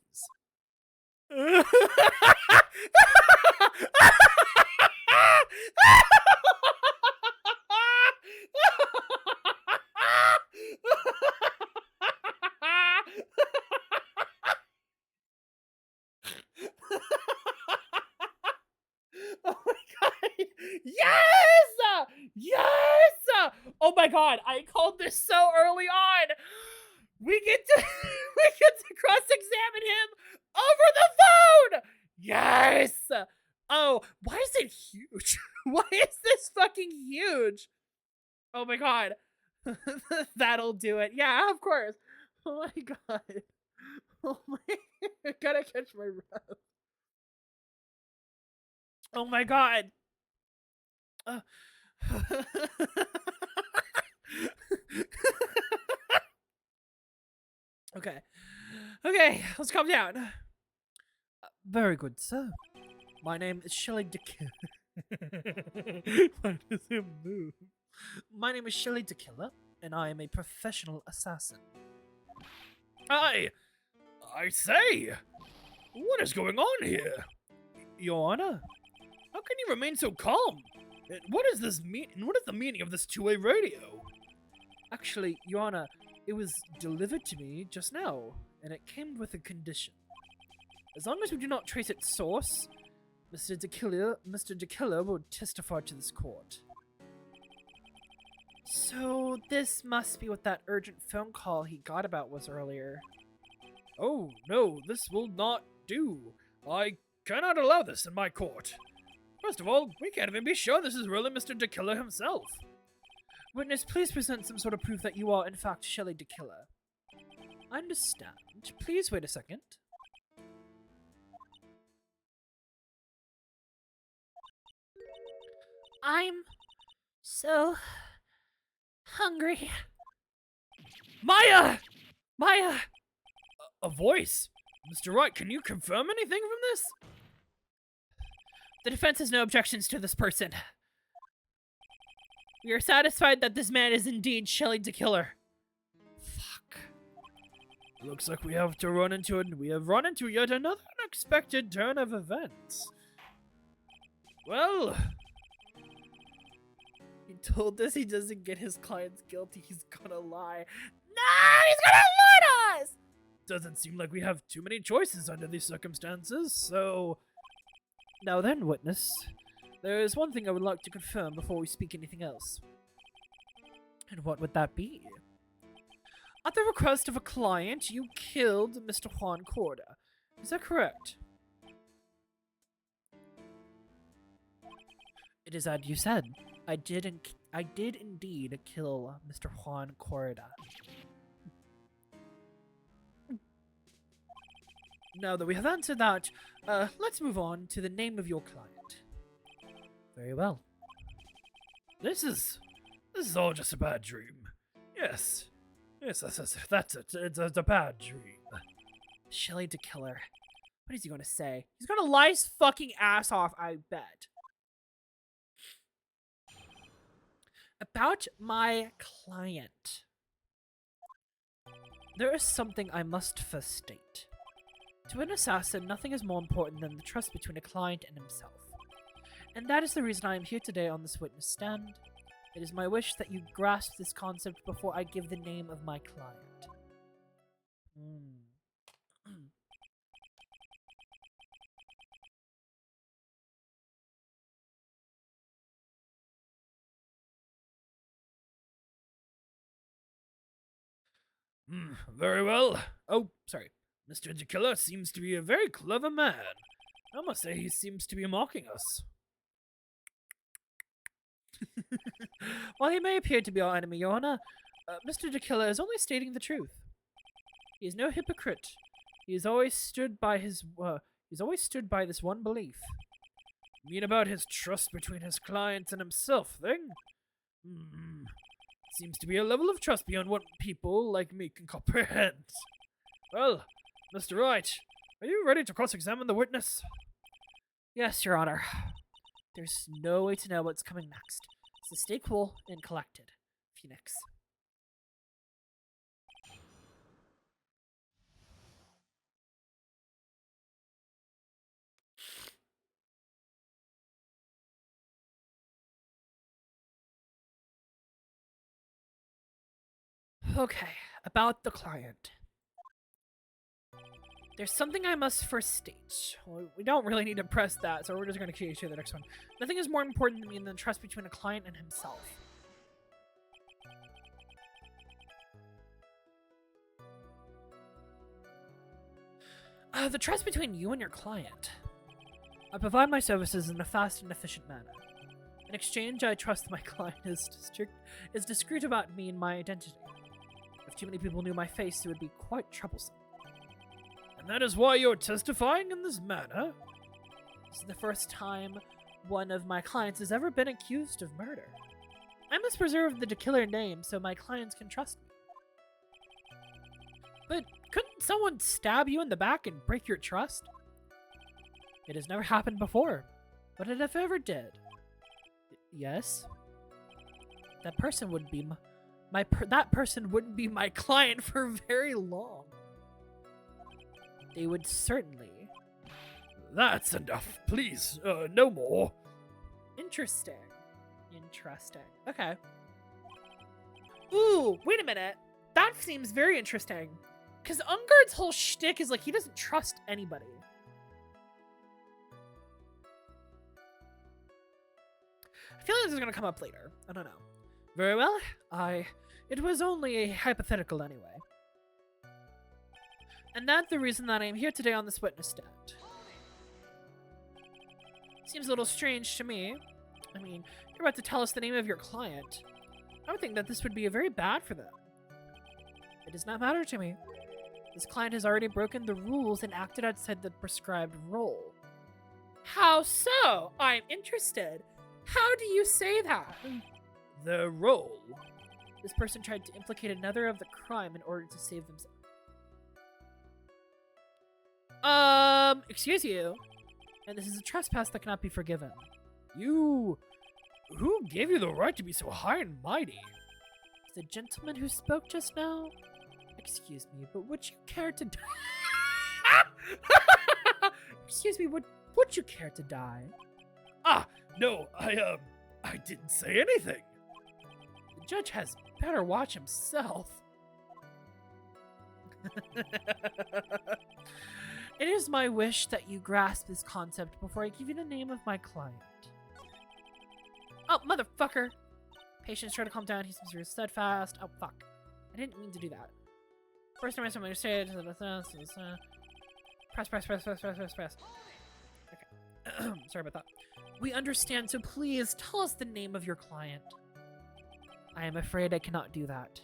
Oh my god! Yes! Yes! Oh my god! I called this so early on. We get to cross-examine him over the phone. Yes! Oh, why is it huge? Why is this fucking huge? Oh my god. That'll do it. Yeah, of course. Oh my god. Oh my, I gotta catch my breath. Oh my god. Okay. Okay, let's calm down. Very good, sir. My name is Shelley Why does it move? My name is Shelley DeKiller, and I am a professional assassin. I say, what is going on here? Your Honor, How can you remain so calm? And what is this What is the meaning of this two-way radio? actually, Your Honor, it was delivered to me just now, and it came with a condition. As long as we do not trace its source, Mr. DeKiller will testify to this court. So this must be what that urgent phone call he got about was earlier. Oh no, this will not do. I cannot allow this in my court. First of all, we can't even be sure this is really Mr. DeKiller himself. Witness, please present some sort of proof that you are, in fact, Shelley DeKiller. I understand. Please wait a second. I'm so hungry. Maya! Maya! A voice? Mr. Wright, can you confirm anything from this? The defense has no objections to this person. We are satisfied that this man is indeed Shelley DeKiller. Fuck. Looks like we have run into yet another unexpected turn of events. Well, He told us he doesn't get his clients guilty, he's gonna lie. No, he's gonna lie to us! doesn't seem like we have too many choices under these circumstances, so... Now then, witness, there is one thing I would like to confirm before we speak anything else. And what would that be? At the request of a client, you killed Mr. Juan Corda. Is that correct? It is as you said. I did indeed kill Mr. Juan Corda. Now that we have answered that, let's move on to the name of your client. Very well. This is all just a bad dream. Yes, that's it. It's a bad dream. Shelley DeKiller. What is he gonna say? He's gonna lie his fucking ass off, I bet. About my client. There is something I must first state. To an assassin, nothing is more important than the trust between a client and himself. And that is the reason I am here today on this witness stand. It is my wish that you grasp this concept before I give the name of my client. Very well. Oh, sorry. Mr. DeKiller seems to be a very clever man. I must say he seems to be mocking us. While he may appear to be our enemy, Your Honor, Mr. DeKiller is only stating the truth. He is no hypocrite. He has always stood by his. He's always stood by this one belief. You mean about his trust between his clients and himself, thing? Seems to be a level of trust beyond what people like me can comprehend. Well, Mr. Wright, are you ready to cross-examine the witness? Yes, Your Honor. There's no way to know what's coming next. So stay cool and collected, Phoenix. Okay, about the client. There's something I must first state. Well, we don't really need to press that, so we're just going to continue to the next one. Nothing is more important to me than trust between a client and himself. The trust between you and your client. I provide my services in a fast and efficient manner. In exchange, I trust my client is discreet about me and my identity. If too many people knew my face, it would be quite troublesome. And that is why you're testifying in this manner? This is the first time one of my clients has ever been accused of murder. I must preserve the killer name so my clients can trust me. But couldn't someone stab you in the back and break your trust? It has never happened before, but if it ever did, yes, that person would be that person wouldn't be my client for very long. They would certainly. That's enough. Please, no more. Interesting. Interesting. Okay. Ooh, wait a minute. That seems very interesting. Because Ungard's whole shtick is like he doesn't trust anybody. I feel like this is going to come up later. I don't know. Very well. It was only a hypothetical anyway. And that's the reason that I am here today on this witness stand. Seems a little strange to me. I mean, you're about to tell us the name of your client. I would think that this would be very bad for them. It does not matter to me. This client has already broken the rules and acted outside the prescribed role. How so? I'm interested. How do you say that? The role. This person tried to implicate another of the crime in order to save themselves. Excuse you. And this is a trespass that cannot be forgiven. You... Who gave you the right to be so high and mighty? The gentleman who spoke just now? Excuse me, but would you care to die? Excuse me, would you care to die? Ah, no, I didn't say anything. The judge has better watch himself. It is my wish that you grasp this concept before I give you the name of my client. Oh, motherfucker! Patient's trying to calm down. He seems very steadfast. Oh, fuck. I didn't mean to do that. First time I saw stage. Press. Okay. Sorry about that. We understand, so please tell us the name of your client. I am afraid I cannot do that.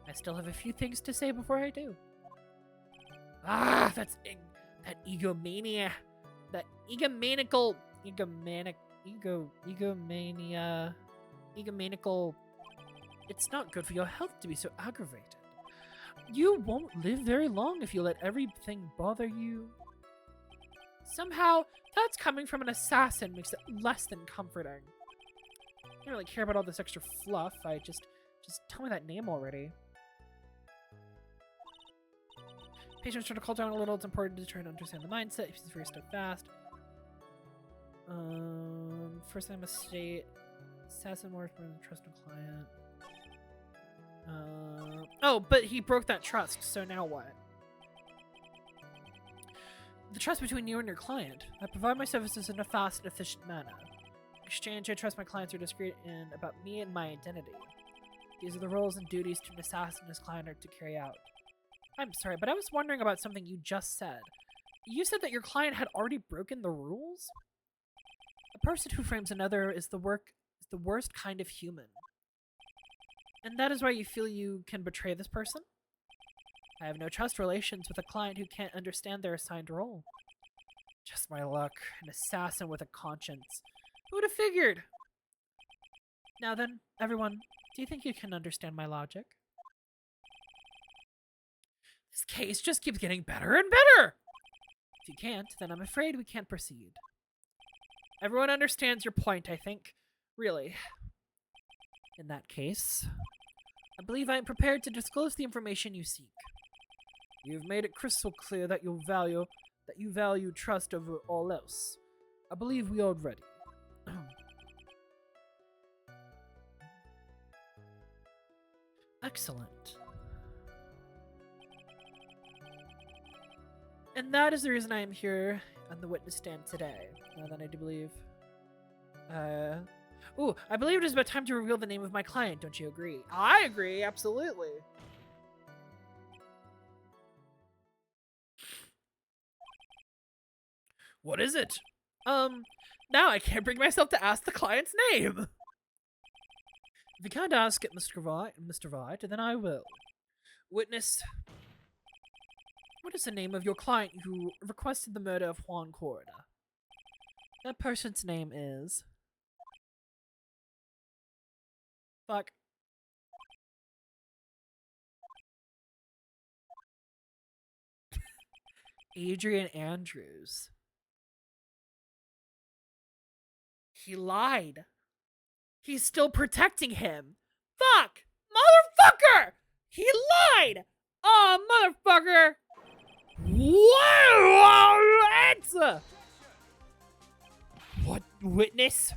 I still have a few things to say before I do. Ah, that egomania. That egomaniacal egomaniacal. It's not good for your health to be so aggravated. You won't live very long if you let everything bother you. Somehow, that's coming from an assassin makes it less than comforting. I don't really care about all this extra fluff. I just tell me that name already. Patients trying to calm down a little. It's important to try to understand the mindset. He's very steadfast. First I must state, assassin more than trust a client. Oh, but he broke that trust, so now what? The trust between you and your client. I provide my services in a fast and efficient manner. In exchange, I trust my clients are discreet in about me and my identity. These are the roles and duties to an assassin and his client are to carry out. I'm sorry, but I was wondering about something you just said. You said that your client had already broken the rules? A person who frames another is the worst kind of human. And that is why you feel you can betray this person? I have no trust relations with a client who can't understand their assigned role. Just my luck. An assassin with a conscience. Who would have figured? Now then, everyone, do you think you can understand my logic? This case just keeps getting better and better! If you can't, then I'm afraid we can't proceed. Everyone understands your point, I think. Really. In that case, I believe I am prepared to disclose the information you seek. You've made it crystal clear that you value trust over all else. I believe we are ready. Excellent. And that is the reason I am here on the witness stand today. Now that I do believe. Ooh, I believe it is about time to reveal the name of my client, don't you agree? I agree, absolutely. What is it? Now I can't bring myself to ask the client's name. If you can't ask it, Mr. Wright, then I will. Witness, what is the name of your client who requested the murder of Juan Corda? That person's name is... Fuck. Adrian Andrews. He lied. He's still protecting him. Fuck! Motherfucker! He lied! Oh, motherfucker! What? What, witness?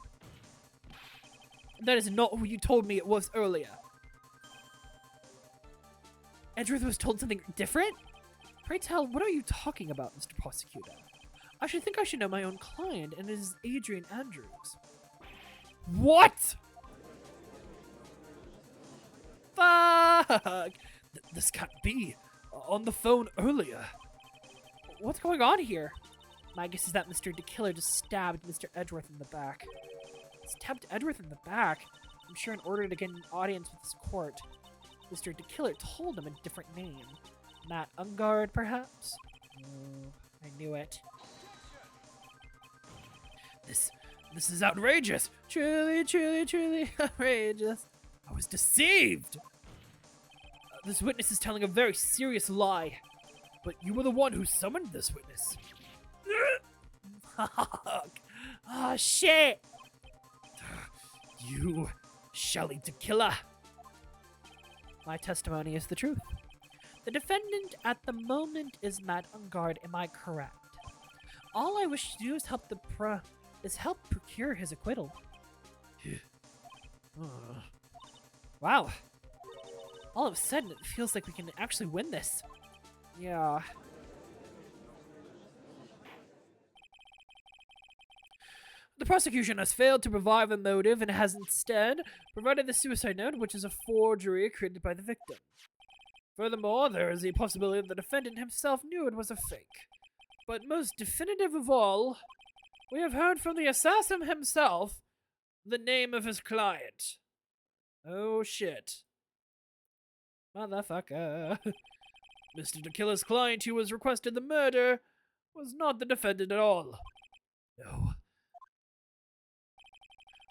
That is not who you told me it was earlier. Edgeworth was told something different? Pray tell, what are you talking about, Mr. Prosecutor? I should think I should know my own client, and it is Adrian Andrews. What? Fuck! This can't be. On the phone earlier. What's going on here? My guess is that Mr. DeKiller just stabbed Mr. Edgeworth in the back. Stabbed Edgeworth in the back? I'm sure in order to get an audience with this court, Mr. DeKiller told him a different name. Matt Ungard, perhaps? Oh, I knew it. This is outrageous! Truly, truly, truly outrageous. I was deceived! This witness is telling a very serious lie. But you were the one who summoned this witness. Fuck! Oh, shit! You, Shelly DeKiller. My testimony is the truth. The defendant at the moment is Matt Ungard, am I correct? All I wish to do is help procure his acquittal. Wow. All of a sudden, it feels like we can actually win this. Yeah. The prosecution has failed to provide a motive and has instead provided the suicide note, which is a forgery created by the victim. Furthermore, there is a possibility that the defendant himself knew it was a fake. But most definitive of all, we have heard from the assassin himself the name of his client. Oh shit. Motherfucker. Mr. DeKiller's client who was requested the murder was not the defendant at all. No.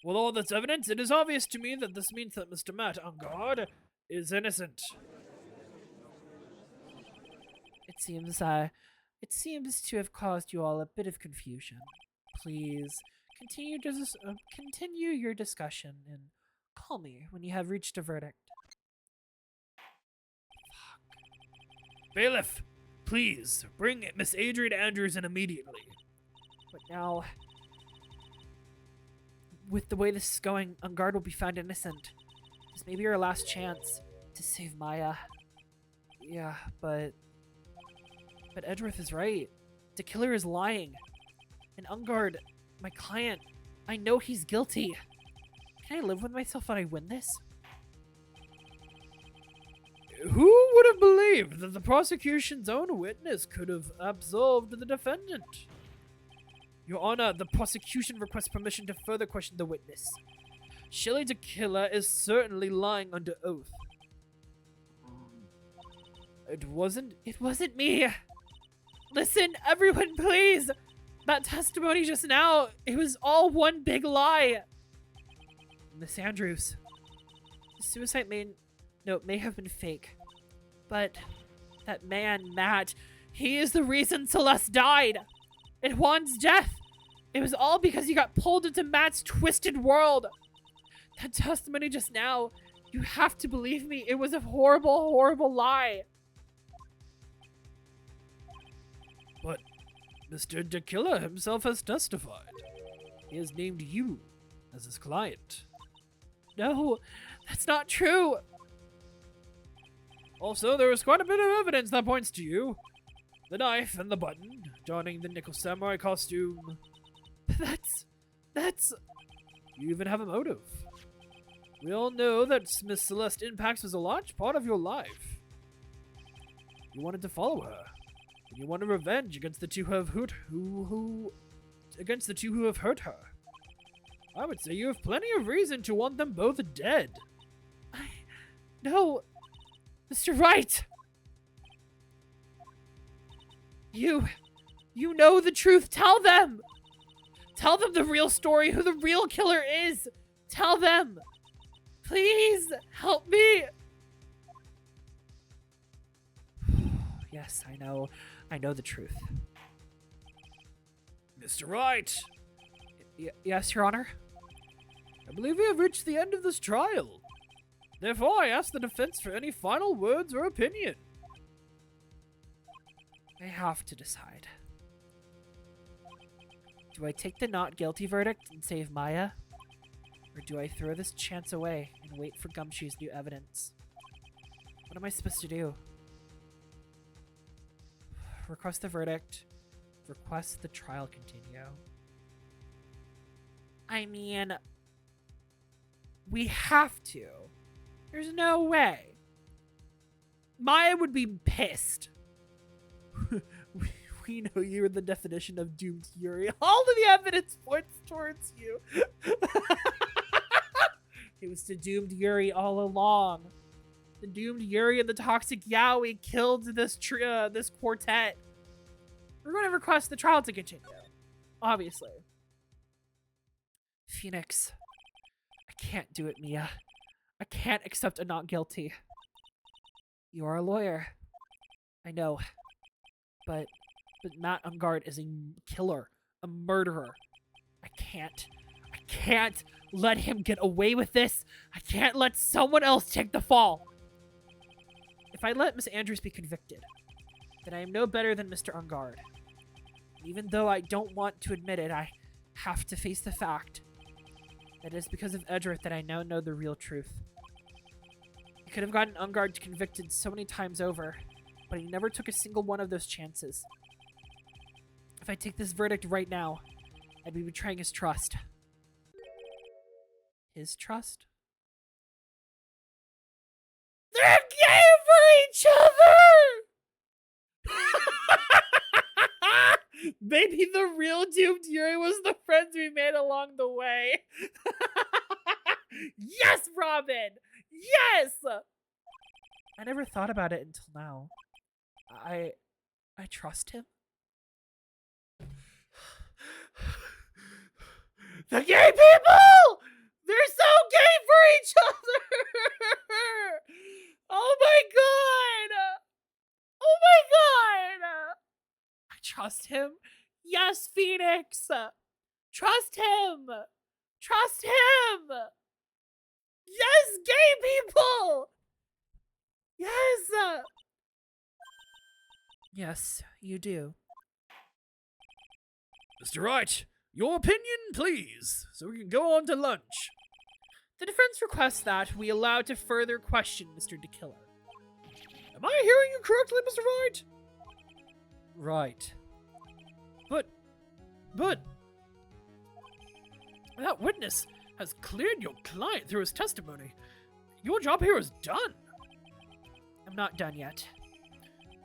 With all this evidence, it is obvious to me that this means that Mr. Matt Ungard is innocent. It seems to have caused you all a bit of confusion. Please continue your discussion and call me when you have reached a verdict. Bailiff, please bring Miss Adrian Andrews in immediately. But now, with the way this is going, Ungard will be found innocent. This may be our last chance to save Maya. Yeah, but Edgeworth is right. DeKiller is lying. And Ungard, my client, I know he's guilty. Can I live with myself when I win this? Who would have believed that the prosecution's own witness could have absolved the defendant? Your Honor, the prosecution requests permission to further question the witness. Shelly DeKiller is certainly lying under oath. It wasn't me. Listen, everyone, please. That testimony just now, it was all one big lie. Miss Andrews, the suicide note may have been fake, but that man, Matt, he is the reason Celeste died. And Juan's death, it was all because he got pulled into Matt's twisted world. That testimony just now, you have to believe me, it was a horrible, horrible lie. But Mr. DeKiller himself has testified. He has named you as his client. No, that's not true. Also, there is quite a bit of evidence that points to you. The knife and the button, donning the nickel samurai costume. That's... You even have a motive. We all know that Miss Celeste Impax was a large part of your life. You wanted to follow her. And you wanted revenge against the two who have hurt her. I would say you have plenty of reason to want them both dead. No, Mr. Wright! You know the truth. Tell them. Tell them the real story, who the real killer is. Tell them. Please help me. Yes, I know. I know the truth. Mr. Wright, Yes, Your Honor. I believe we have reached the end of this trial. Therefore, I ask the defense for any final words or opinion. I have to decide. Do I take the not guilty verdict and save Maya? Or do I throw this chance away and wait for Gumshoe's new evidence? What am I supposed to do? Request the verdict. Request the trial continue. I mean, we have to. There's no way. Maya would be pissed. We know you're the definition of doomed Yuri. All of the evidence points towards you. It was the doomed Yuri all along. The doomed Yuri and the toxic Yaoi killed this quartet. We're going to request the trial to continue. Obviously. Phoenix. I can't do it, Mia. I can't accept a not guilty. You are a lawyer. I know. But Matt Ungard is a killer. A murderer. I can't let him get away with this. I can't let someone else take the fall. If I let Miss Andrews be convicted, then I am no better than Mr. Ungard. Even though I don't want to admit it, I have to face the fact that it is because of Edgeworth that I now know the real truth. I could have gotten Ungard convicted so many times over, but he never took a single one of those chances. If I take this verdict right now, I'd be betraying his trust. His trust? They're gay for each other! Maybe the real doomed Yuri was the friends we made along the way. Yes, Robin! Yes! I never thought about it until now. I trust him. The gay people! They're so gay for each other! Oh my god! Oh my god! I trust him. Yes, Phoenix! Trust him! Trust him! Yes, gay people! Yes! Yes, you do. Mr. Wright, your opinion, please, so we can go on to lunch. The defense requests that we allow to further question Mr. DeKiller. Am I hearing you correctly, Mr. Wright? Right. But... that witness has cleared your client through his testimony. Your job here is done. I'm not done yet.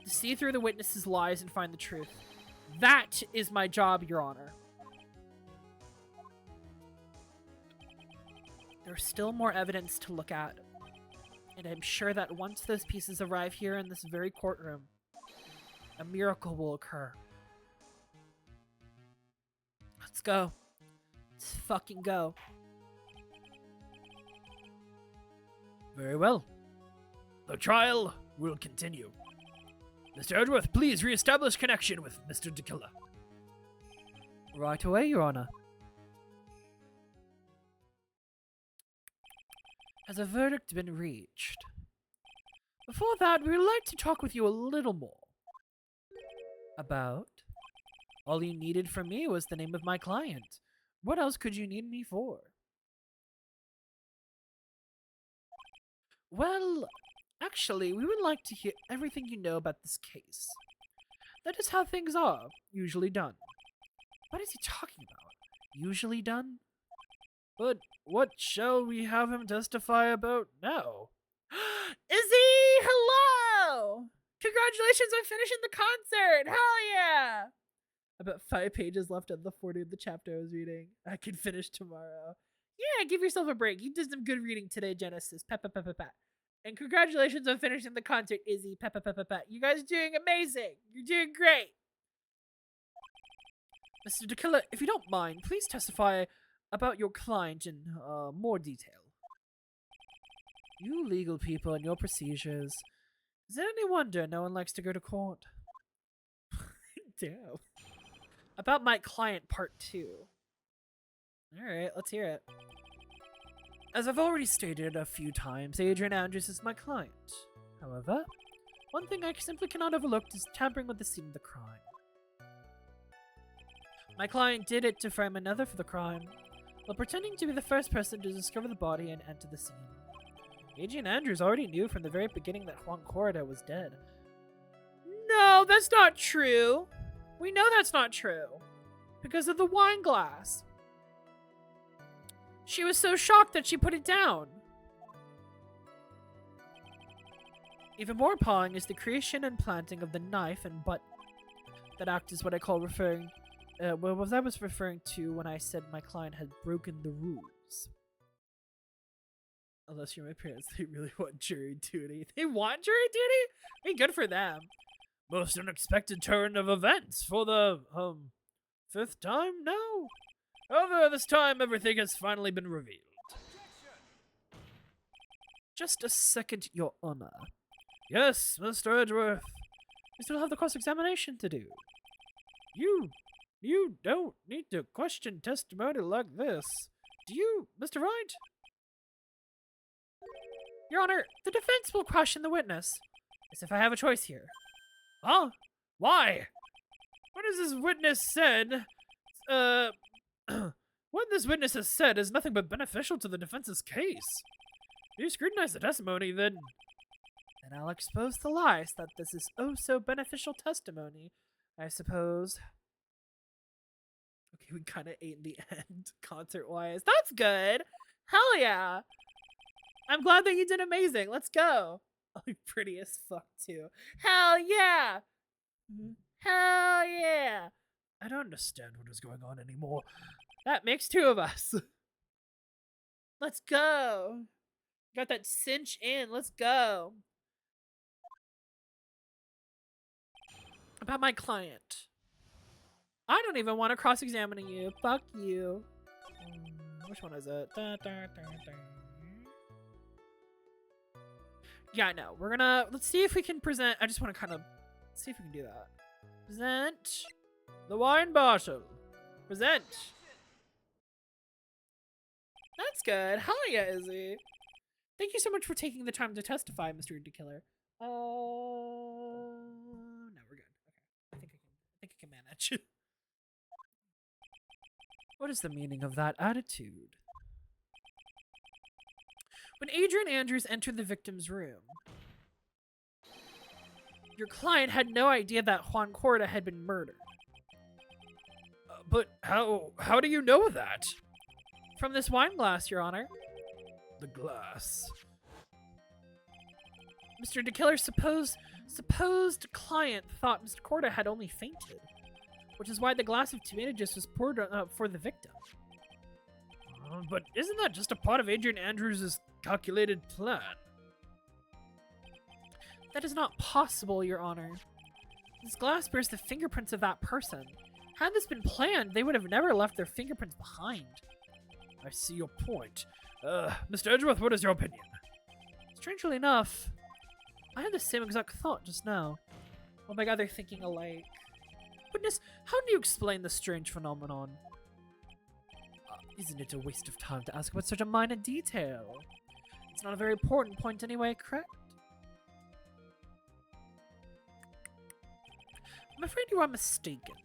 To see through the witness's lies and find the truth. That is my job, Your Honor. There's still more evidence to look at. And I'm sure that once those pieces arrive here in this very courtroom, a miracle will occur. Let's go. Let's fucking go. Very well. The trial will continue. Mr. Edgeworth, please re-establish connection with Mr. DeKiller. Right away, Your Honor. Has a verdict been reached? Before that, we would like to talk with you a little more. About? All you needed from me was the name of my client. What else could you need me for? Well, actually, we would like to hear everything you know about this case. That is how things are, usually done. What is he talking about? Usually done? But what shall we have him testify about now? Izzy, hello! Congratulations on finishing the concert! Hell yeah! About 5 pages left of the 40 of the chapter I was reading. I can finish tomorrow. Yeah, give yourself a break. You did some good reading today, Genesis. Pat, pat, pat, pat, pat. And congratulations on finishing the concert, Izzy. Pat, pat, pat, pat, pat. You guys are doing amazing. You're doing great. Mr. DeKiller, if you don't mind, please testify about your client in more detail. You legal people and your procedures. Is it any wonder no one likes to go to court? Damn. About my client part 2. Alright, let's hear it. As I've already stated a few times, Adrian Andrews is my client. However, one thing I simply cannot overlook is tampering with the scene of the crime. My client did it to frame another for the crime, while pretending to be the first person to discover the body and enter the scene. Adrian Andrews already knew from the very beginning that Juan Corrida was dead. No, that's not true. We know that's not true. Because of the wine glass. She was so shocked that she put it down. Even more appalling is the creation and planting of the knife and button. That act is what I call referring... what I was referring to when I said my client had broken the rules. Unless you're my parents, they really want jury duty. They want jury duty? I mean, good for them. Most unexpected turn of events for the, 5th time now? However, this time everything has finally been revealed. Just a second, Your Honor. Yes, Mr. Edgeworth. We still have the cross-examination to do. You don't need to question testimony like this. Do you, Mr. Wright? Your Honor, the defense will question the witness. As if I have a choice here. Huh? Why? What has this witness said? What this witness has said is nothing but beneficial to the defense's case. If you scrutinize the testimony, then I'll expose the lies that this is oh so beneficial testimony, I suppose. Okay, we kind of ate in the end, concert-wise. That's good. Hell yeah. I'm glad that you did amazing. Let's go. Oh, you're pretty as fuck, too. Hell yeah. Hell yeah. I don't understand what is going on anymore. That makes 2 of us. Let's go. Got that cinch in. Let's go. About my client. I don't even want to cross-examine you. Fuck you. Which one is it? Yeah, no. We're gonna... Let's see if we can present... I just want to kind of... see if we can do that. Present... the wine bottle. Present. That's good. Hell yeah, Izzy. Thank you so much for taking the time to testify, Mr. DeKiller. No, we're good. Okay. I think I can manage. What is the meaning of that attitude? When Adrian Andrews entered the victim's room, your client had no idea that Juan Corrida had been murdered. But how do you know that? From this wine glass, Your Honor. The glass. Mr. DeKiller's supposed client thought Mr. Corrida had only fainted, which is why the glass of tomato juice was poured for the victim. But isn't that just a part of Adrian Andrews' calculated plan? That is not possible, Your Honor. This glass bears the fingerprints of that person. Had this been planned, they would have never left their fingerprints behind. I see your point. Mr. Edgeworth, what is your opinion? Strangely enough, I had the same exact thought just now. Oh my god, they're thinking alike. Witness, how do you explain this strange phenomenon? Isn't it a waste of time to ask about such a minor detail? It's not a very important point anyway, correct? I'm afraid you are mistaken.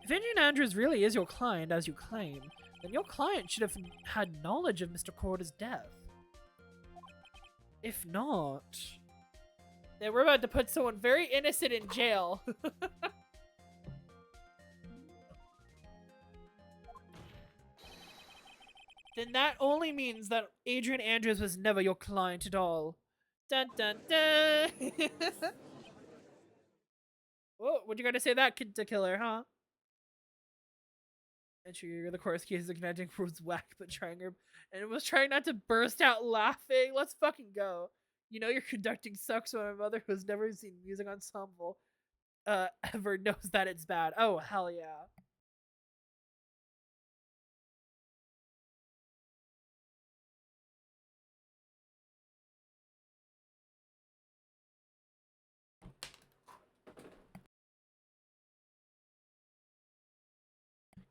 If Adrian Andrews really is your client, as you claim, then your client should have had knowledge of Mr. Corrida's death. If not... then we're about to put someone very innocent in jail. Then that only means that Adrian Andrews was never your client at all. Dun dun dun! Whoa, what you gotta say that, DeKiller, huh? And sure, the chorus keys the connecting was whack, but trying her and was trying not to burst out laughing. Let's fucking go. You know your conducting sucks when my mother, who's never seen music ensemble ever, knows that it's bad. Oh, hell yeah.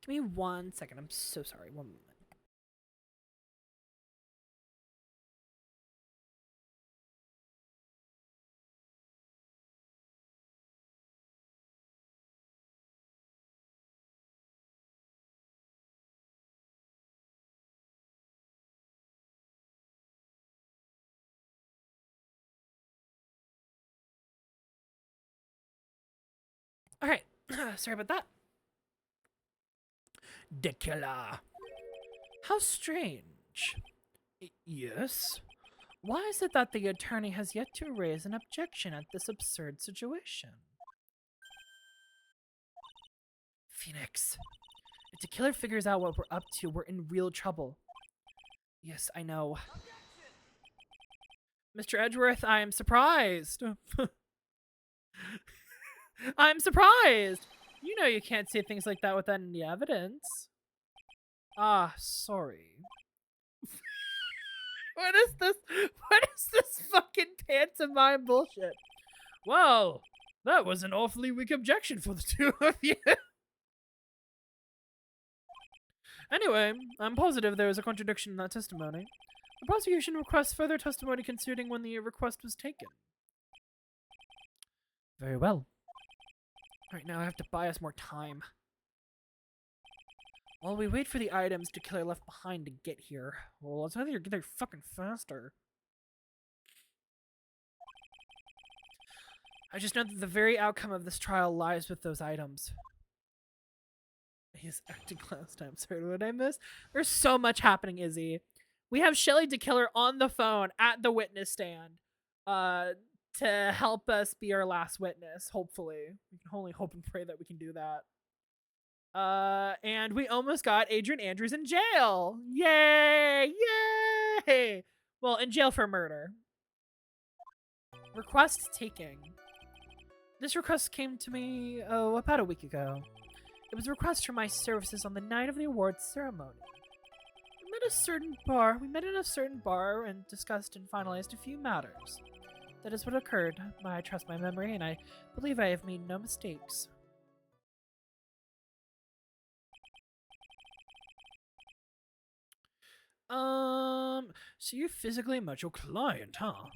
Give me 1 second. I'm so sorry. 1 moment. All right. Sorry about that. The killer. How strange. Yes? Why is it that the attorney has yet to raise an objection at this absurd situation? Phoenix. If the killer figures out what we're up to, we're in real trouble. Yes, I know. Mr. Edgeworth, I am surprised. I'm surprised! You know you can't say things like that without any evidence. Ah, sorry. What is this? What is this fucking pantomime bullshit? Well, that was an awfully weak objection for the two of you. Anyway, I'm positive there is a contradiction in that testimony. The prosecution requests further testimony concerning when the request was taken. Very well. Right now I have to buy us more time. While we wait for the items the killer left behind to get here, well, let's either get there fucking faster. I just know that the very outcome of this trial lies with those items. He's acting last time. Sorry, what did I miss? There's so much happening, Izzy. We have Shelly the Killer on the phone at the witness stand to help us be our last witness, hopefully. We can only hope and pray that we can do that. And we almost got Adrian Andrews in jail. Yay! Yay! Well, in jail for murder. Request taking. This request came to me, about a week ago. It was a request for my services on the night of the awards ceremony. We met in a certain bar and discussed and finalized a few matters. That is what occurred. I trust my memory, and I believe I have made no mistakes. So you physically met your client, huh?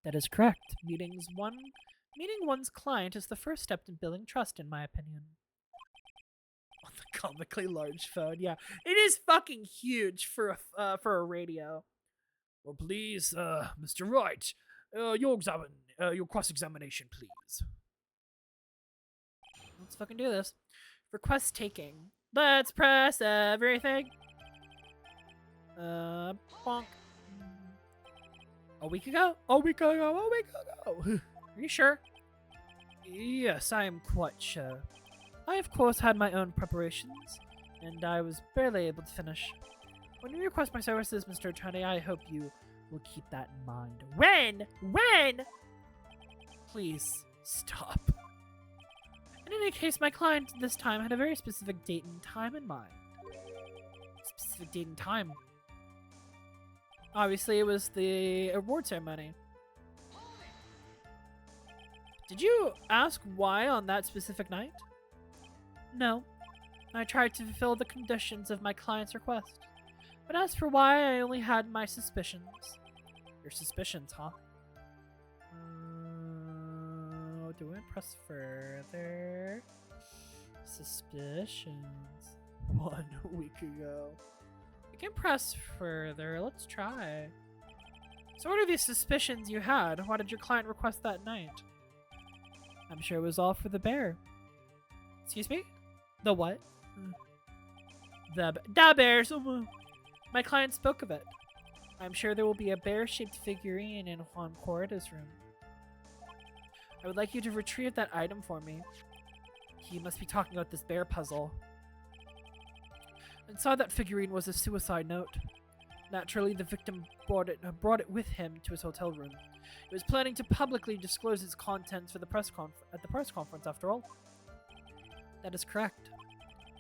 That is correct. Meeting one's client is the first step in building trust, in my opinion. On the comically large phone, yeah. It is fucking huge for a radio. Well, please, Mr. Wright, your cross-examination, please. Let's fucking do this. Request taking. Let's press everything. Bonk. A week ago? A week ago. Are you sure? Yes, I am quite sure. I, of course, had my own preparations, and I was barely able to finish. When you request my services, Mr. Attorney, I hope you will keep that in mind. When? Please, stop. In any case, my client this time had a very specific date and time in mind. Specific date and time? Obviously, it was the award ceremony. Did you ask why on that specific night? No. I tried to fulfill the conditions of my client's request. But as for why, I only had my suspicions. Your suspicions, huh? Do I press further? Suspicions. 1 week ago. I can press further. Let's try. So what are these suspicions you had? Why did your client request that night? I'm sure it was all for the bear. Excuse me? The what? The bears. My client spoke of it. I'm sure there will be a bear-shaped figurine in Juan Corrida's room. I would like you to retrieve that item for me. He must be talking about this bear puzzle. Inside that figurine was a suicide note. Naturally, the victim brought it with him to his hotel room. He was planning to publicly disclose its contents for the press conference, after all. That is correct.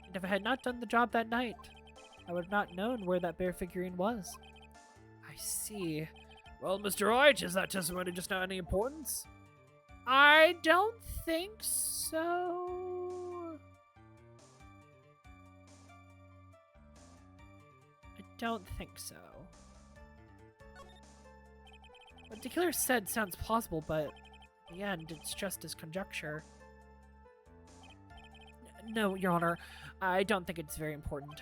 And if I had not done the job that night, I would have not known where that bear figurine was. I see. Well, Mr. Wright, is that testimony just not any importance? I don't think so. don't think so. What the killer said sounds plausible, but in the end, it's just his conjecture. No, Your Honor, I don't think it's very important.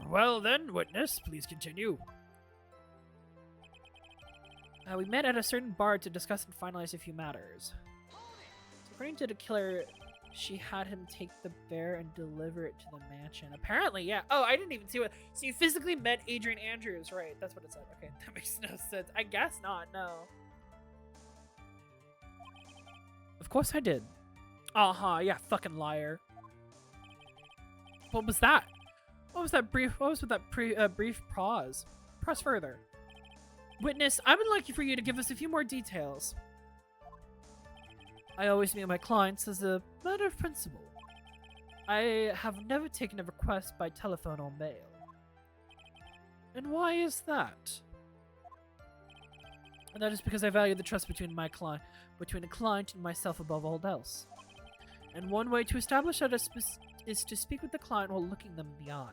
Well then, witness, please continue. We met at a certain bar to discuss and finalize a few matters. So according to the killer, she had him take the bear and deliver it to the mansion. Apparently, yeah. Oh, I didn't even see what. So you physically met Adrian Andrews, right? That's what it said. Okay, that makes no sense. I guess not. No. Of course I did. Yeah, fucking liar. What was that? What was that brief? What was with that brief pause? Press further. Witness, I would like for you to give us a few more details. I always meet my clients as a matter of principle. I have never taken a request by telephone or mail. And why is that? And that is because I value the trust between a client and myself above all else. And one way to establish that is to speak with the client while looking them in the eye.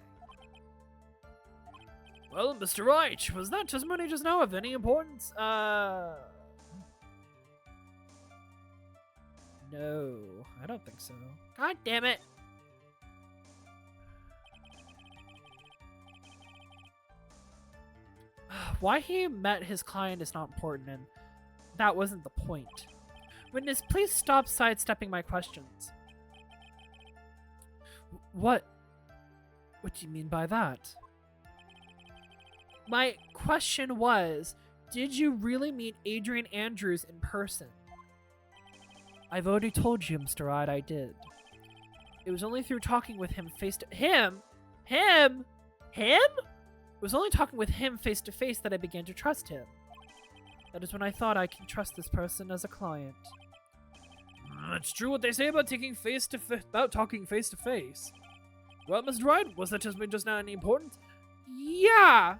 Well, Mr. Wright, was that testimony just now of any importance? No, I don't think so. God damn it. Why he met his client is not important, and that wasn't the point. Witness, please stop sidestepping my questions. What? What do you mean by that? My question was, did you really meet Adrian Andrews in person? I've already told you, Mr. Wright, I did. It was only through talking with him face to him? It was only talking with him face to face that I began to trust him. That is when I thought I can trust this person as a client. It's true what they say about talking face to face. Well, Mr. Wright, was that testimony just now any important? Yeah.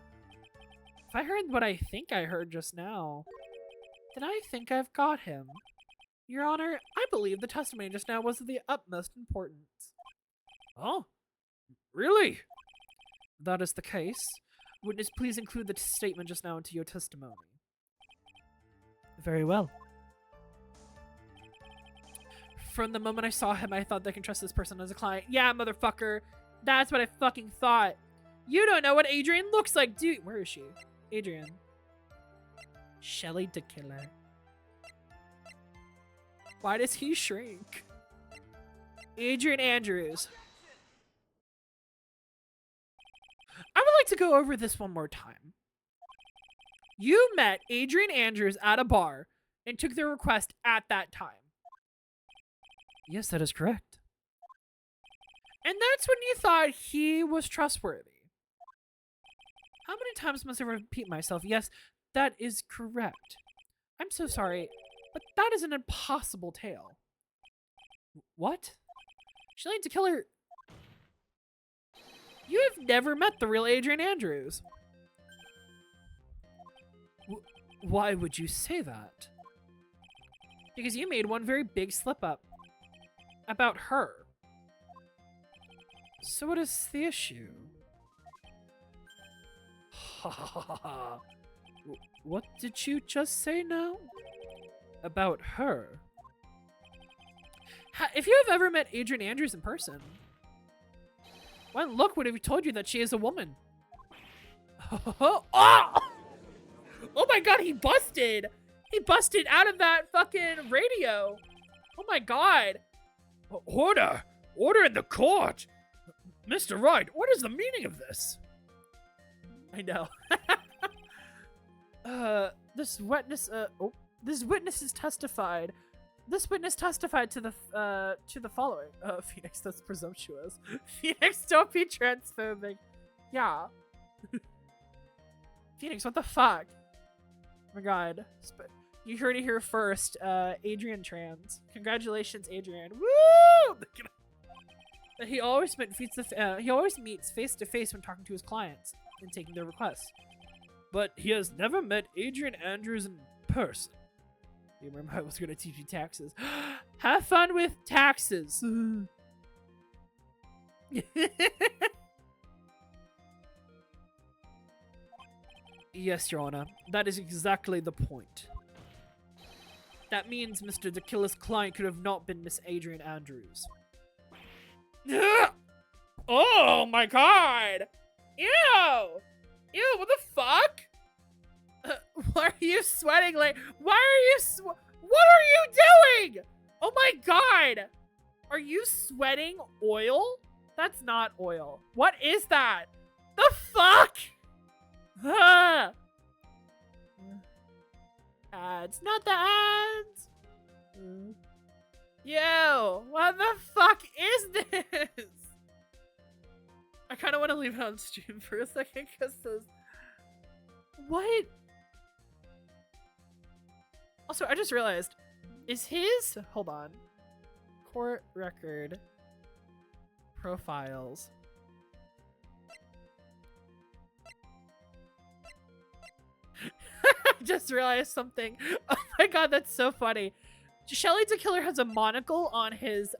If I heard what I think I heard just now, then I think I've got him. Your Honor, I believe the testimony just now was of the utmost importance. Oh? Really? If that is the case, witness, please include the statement just now into your testimony. Very well. From the moment I saw him, I thought I can trust this person as a client. Yeah, motherfucker. That's what I fucking thought. You don't know what Adrian looks like, dude. Where is she? Adrian. Shelly the killer. Why does he shrink? Adrian Andrews. I would like to go over this one more time. You met Adrian Andrews at a bar and took their request at that time. Yes, that is correct. And that's when you thought he was trustworthy. How many times must I repeat myself? Yes, that is correct. I'm so sorry, but that is an impossible tale. What? She lied to kill her. You have never met the real Adrian Andrews. Why would you say that? Because you made one very big slip up about her. So what is the issue? What did you just say now? About her? If you have ever met Adrian Andrews in person, one look would have told you that she is a woman. Oh! Oh my god, he busted! He busted out of that fucking radio! Oh my god! Order! Order in the court! Mr. Wright, what is the meaning of this? I know. This witness has testified. This witness testified to the following. Phoenix, that's presumptuous. Phoenix, don't be transphobic. Yeah. Phoenix, what the fuck? Oh my god. You heard it here first. Adrian trans. Congratulations, Adrian. Woo! He always meets face to face when talking to his clients and taking their requests. But he has never met Adrian Andrews in person. You remember I was gonna teach you taxes. Have fun with taxes. Yes, Your Honor. That is exactly the point. That means Mr. Tequila's client could have not been Miss Adrian Andrews. Oh my god! Ew! Ew, what the fuck? Why are you sweating like- Why are you What are you doing? Oh my god! Are you sweating oil? That's not oil. What is that? The fuck? Ah! Ads, not the ads! Yo, what the fuck is this? I kind of want to leave it on stream for a second because this. What? Also, I just realized, is his, hold on, court record profiles. I just realized something. Oh my god, that's so funny. Shelly the Killer has a monocle on his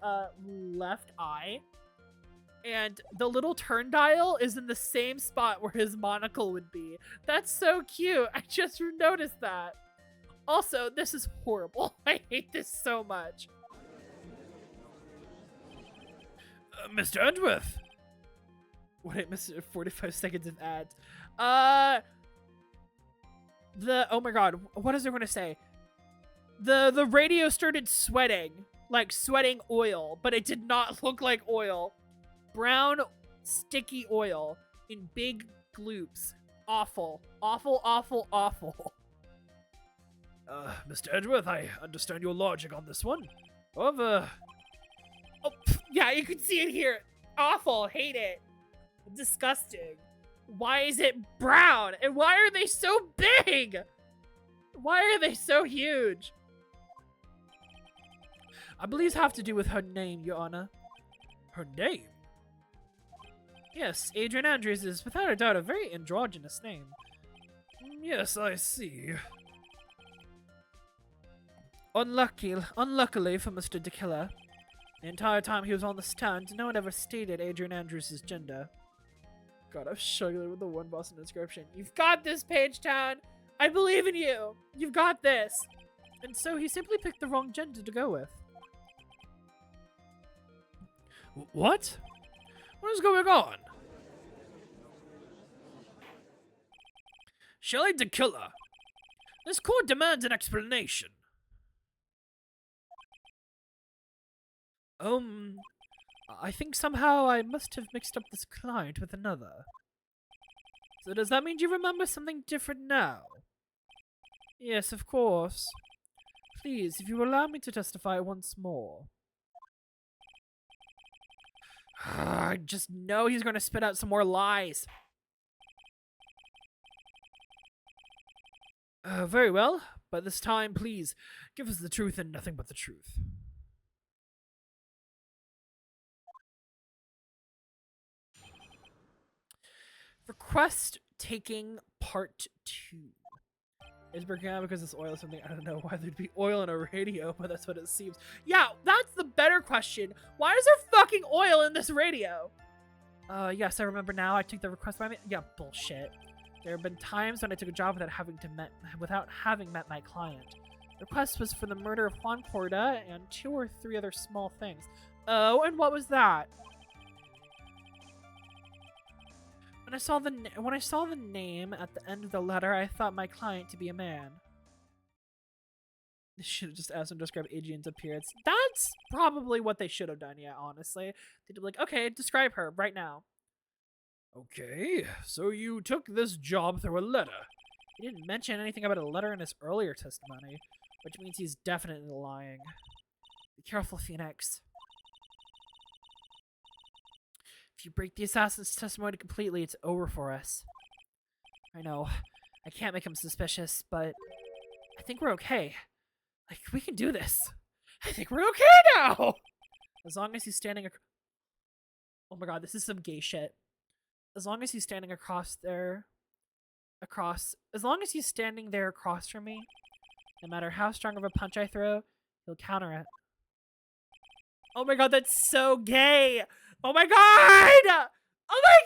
left eye. And the little turn dial is in the same spot where his monocle would be. That's so cute. I just noticed that. Also, this is horrible. I hate this so much. Mr. Edworth! Wait, I missed 45 seconds of ads. Oh my god, what is I going to say? The radio started sweating. Like sweating oil, but it did not look like oil. Brown, sticky oil in big gloops. Awful. Awful, awful, awful. Mr. Edworth, I understand your logic on this one. However... Oh, yeah, you can see it here. Awful. Hate it. Disgusting. Why is it brown? And why are they so big? Why are they so huge? I believe it has to do with her name, Your Honor. Her name? Yes, Adrian Andrews is without a doubt a very androgynous name. Yes, I see. Unluckily for Mr. Tequila, the entire time he was on the stand, no one ever stated Adrian Andrews' gender. God, I'm struggling with the one Boston inscription. You've got this, Page Town. I believe in you. You've got this. And so he simply picked the wrong gender to go with. What? What is going on? Shelly the Killer. This court demands an explanation. I think somehow I must have mixed up this client with another. So does that mean you remember something different now? Yes, of course. Please, if you will allow me to testify once more. I just know he's going to spit out some more lies. Very well, but this time, please, give us the truth and nothing but the truth. Request taking part 2. Is breaking out because this oil is something. I don't know why there'd be oil in a radio, but that's what it seems. Yeah, that's the better question. Why is there fucking oil in this radio? Yes, I remember now. I took the request by me. Yeah, bullshit. There have been times when I took a job without having met my client. The request was for the murder of Juan Corda and 2 or 3 other small things. Oh, and what was that? When I saw the name at the end of the letter, I thought my client to be a man. They should have just asked him to describe Adrian's appearance. That's probably what they should have done, yeah, honestly. They'd be like, okay, describe her right now. Okay, so you took this job through a letter. He didn't mention anything about a letter in his earlier testimony, which means he's definitely lying. Be careful, Phoenix. If you break the assassin's testimony completely, it's over for us. I know, I can't make him suspicious, but I think we're okay. Like, we can do this. I think we're okay now! As long as he's standing oh my god, this is some gay shit. As long as he's standing across from me, no matter how strong of a punch I throw, he'll counter it. Oh my god, that's so gay! Oh my god! Oh my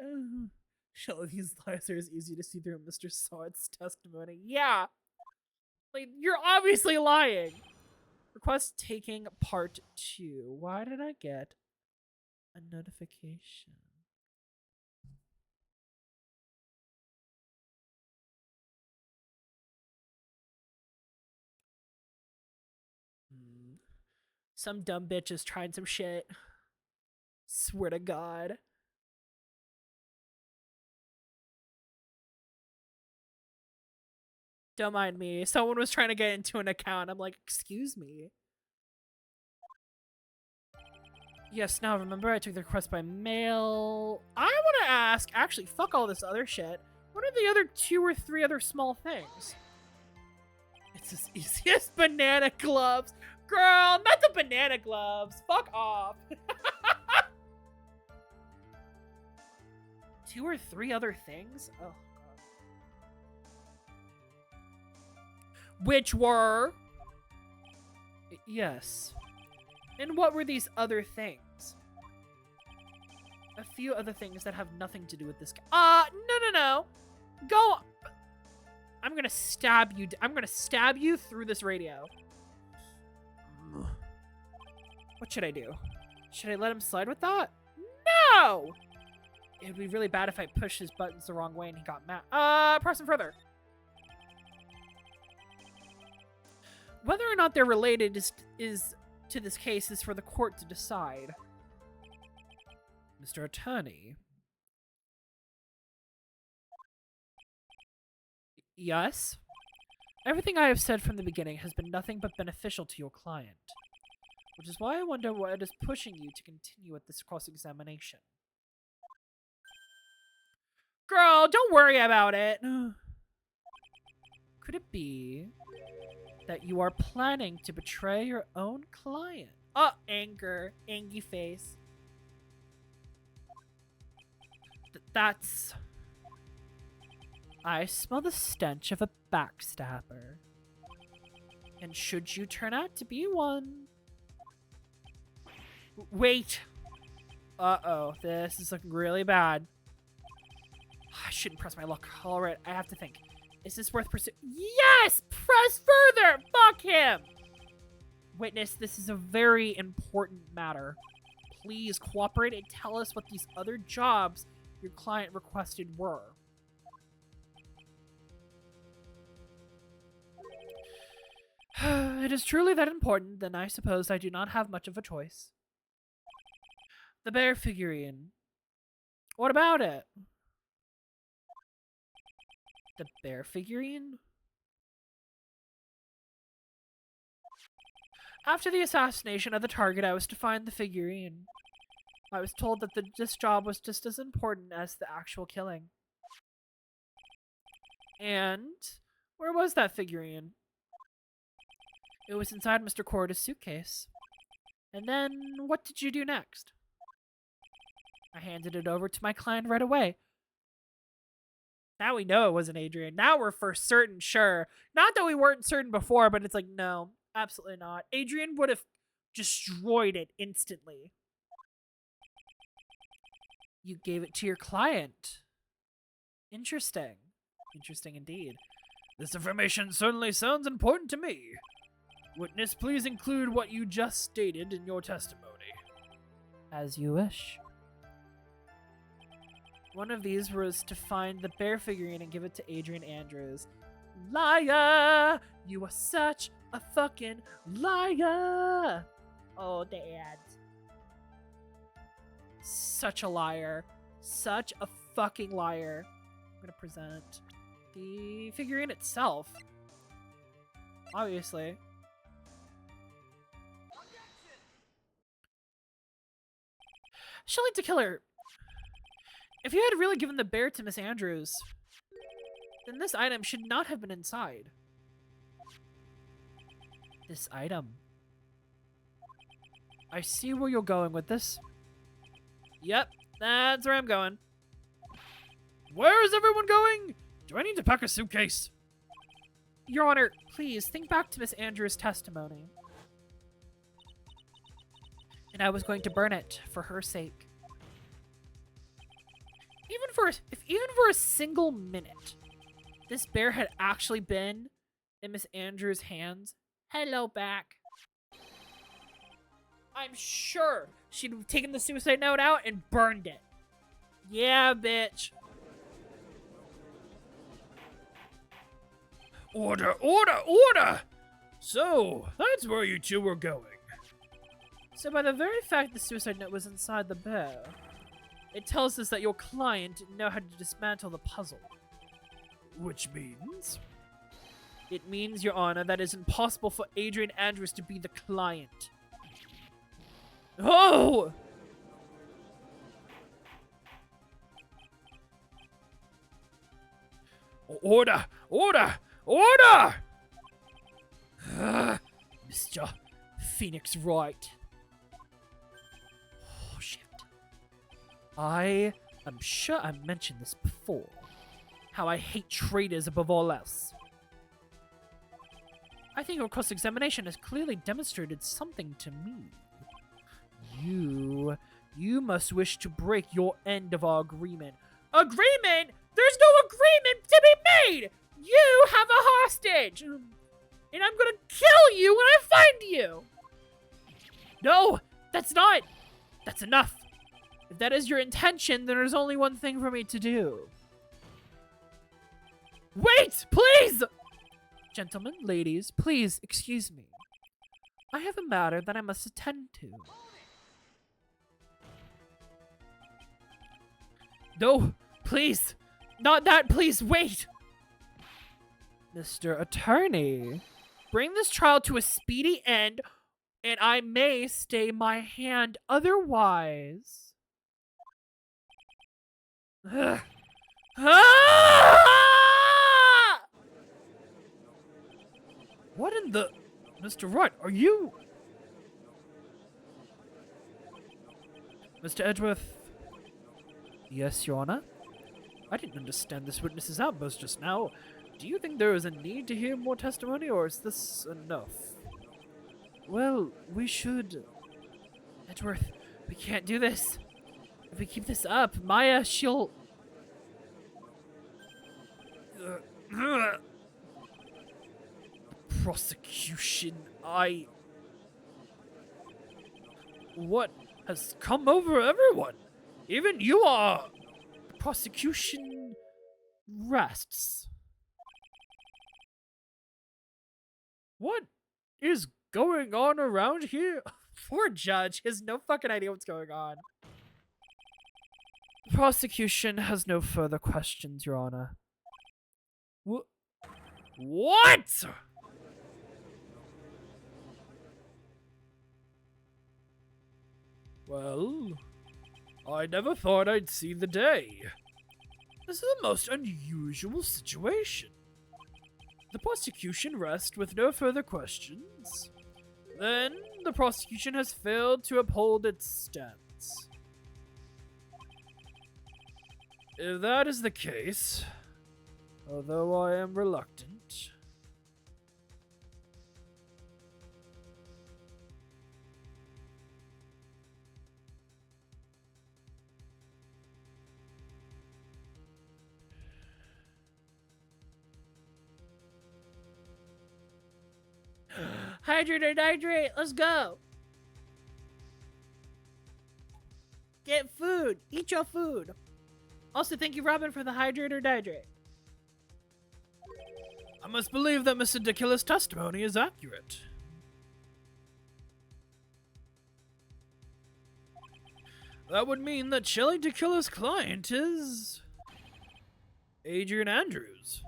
god! Shall these lies are as easy to see through Mr. Sawat's testimony. Yeah! Like, you're obviously lying! Request taking part 2. Why did I get a notification? Some dumb bitch is trying some shit. Swear to God. Don't mind me. Someone was trying to get into an account. I'm like, excuse me. Yes, now remember I took the request by mail. I want to ask, actually, fuck all this other shit. What are the other 2 or 3 other small things? It's as easy as banana gloves. Girl, not the banana gloves. Fuck off. 2 or 3 other things? Oh, God. Which were... Yes. And what were these other things? A few other things that have nothing to do with this guy. No. Go... I'm gonna stab you. I'm gonna stab you through this radio. What should I do? Should I let him slide with that? No! It would be really bad if I pushed his buttons the wrong way and he got mad. Press him further. Whether or not they're related is to this case is for the court to decide. Mr. Attorney. Yes? Everything I have said from the beginning has been nothing but beneficial to your client. Which is why I wonder what is pushing you to continue with this cross-examination. Girl, don't worry about it. Could it be that you are planning to betray your own client? Oh, anger. Angy face. That's... I smell the stench of a backstabber. And should you turn out to be one... Wait. Uh-oh. This is looking really bad. I shouldn't press my luck. Alright, I have to think. Is this worth pursuing? Yes! Press further! Fuck him! Witness, this is a very important matter. Please cooperate and tell us what these other jobs your client requested were. It is truly that important, then I suppose I do not have much of a choice. The bear figurine. What about it? The bear figurine? After the assassination of the target, I was to find the figurine. I was told that this job was just as important as the actual killing. And where was that figurine? It was inside Mr. Corda's suitcase. And then, what did you do next? I handed it over to my client right away. Now we know it wasn't Adrian. Now we're for certain sure. Not that we weren't certain before, but it's like, no, absolutely not. Adrian would have destroyed it instantly. You gave it to your client. Interesting. Interesting indeed. This information certainly sounds important to me. Witness, please include what you just stated in your testimony. As you wish. One of these was to find the bear figurine and give it to Adrian Andrews. Liar! You are such a fucking liar! Oh, Dad. Such a liar. Such a fucking liar. I'm gonna present the figurine itself. Obviously. She'll need to kill her. If you had really given the bear to Miss Andrews, then this item should not have been inside. This item. I see where you're going with this. Yep, that's where I'm going. Where is everyone going? Do I need to pack a suitcase? Your Honor, please think back to Miss Andrews' testimony. And I was going to burn it for her sake. Even even for a single minute, this bear had actually been in Miss Andrews' hands, hello back, I'm sure she'd have taken the suicide note out and burned it. Yeah, bitch. Order, order, order! So, that's where you two were going. So by the very fact the suicide note was inside the bear, it tells us that your client didn't know how to dismantle the puzzle. Which means? It means, Your Honor, that it's impossible for Adrian Andrews to be the client. Oh! Order! Order! Order! Mr. Phoenix Wright. Oh, shit. I am sure I mentioned this before. How I hate traitors above all else. I think your cross-examination has clearly demonstrated something to me. You must wish to break your end of our agreement. Agreement? There's no agreement to be made! You have a hostage! And I'm gonna kill you when I find you! No! That's enough! If that is your intention, then there's only one thing for me to do. Wait! Please! Gentlemen, ladies, please excuse me. I have a matter that I must attend to. No, please! Not that, please, wait! Mr. Attorney, bring this trial to a speedy end, and I may stay my hand otherwise. Ugh. Ah! What in the... Mr. Wright, are you... Mr. Edgeworth. Yes, Your Honor? I didn't understand this witness's outburst just now. Do you think there is a need to hear more testimony, or is this enough? Well, we should... Edgeworth, we can't do this. If we keep this up, Maya, she'll... The prosecution, What has come over everyone? Even you are... The prosecution rests. What is going on around here? Poor judge, he has no fucking idea what's going on. The prosecution has no further questions, Your Honor. What? Well, I never thought I'd see the day. This is a most unusual situation. The prosecution rests with no further questions. Then, the prosecution has failed to uphold its stance. If that is the case, although I am reluctant, Hydrate or nitrate, let's go. Get food. Eat your food. Also, thank you, Robin, for the hydrate or dihydrate. I must believe that Mr. DeKiller's testimony is accurate. That would mean that Shelley DeKiller's client is... Adrian Andrews.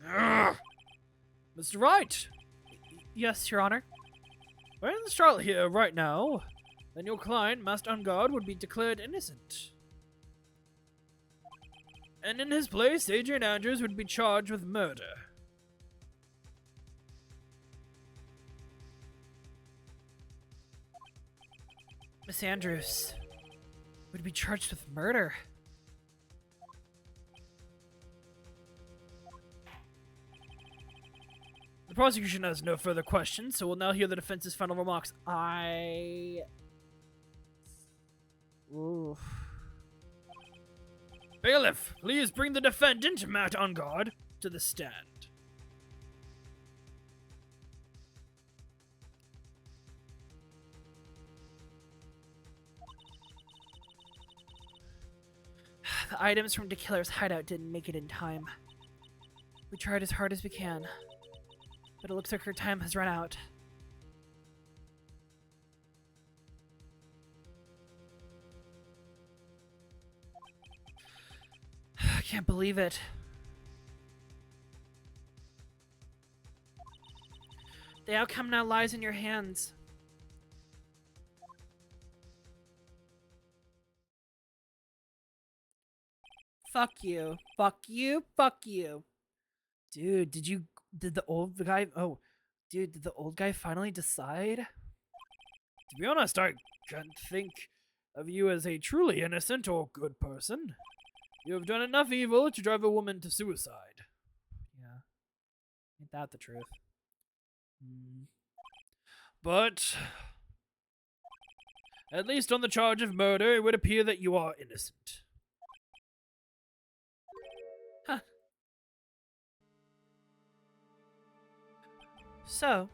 Ugh. Mr. Wright! Yes, Your Honor. We're in this trial here right now, then your client, Master Ungard, would be declared innocent. And in his place, Adrian Andrews would be charged with murder. Miss Andrews would be charged with murder. The prosecution has no further questions, so we'll now hear the defense's final remarks. Oof. Bailiff, please bring the defendant, Matt Ungard, to the stand. The items from the killer's hideout didn't make it in time. We tried as hard as we can, but it looks like her time has run out. I can't believe it. The outcome now lies in your hands. Fuck you. Fuck you. Fuck you. Dude, did the old guy finally decide? To be honest, I can't think of you as a truly innocent or good person. You have done enough evil to drive a woman to suicide. Yeah. Ain't that the truth? But at least on the charge of murder, it would appear that you are innocent. Huh. So,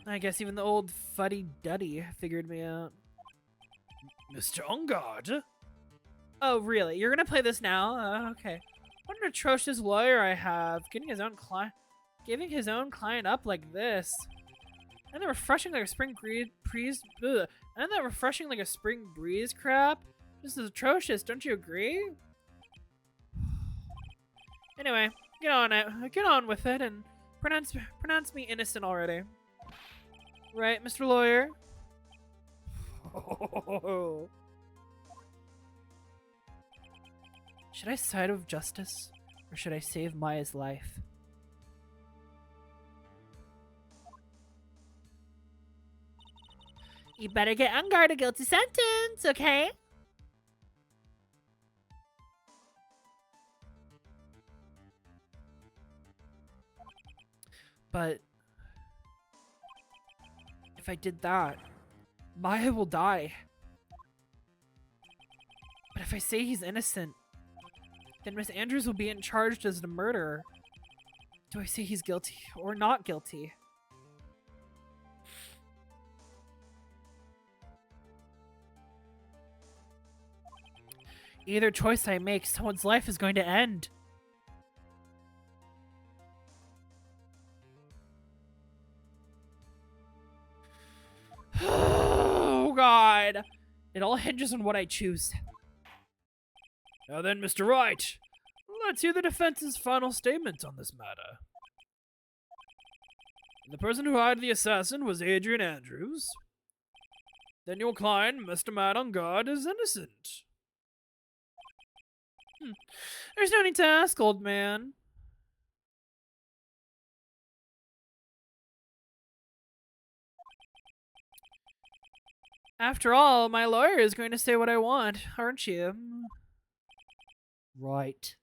I guess even the old fuddy-duddy figured me out. Mr. Ungard? Oh, really? You're gonna play this now? Okay. What an atrocious lawyer I have, giving his own client up like this. And that refreshing like a spring breeze. Ugh. And that refreshing like a spring breeze crap. This is atrocious. Don't you agree? Anyway, get on with it, and pronounce me innocent already. Right, Mr. Lawyer? Should I side with justice, or should I save Maya's life? You better get Ungard a guilty sentence, okay? But if I did that, Maya will die. But if I say he's innocent, then Miss Andrews will be charged as the murderer. Do I say he's guilty or not guilty? Either choice I make, someone's life is going to end. Oh, God. It all hinges on what I choose. Now then, Mr. Wright, let's hear the defense's final statement on this matter. The person who hired the assassin was Adrian Andrews. Then your client, Mr. Matt Ungard, is innocent. There's no need to ask, old man. After all, my lawyer is going to say what I want, aren't you? Right.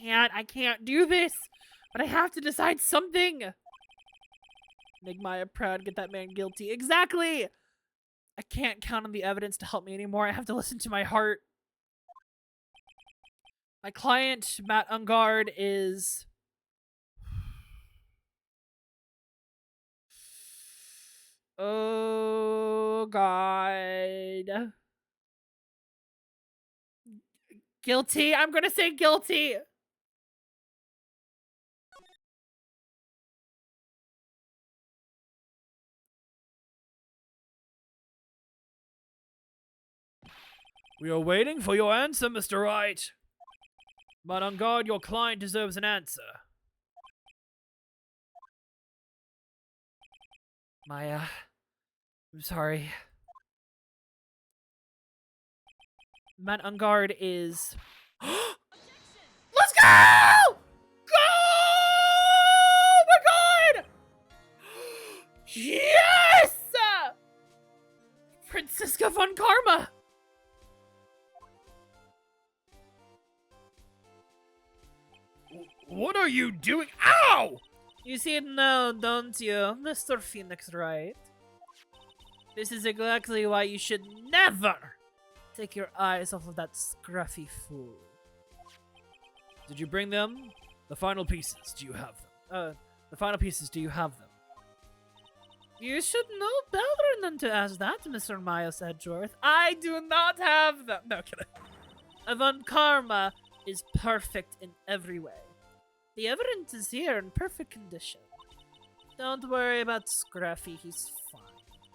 I can't do this, but I have to decide something. Make Maya proud, get that man guilty. Exactly! I can't count on the evidence to help me anymore. I have to listen to my heart. My client, Matt Ungard, is... Oh, God. Guilty? I'm gonna say guilty! We are waiting for your answer, Mr. Wright. But on guard, your client deserves an answer. Maya, I'm sorry. Matt Ungard is... Let's go! Go! Oh my God! Yes! Francisca von Karma! What are you doing? Ow! You see it now, don't you, Mr. Phoenix Wright? This is exactly why you should never Take your eyes off of that scruffy fool. Did you bring them? The final pieces, do you have them? The final pieces, do you have them? You should know better than to ask that, Mr. Miles Edgeworth. I do not have them. No, kidding. Von Karma is perfect in every way. The evidence is here in perfect condition. Don't worry about Scruffy, he's fine.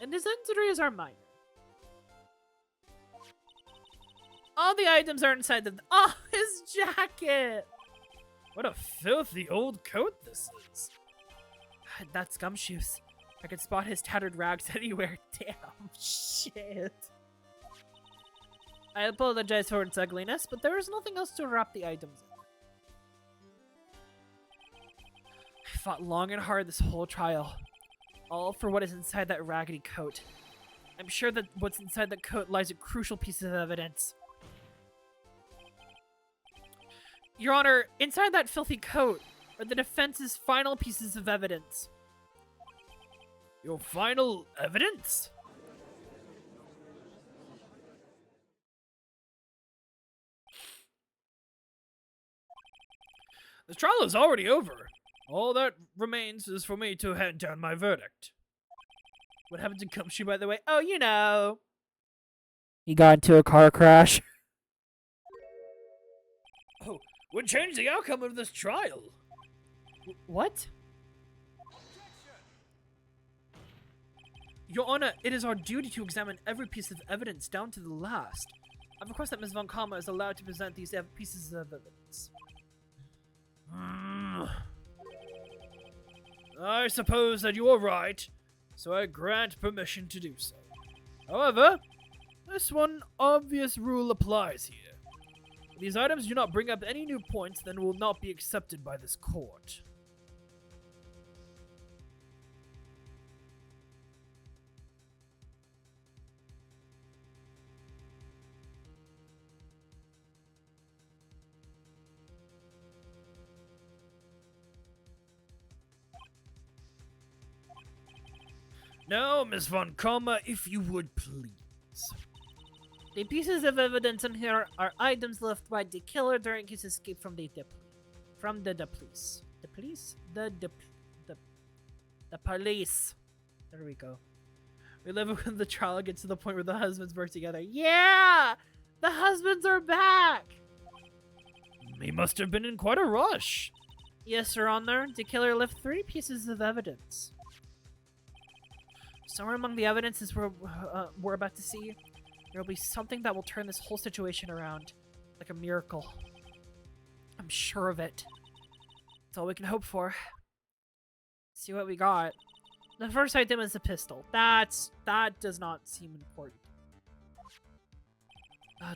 And his injuries are minor. All the items are inside the— Oh, his jacket! What a filthy old coat this is. That's Gumshoes. I could spot his tattered rags anywhere. Damn, shit. I apologize for its ugliness, but there is nothing else to wrap the items in. I fought long and hard this whole trial. All for what is inside that raggedy coat. I'm sure that what's inside that coat lies a crucial piece of evidence. Your Honor, inside that filthy coat are the defense's final pieces of evidence. Your final evidence? The trial is already over. All that remains is for me to hand down my verdict. What happened to Gumshoe, by the way? Oh, you know. He got into a car crash. Oh, would change the outcome of this trial. What? Your Honor, it is our duty to examine every piece of evidence down to the last. I request that Ms. Von Karma is allowed to present these pieces of evidence. I suppose that you are right, so I grant permission to do so. However, this one obvious rule applies here. If these items do not bring up any new points, then will not be accepted by this court. Now, Miss Von Karma, if you would please. The pieces of evidence in here are items left by the killer during his escape from the police. The police? The police. There we go. We live when the trial gets to the point where the husbands work together. Yeah! The husbands are back! He must have been in quite a rush. Yes, Your Honor. The killer left 3 pieces of evidence. Somewhere among the evidences we're about to see, there will be something that will turn this whole situation around. Like a miracle. I'm sure of it. That's all we can hope for. See what we got. The first item is a pistol. That does not seem important.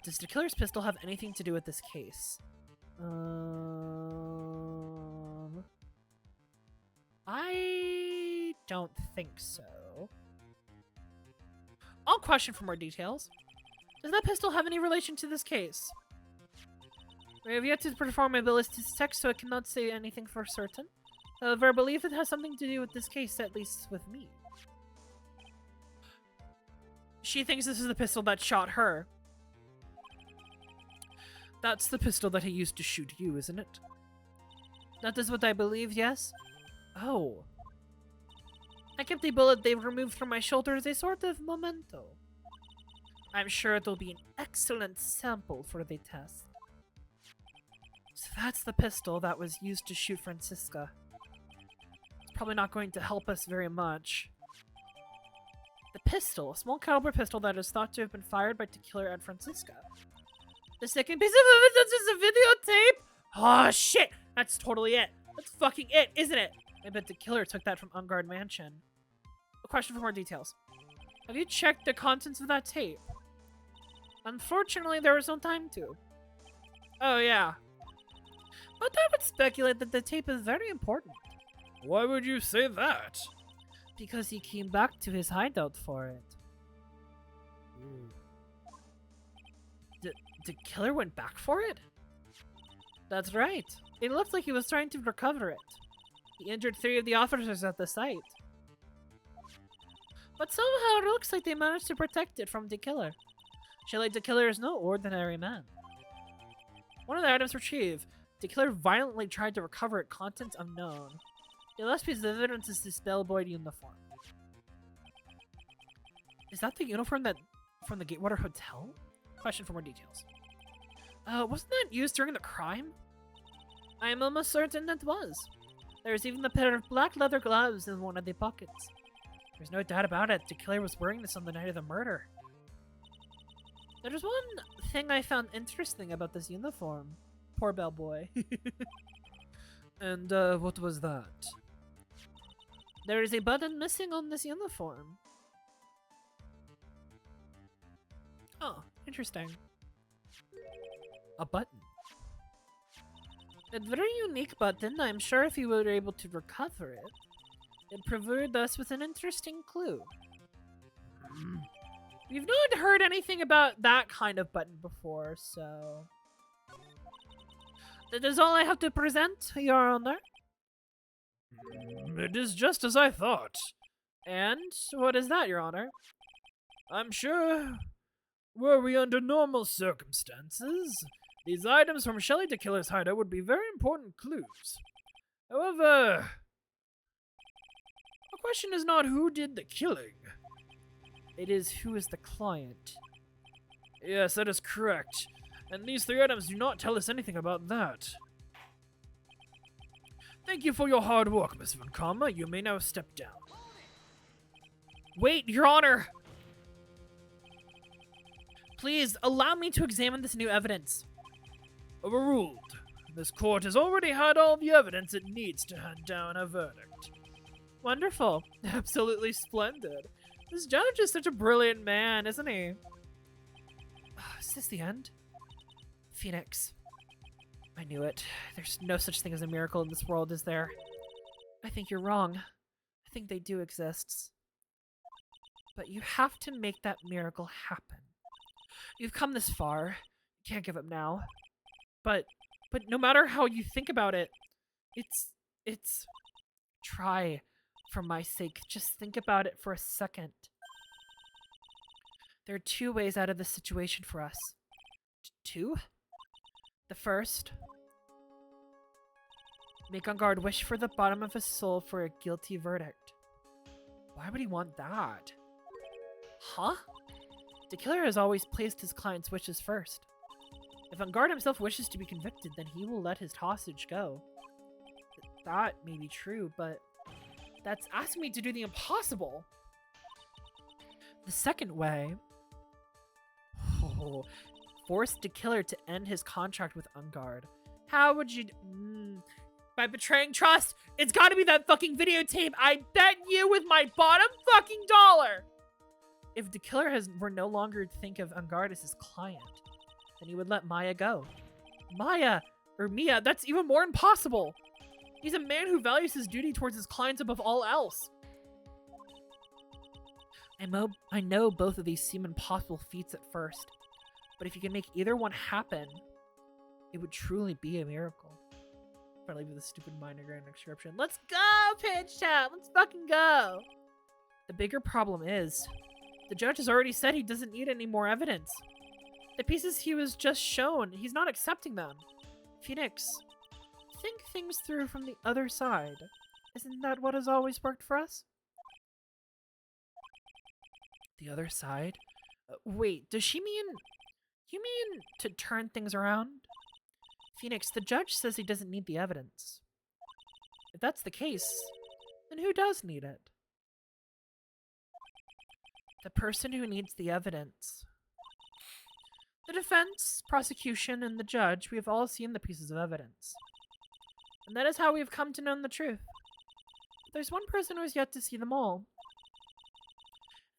Does the killer's pistol have anything to do with this case? I don't think so. I'll question for more details. Does that pistol have any relation to this case? We have yet to perform a ballistics check, so I cannot say anything for certain. However, I believe it has something to do with this case, at least with me. She thinks this is the pistol that shot her. That's the pistol that he used to shoot you, isn't it? That is what I believe, yes? Oh. I kept the bullet they removed from my shoulder as a sort of memento. I'm sure it'll be an excellent sample for the test. So that's the pistol that was used to shoot Francisca. It's probably not going to help us very much. The pistol, a small caliber pistol that is thought to have been fired by the killer at Francisca. The second piece of evidence is a videotape! Oh shit! That's totally it! That's fucking it, isn't it? I bet the killer took that from Unguard Mansion. A question for more details. Have you checked the contents of that tape? Unfortunately, there was no time to. Oh yeah. But I would speculate that the tape is very important. Why would you say that? Because he came back to his hideout for it. The killer went back for it? That's right. It looked like he was trying to recover it. He injured 3 of the officers at the site. But somehow it looks like they managed to protect it from the killer. Surely the killer is no ordinary man. One of the items retrieved. The killer violently tried to recover it, contents unknown. The last piece of evidence is this bellboy uniform. Is that the uniform that from the Gatewater Hotel? Question for more details. Wasn't that used during the crime? I am almost certain it was. There's even a pair of black leather gloves in one of the pockets. There's no doubt about it, the killer was wearing this on the night of the murder. There's one thing I found interesting about this uniform. Poor bellboy. And, what was that? There is a button missing on this uniform. Oh, interesting. A button. A very unique button. I'm sure if you were able to recover it, it provided us with an interesting clue. We've not heard anything about that kind of button before, so... That is all I have to present, Your Honor. It is just as I thought. And what is that, Your Honor? I'm sure, were we under normal circumstances, these items from Shelley the Killer's hideout would be very important clues. However, the question is not who did the killing. It is who is the client. Yes, that is correct. And these 3 items do not tell us anything about that. Thank you for your hard work, Miss Von Karma. You may now step down. Wait, Your Honor! Please, allow me to examine this new evidence. Overruled. This court has already had all the evidence it needs to hand down a verdict. Wonderful. Absolutely splendid. This judge is such a brilliant man, isn't he? Is this the end? Phoenix. I knew it. There's no such thing as a miracle in this world, is there? I think you're wrong. I think they do exist. But you have to make that miracle happen. You've come this far. You can't give up now. But no matter how you think about it, it's... Try, for my sake. Just think about it for a second. There are 2 ways out of this situation for us. 2? The first, make On Guard wish for the bottom of his soul for a guilty verdict. Why would he want that? Huh? The killer has always placed his client's wishes first. If On Guard himself wishes to be convicted, then he will let his hostage go. That may be true, but that's asking me to do the impossible. The second way... forced the killer to end his contract with On Guard. How would you... by betraying trust? It's gotta be that fucking videotape! I bet you with my bottom fucking dollar! If the killer were no longer to think of On Guard as his client, then he would let Maya go. Maya! Or Mia, that's even more impossible! He's a man who values his duty towards his clients above all else. I know both of these seem impossible feats at first, but if you can make either one happen, it would truly be a miracle. Probably with a stupid minor grand description. Let's go, Pitch Chat! Let's fucking go! The bigger problem is, the judge has already said he doesn't need any more evidence. The pieces he was just shown, he's not accepting them. Phoenix, think things through from the other side. Isn't that what has always worked for us? The other side? Wait, does she mean... You mean to turn things around? Phoenix, the judge says he doesn't need the evidence. If that's the case, then who does need it? The person who needs the evidence. The defense, prosecution, and the judge, we have all seen the pieces of evidence. And that is how we have come to know the truth. But there's one person who has yet to see them all.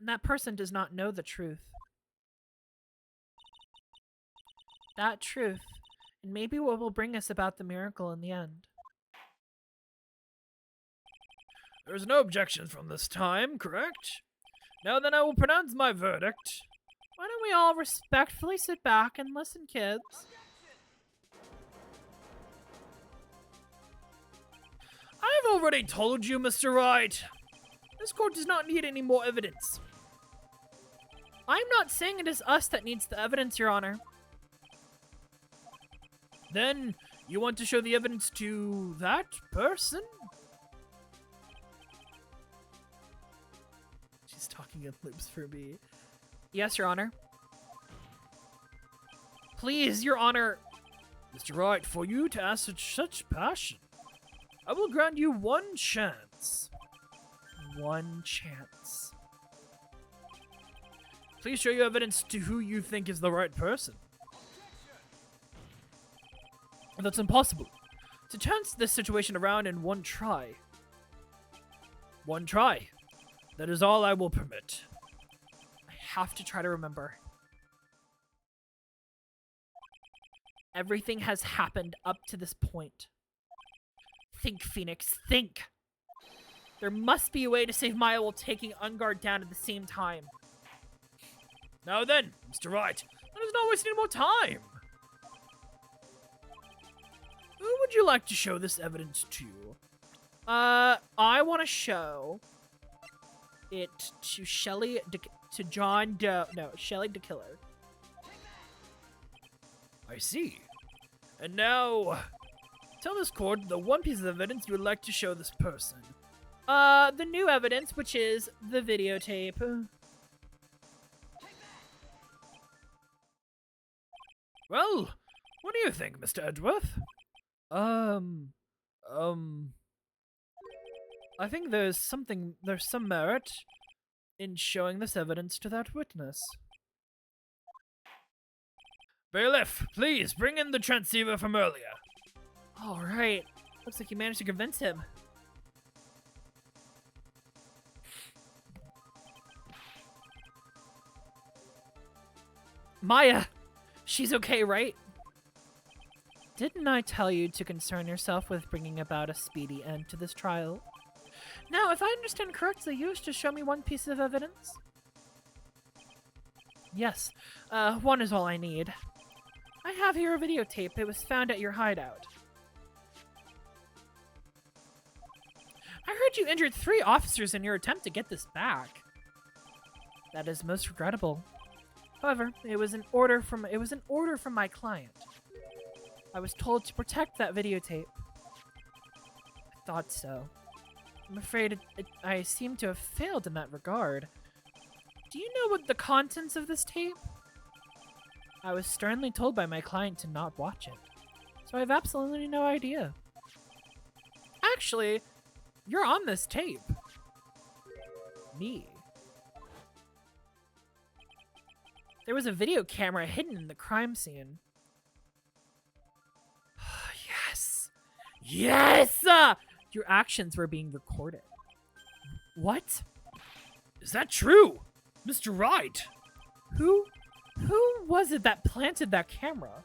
And that person does not know the truth. That truth, and maybe what will bring us about the miracle in the end. There's no objection from this time, correct? Now then I will pronounce my verdict. Why don't we all respectfully sit back and listen, kids? I've already told you, Mr. Wright. This court does not need any more evidence. I'm not saying it is us that needs the evidence, Your Honor. Then, you want to show the evidence to that person? She's talking in loops for me. Yes, Your Honor. Please, Your Honor. Mr. Wright, for you to ask such passion, I will grant you one chance. One chance. Please show your evidence to who you think is the right person. That's impossible. To turn this situation around in one try. One try. That is all I will permit. I have to try to remember. Everything has happened up to this point. Think, Phoenix, think! There must be a way to save Maya while taking Unguard down at the same time. Now then, Mr. Wright, let us not waste any more time. Who would you like to show this evidence to? I want to show it to Shelly, to John Doe. No, Shelly the Killer. I see. And now, tell this court the one piece of evidence you would like to show this person. The new evidence, which is the videotape. Well, what do you think, Mr. Edgeworth? I think there's some merit in showing this evidence to that witness. Bailiff, please bring in the transceiver from earlier. All right. Looks like you managed to convince him. Maya! She's okay, right? Didn't I tell you to concern yourself with bringing about a speedy end to this trial? Now, if I understand correctly, you wish to show me one piece of evidence? Yes, one is all I need. I have here a videotape. It was found at your hideout. I heard you injured 3 officers in your attempt to get this back. That is most regrettable. However, it was an order from my client. I was told to protect that videotape. I thought so. I'm afraid I seem to have failed in that regard. Do you know what the contents of this tape? I was sternly told by my client to not watch it, so I have absolutely no idea. Actually, you're on this tape. Me. There was a video camera hidden in the crime scene. Yes! Yes! Your actions were being recorded. What? Is that true? Mr. Wright? Who was it that planted that camera?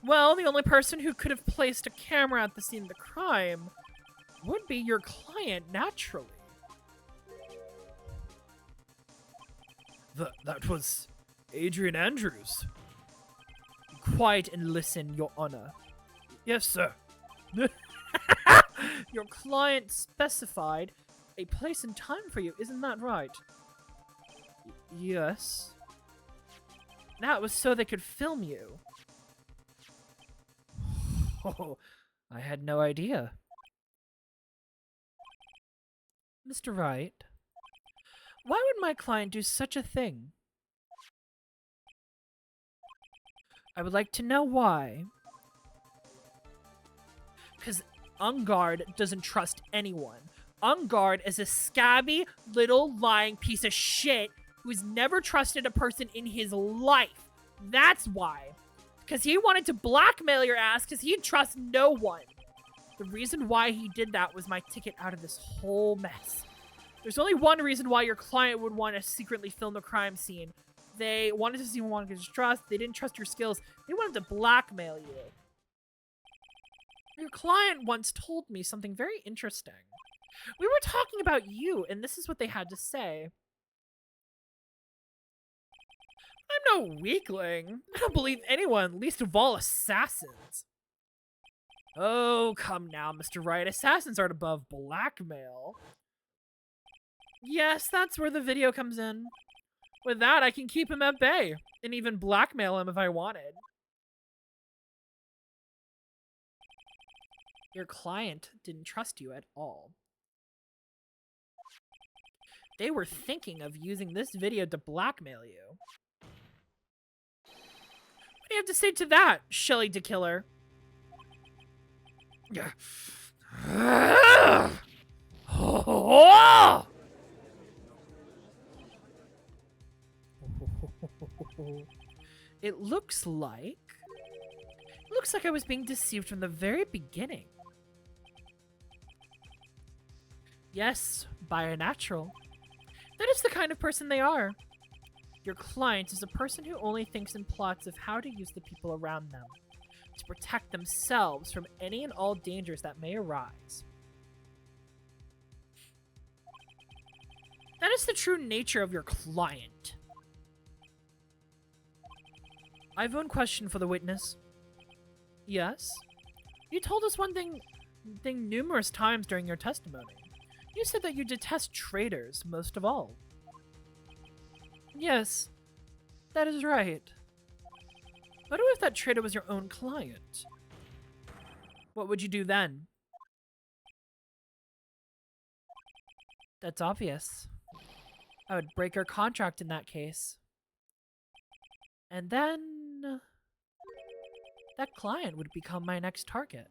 Well, the only person who could have placed a camera at the scene of the crime would be your client, naturally. That was Adrian Andrews. Be quiet and listen, Your Honor. Yes, sir. Your client specified a place and time for you, isn't that right? Yes. That was so they could film you. Oh, I had no idea. Mr. Wright, why would my client do such a thing? I would like to know why. Because Unguard doesn't trust anyone. Unguard is a scabby, little, lying piece of shit who's never trusted a person in his life. That's why. Because he wanted to blackmail your ass because he trusts no one. The reason why he did that was my ticket out of this whole mess. There's only one reason why your client would want to secretly film a crime scene. They wanted to see one gets trust. They didn't trust your skills. They wanted to blackmail you. Your client once told me something very interesting. We were talking about you, and this is what they had to say. I'm no weakling. I don't believe anyone, least of all assassins. Oh, come now, Mr. Wright. Assassins aren't above blackmail. Yes, that's where the video comes in. With that, I can keep him at bay and even blackmail him if I wanted. Your client didn't trust you at all. They were thinking of using this video to blackmail you. What do you have to say to that, Shelly the Killer? It looks like I was being deceived from the very beginning. Yes, by a natural. That is the kind of person they are. Your client is a person who only thinks and plots of how to use the people around them to protect themselves from any and all dangers that may arise. That is the true nature of your client. I have one question for the witness. Yes? You told us one thing numerous times during your testimony. You said that you detest traitors most of all. Yes, that is right. But what if that traitor was your own client? What would you do then? That's obvious. I would break our contract in that case. And then that client would become my next target.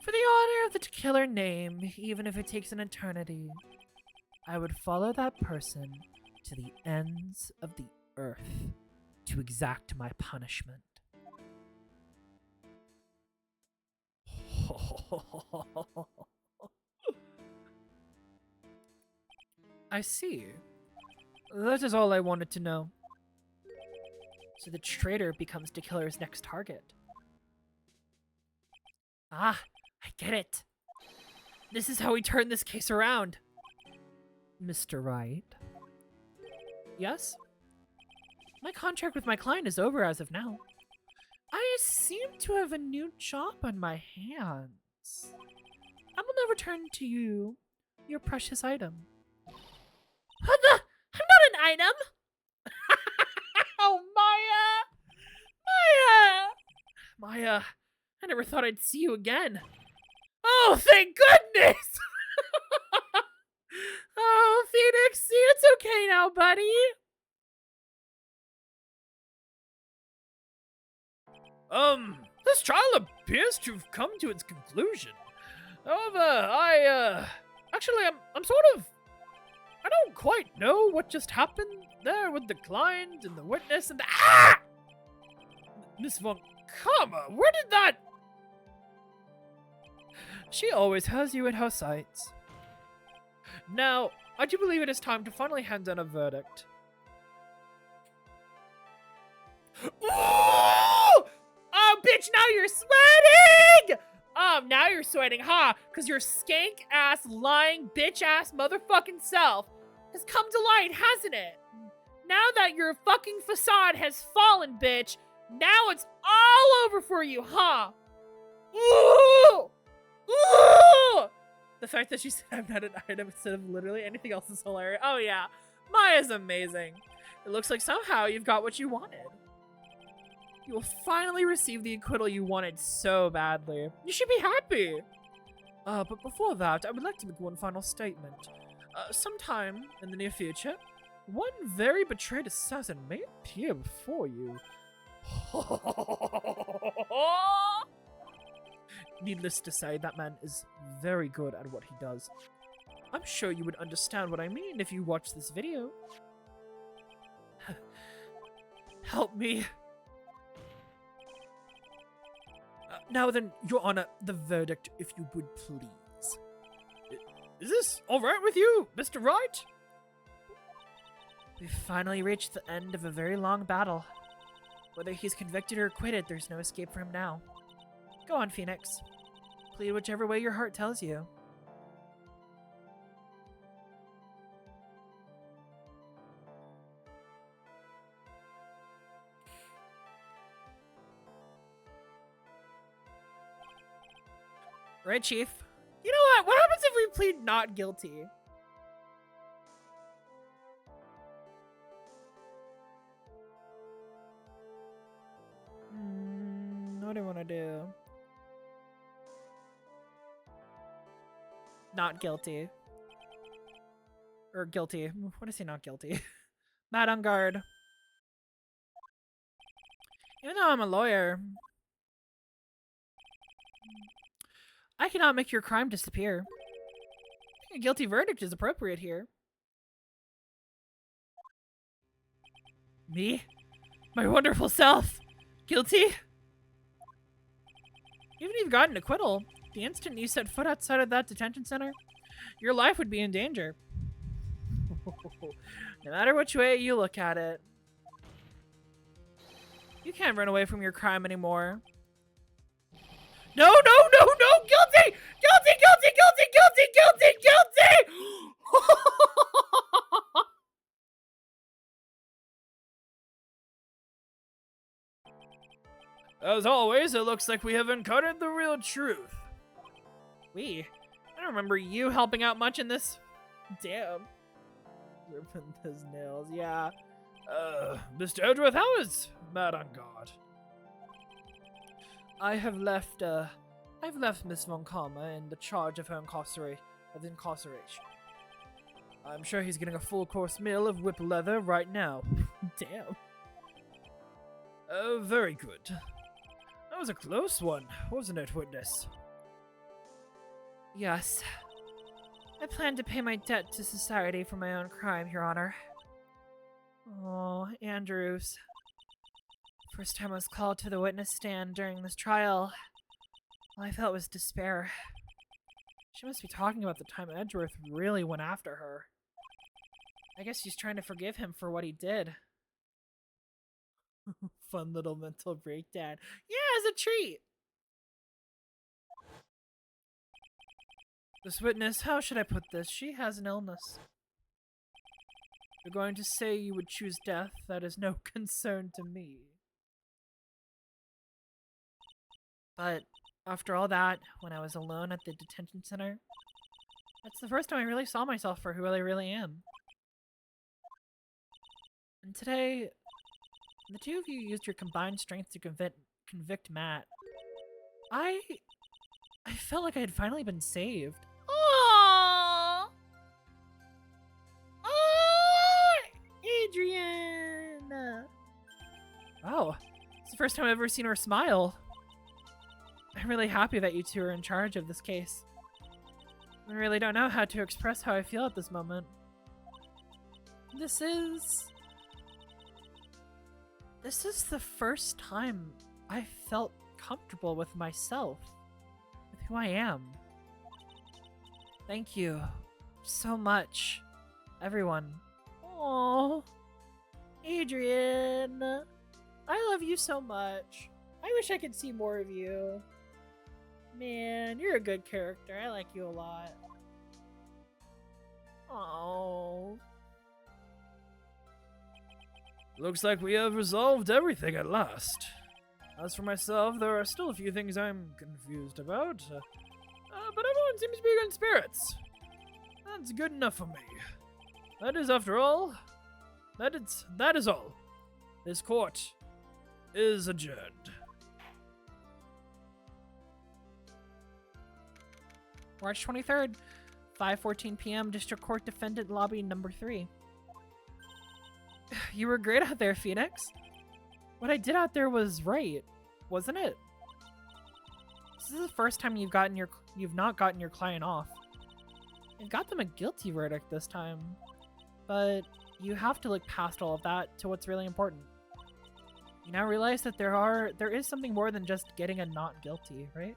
For the honor of the killer name, even if it takes an eternity, I would follow that person to the ends of the earth to exact my punishment. I see. That is all I wanted to know. So the traitor becomes the killer's next target. Ah, I get it. This is how we turn this case around. Mr. Wright? Yes? My contract with my client is over as of now. I seem to have a new job on my hands. I will now return to you your precious item. What the? I'm not an item! Oh, Maya! Maya, I never thought I'd see you again. Oh, thank goodness! Oh, Phoenix, it's okay now, buddy. This trial appears to have come to its conclusion. However, actually, I'm sort of, I don't quite know what just happened there with the client and the witness and the, Miss Von Karma, where did that? She always has you in her sights. Now, I do believe it is time to finally hand down a verdict. Ooh! Oh, bitch, now you're sweating! Oh, now you're sweating, huh? Because your skank-ass, lying, bitch-ass motherfucking self has come to light, hasn't it? Now that your fucking facade has fallen, bitch, now it's all over for you, huh? Ooh! Ooh! The fact that she said I'm not an item instead of literally anything else is hilarious. Oh yeah, Maya's amazing. It looks like somehow you've got what you wanted. You will finally receive the acquittal you wanted so badly. You should be happy. But before that, I would like to make one final statement. Sometime in the near future, one very betrayed assassin may appear before you. Needless to say, that man is very good at what he does. I'm sure you would understand what I mean if you watch this video. Help me. Now then, Your Honor, the verdict, if you would please. Is this alright with you, Mr. Wright? We've finally reached the end of a very long battle. Whether he's convicted or acquitted, there's no escape for him now. Go on, Phoenix. Plead whichever way your heart tells you. Right, Chief. You know what? What happens if we plead not guilty? What do I want to do? Not guilty. Or guilty. What did I say not guilty? Mad on guard. Even though I'm a lawyer, I cannot make your crime disappear. I think a guilty verdict is appropriate here. Me? My wonderful self? Guilty? Even if you've gotten acquittal, the instant you set foot outside of that detention center, your life would be in danger. No matter which way you look at it. You can't run away from your crime anymore. No, no, no, no! Guilty! Guilty, guilty, guilty, guilty, guilty, guilty! As always, it looks like we have uncovered the real truth. I don't remember you helping out much in this. Damn. Ripping his nails, yeah. Mr. Edgeworth, how is Mad on Guard? I've left Miss Von Karma in the charge of her incarceration. I'm sure he's getting a full course meal of whip leather right now. Damn. Very good. That was a close one, wasn't it, witness? Yes. I plan to pay my debt to society for my own crime, Your Honor. Oh, Andrews. First time I was called to the witness stand during this trial, all I felt was despair. She must be talking about the time Edgeworth really went after her. I guess she's trying to forgive him for what he did. Fun little mental breakdown. Yeah, as a treat! This witness, how should I put this? She has an illness. You're going to say you would choose death? That is no concern to me. But after all that, when I was alone at the detention center, that's the first time I really saw myself for who I really am. And today, the two of you used your combined strength to convict Matt. I felt like I had finally been saved. Aww! Oh, Adrian! Wow, it's the first time I've ever seen her smile. I'm really happy that you two are in charge of this case. I really don't know how to express how I feel at this moment. This is the first time I felt comfortable with myself, with who I am. Thank you so much, everyone. Oh, Adrian, I love you so much. I wish I could see more of you. Man, you're a good character. I like you a lot. Oh. Looks like we have resolved everything at last. As for myself, there are still a few things I'm confused about. But everyone seems to be in spirits. That's good enough for me. That is, after all, that is all. This court is adjourned. March 23rd, 5:14 p.m. District Court Defendant Lobby Number 3. You were great out there, Phoenix. What I did out there was right, wasn't it? This is the first time you've not gotten your client off. You've got them a guilty verdict this time, but you have to look past all of that to what's really important. You now realize that there is something more than just getting a not guilty, right?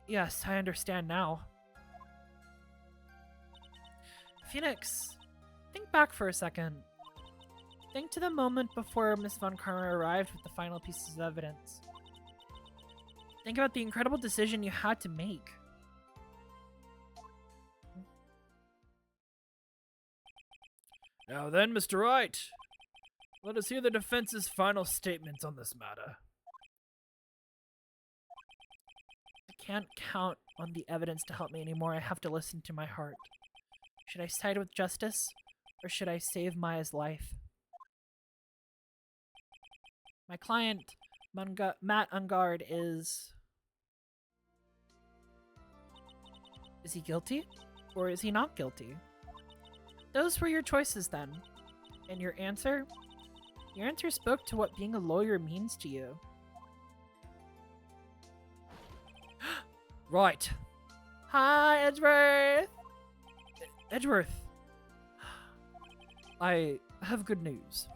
Yes, I understand now. Phoenix, think back for a second. Think to the moment before Miss Von Karma arrived with the final pieces of evidence. Think about the incredible decision you had to make. Now then, Mr. Wright, let us hear the defense's final statements on this matter. I can't count on the evidence to help me anymore. I have to listen to my heart. Should I side with justice, or should I save Maya's life? My client, Matt Ungard, is... Is he guilty? Or is he not guilty? Those were your choices then. And your answer? Your answer spoke to what being a lawyer means to you. Right. Hi, Edgeworth! Edgeworth. I have good news.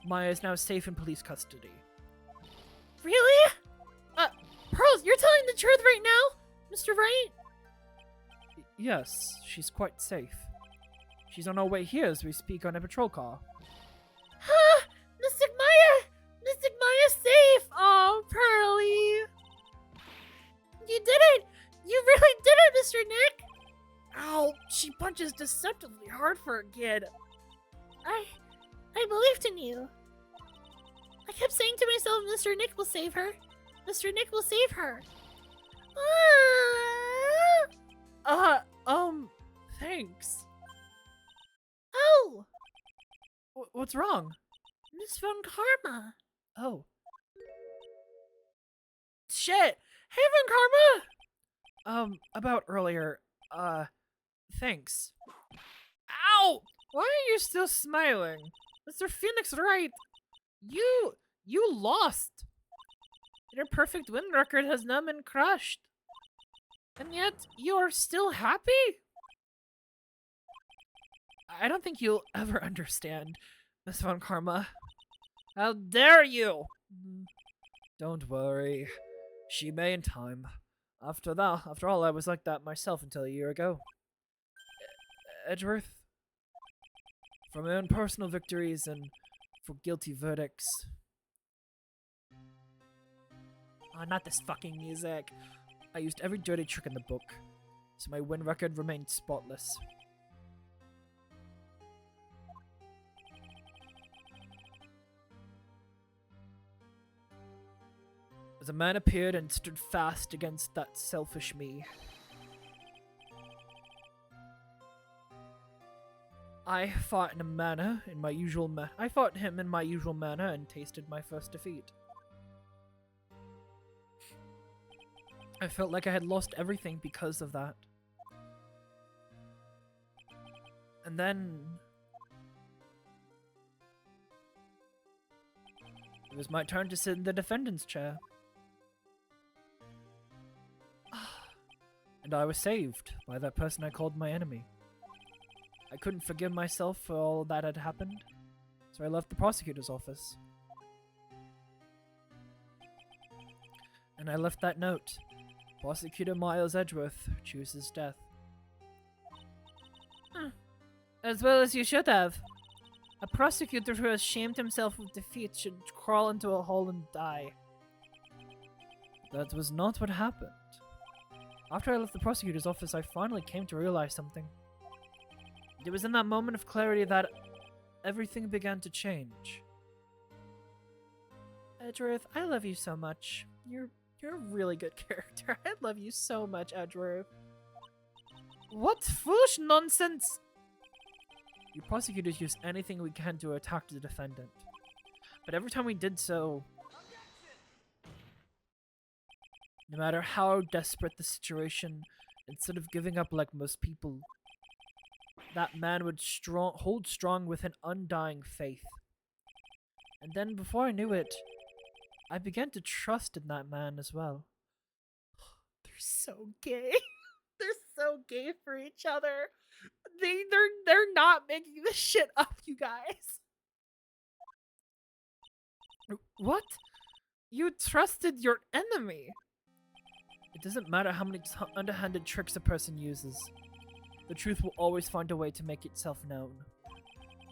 Maya is now safe in police custody. Really? Pearls, you're telling the truth right now, Mr. Wright? Yes, she's quite safe. She's on her way here as we speak on a patrol car. Huh? Mystic Maya! Mystic Maya's safe! Oh, Pearly! You did it! You really did it, Mr. Nick! Ow, she punches deceptively hard for a kid. I believed in you. I kept saying to myself, Mr. Nick will save her. Mr. Nick will save her. Thanks. Oh! What's wrong? Miss Von Karma. Oh. Shit! Hey, Von Karma! About earlier, thanks. Ow! Why are you still smiling? Mr. Phoenix Wright, you lost. Your perfect win record has now been crushed. And yet, you are still happy? I don't think you'll ever understand, Miss Von Karma. How dare you! Don't worry. She may in time. After all, I was like that myself until a year ago. Edgeworth, for my own personal victories and for guilty verdicts. Oh, not this fucking music. I used every dirty trick in the book, so my win record remained spotless. As a man appeared and stood fast against that selfish me, I fought him in my usual manner and tasted my first defeat. I felt like I had lost everything because of that. And then it was my turn to sit in the defendant's chair. And I was saved by that person I called my enemy. I couldn't forgive myself for all that had happened, so I left the prosecutor's office. And I left that note. Prosecutor Miles Edgeworth chooses death. As well as you should have. A prosecutor who has shamed himself with defeat should crawl into a hole and die. That was not what happened. After I left the prosecutor's office, I finally came to realize something. It was in that moment of clarity that everything began to change. Edgeworth, I love you so much. You're a really good character. I love you so much, Edgeworth. What foolish nonsense! You prosecutors use anything we can to attack the defendant. But every time we did so, no matter how desperate the situation, instead of giving up like most people, that man would hold strong with an undying faith. And then, before I knew it, I began to trust in that man as well. They're so gay. They're so gay for each other. They're not making this shit up, you guys. What? You trusted your enemy? It doesn't matter how many underhanded tricks a person uses. The truth will always find a way to make itself known.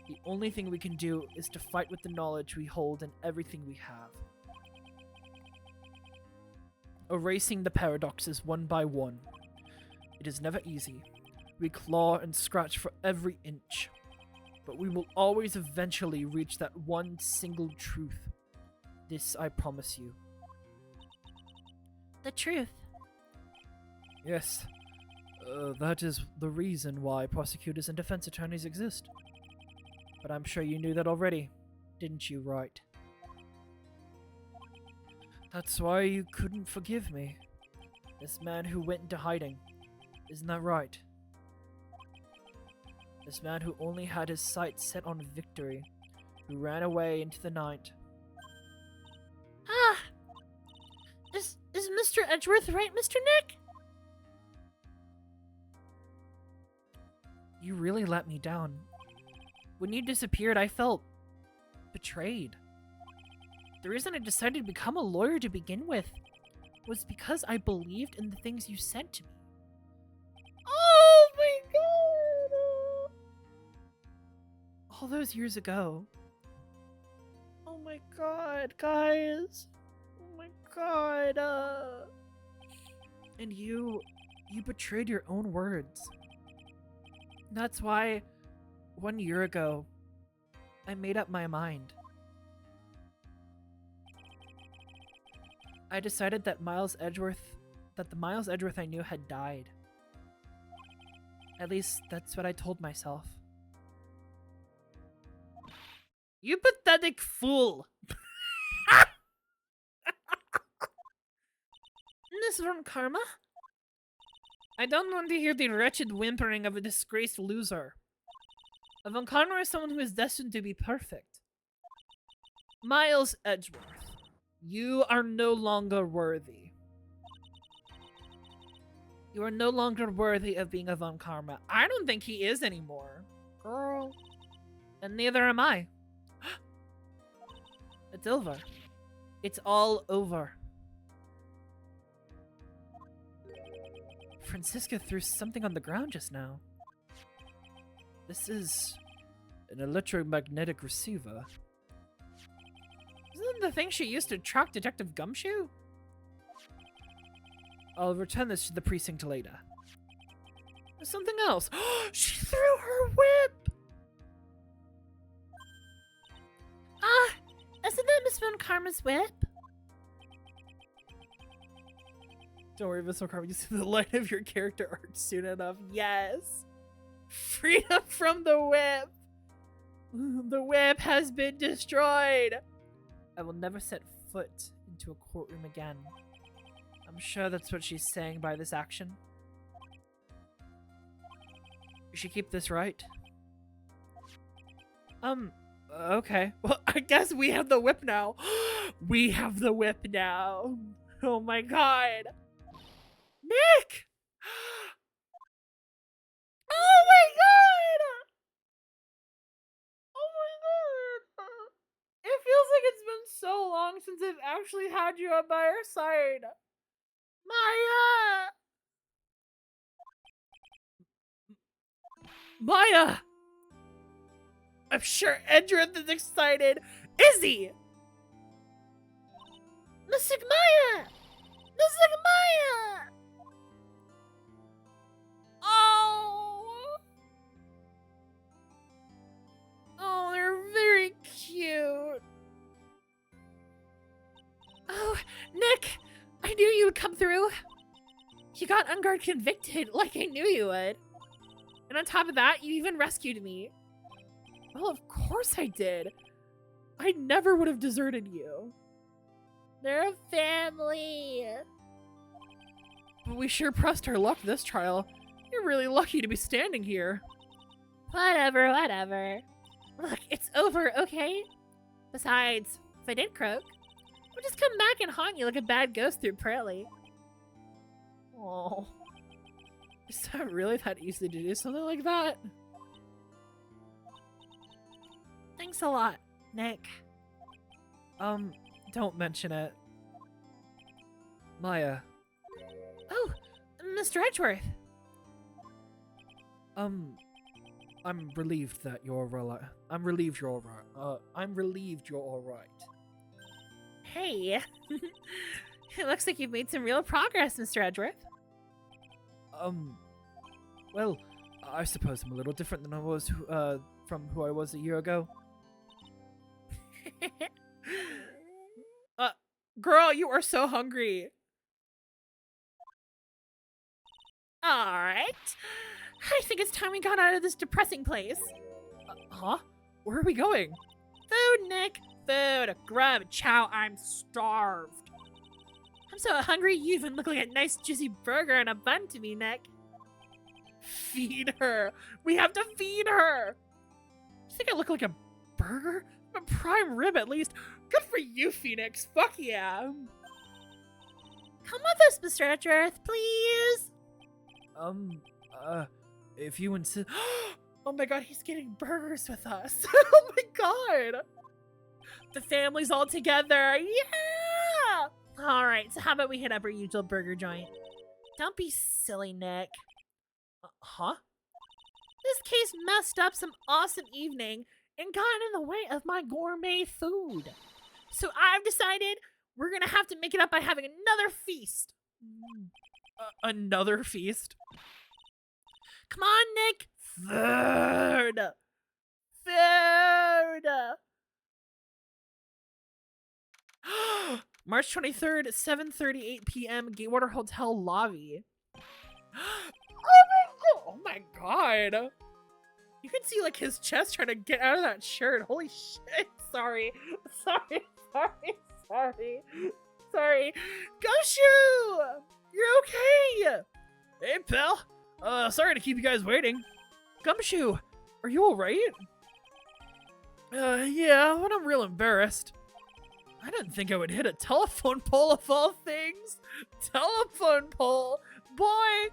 The only thing we can do is to fight with the knowledge we hold in everything we have. Erasing the paradoxes one by one. It is never easy. We claw and scratch for every inch. But we will always eventually reach that one single truth. This I promise you. The truth. Yes. That is the reason why prosecutors and defense attorneys exist. But I'm sure you knew that already, didn't you, Wright? That's why you couldn't forgive me. This man who went into hiding. Isn't that right? This man who only had his sights set on victory. Who ran away into the night. Ah! Is Mr. Edgeworth right, Mr. Nick? You really let me down. When you disappeared, I felt betrayed. The reason I decided to become a lawyer to begin with was because I believed in the things you said to me. Oh my god! All those years ago. Oh my god, guys. Oh my god. And you betrayed your own words. That's why 1 year ago, I made up my mind. I decided that the Miles Edgeworth I knew had died. At least, that's what I told myself. You pathetic fool! Miss Von Karma? I don't want to hear the wretched whimpering of a disgraced loser. A Von Karma is someone who is destined to be perfect. Miles Edgeworth, you are no longer worthy. You are no longer worthy of being a Von Karma. I don't think he is anymore. Girl. And neither am I. It's over. It's all over. Francisca threw something on the ground just now. This is an electromagnetic receiver. Isn't that the thing she used to track Detective Gumshoe? I'll return this to the precinct later. There's something else. She threw her whip! Ah! Isn't that Miss Von Karma's whip? Don't worry, Miss O'Carver, you see the light of your character arc soon enough. Yes. Freedom from the whip. The whip has been destroyed. I will never set foot into a courtroom again. I'm sure that's what she's saying by this action. You should keep this right. Okay. Well, I guess we have the whip now. We have the whip now. Oh my god. Nick! Oh my god! Oh my god! It feels like it's been so long since I've actually had you on my side. Maya! Maya! I'm sure Edgeworth is excited. Is he? Mystic Maya! Mystic Maya! Oh! Oh, they're very cute. Oh, Nick! I knew you would come through. You got Unguard convicted like I knew you would. And on top of that, you even rescued me. Well, of course I did. I never would have deserted you. They're a family. But we sure pressed our luck this trial. You're really lucky to be standing here. Whatever, whatever. Look, it's over, okay? Besides, if I did croak, I'll just come back and haunt you like a bad ghost through Pearly. Oh. Is that really that easy to do something like that? Thanks a lot, Nick. Don't mention it. Maya. Oh, Mr. Edgeworth. I'm relieved that you're I'm relieved you're alright. I'm relieved you're alright. Hey. It looks like you've made some real progress, Mr. Edgeworth. Well, I suppose I'm a little different than I was, from who I was a year ago. Girl, you are so hungry. Alright. I think it's time we got out of this depressing place. Huh? Where are we going? Food, Nick. Food. Grub. Chow. I'm starved. I'm so hungry you even look like a nice juicy burger and a bun to me, Nick. Feed her. We have to feed her. You think I look like a burger? I'm a prime rib at least. Good for you, Phoenix. Fuck yeah. Come with us, Mr. Edgeworth, please. If you insist. Oh my god, he's getting burgers with us. Oh my god. The family's all together. Yeah. All right, so how about we hit up our usual burger joint? Don't be silly, Nick. Huh? This case messed up some awesome evening and got in the way of my gourmet food. So I've decided we're gonna have to make it up by having another feast. Another feast? Come on, Nick. Food. Food. March 23rd, 7:38 p.m. Gatewater Hotel lobby. Oh my god. You can see like his chest trying to get out of that shirt. Holy shit. Sorry. Gumshoe! You're okay! Hey, pal. Sorry to keep you guys waiting. Gumshoe, are you alright? Yeah, but I'm real embarrassed. I didn't think I would hit a telephone pole of all things. Telephone pole? Boy!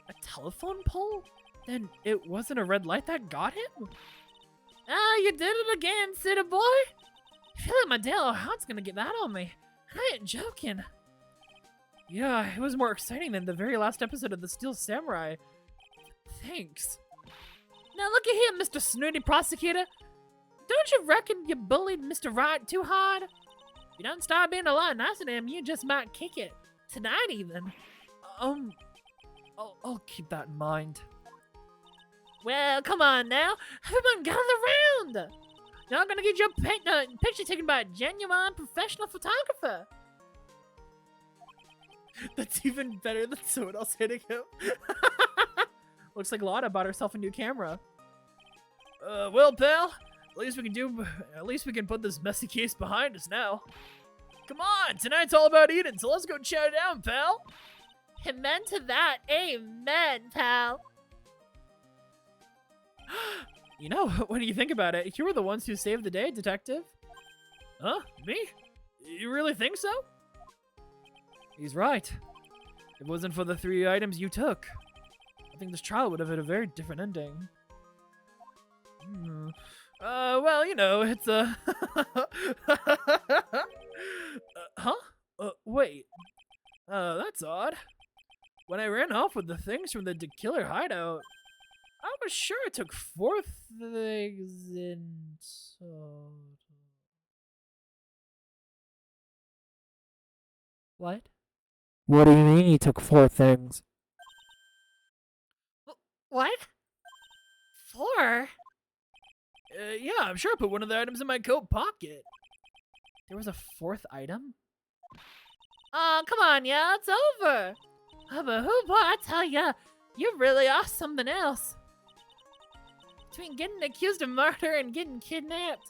A telephone pole? Then it wasn't a red light that got him? Ah, you did it again, city boy. I feel like my Dale Hunt's gonna get that on me. I ain't joking. Yeah, it was more exciting than the very last episode of The Steel Samurai. Thanks. Now look at him, Mr. Snooty Prosecutor. Don't you reckon you bullied Mr. Wright too hard? If you don't start being a lot nicer to him, you just might kick it. Tonight even. I'll keep that in mind. Well, come on now. Everyone gather around. You're gonna get your picture taken by a genuine professional photographer. That's even better than someone else hitting him. Looks like Lotta bought herself a new camera. Well, pal, at least we can put this messy case behind us now. Come on, tonight's all about eating, so let's go chow down, pal. Amen to that. Amen, pal. You know, when you think about it, you were the ones who saved the day, detective. Huh? Me? You really think so? He's right. If it wasn't for the 3 items you took, I think this trial would have had a very different ending. Well, you know, it's a... huh? Wait. That's odd. When I ran off with the things from the killer hideout, I was sure I took 4 things in total. What? What do you mean you took 4 things? What? 4? Yeah, I'm sure I put one of the items in my coat pocket. There was a 4th item? Oh, come on, yeah, it's over. But who, boy, I tell ya, you really are something else. Between getting accused of murder and getting kidnapped,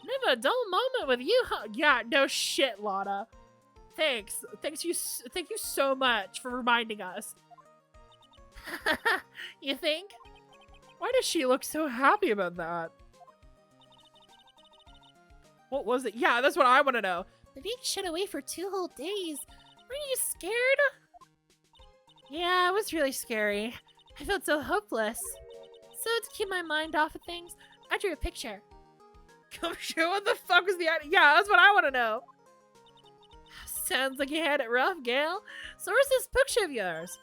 never a dull moment with you, huh? Yeah, no shit, Lotta. Thanks. Thank you so much for reminding us. You think? Why does she look so happy about that? What was it? Yeah, that's what I want to know. The being shut away for 2 whole days. Weren't you scared? Yeah, it was really scary. I felt so hopeless. So to keep my mind off of things, I drew a picture. Come show what the fuck was the item? Yeah, that's what I want to know. Sounds like you had it rough, gal. So where's this picture of yours?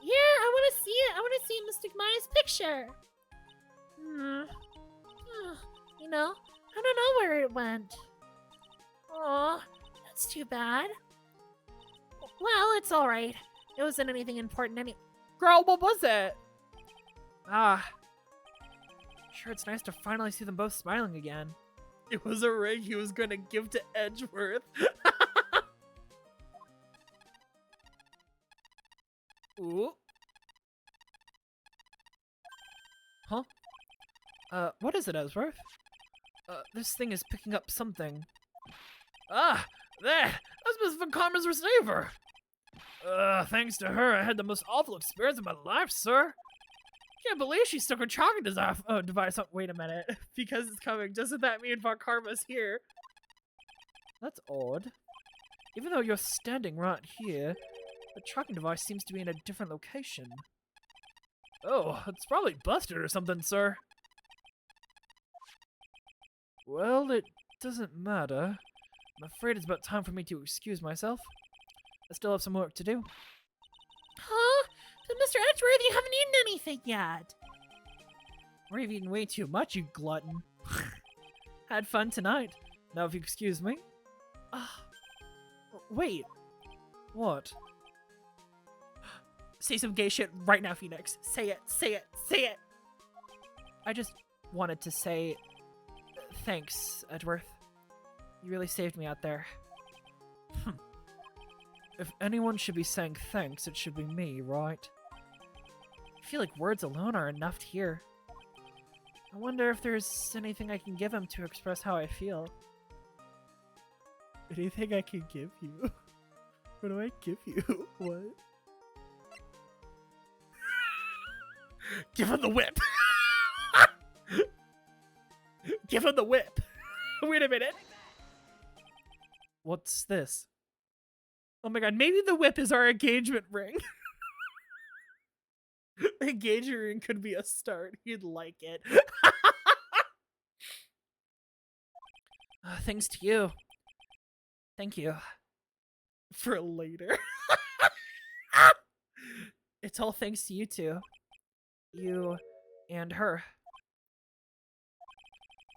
Yeah, I want to see it. I want to see Mr. Maya's picture. You know, I don't know where it went. Aw, that's too bad. Well, it's alright. It wasn't anything important Girl, what was it? Sure, it's nice to finally see them both smiling again. It was a ring he was going to give to Edgeworth. Ooh. Huh? What is it, Edgeworth? This thing is picking up something. Ah! There! That's Miss Von Karma's receiver! Thanks to her, I had the most awful experience of my life, sir. Can't believe she stuck her tracking device on. Wait a minute. Because it's coming, doesn't that mean Von Karma's here? That's odd. Even though you're standing right here, the tracking device seems to be in a different location. Oh, it's probably busted or something, sir. Well, it doesn't matter. I'm afraid it's about time for me to excuse myself. I still have some work to do. Huh? But Mr. Edgeworth, you haven't eaten anything yet. Or you've eaten way too much, you glutton. Had fun tonight. Now if you excuse me. Wait. What? Say some gay shit right now, Phoenix. Say it, say it, say it! I just wanted to say thanks, Edgeworth. You really saved me out there. If anyone should be saying thanks, it should be me, right? I feel like words alone are enough here. I wonder if there's anything I can give him to express how I feel. Anything I can give you? What do I give you? What? Give him the whip! Give him the whip! Wait a minute. What's this? Oh my god, maybe the whip is our engagement ring. Engagement ring could be a start. You'd like it. Thanks to you. Thank you. For later. It's all thanks to you two. You and her.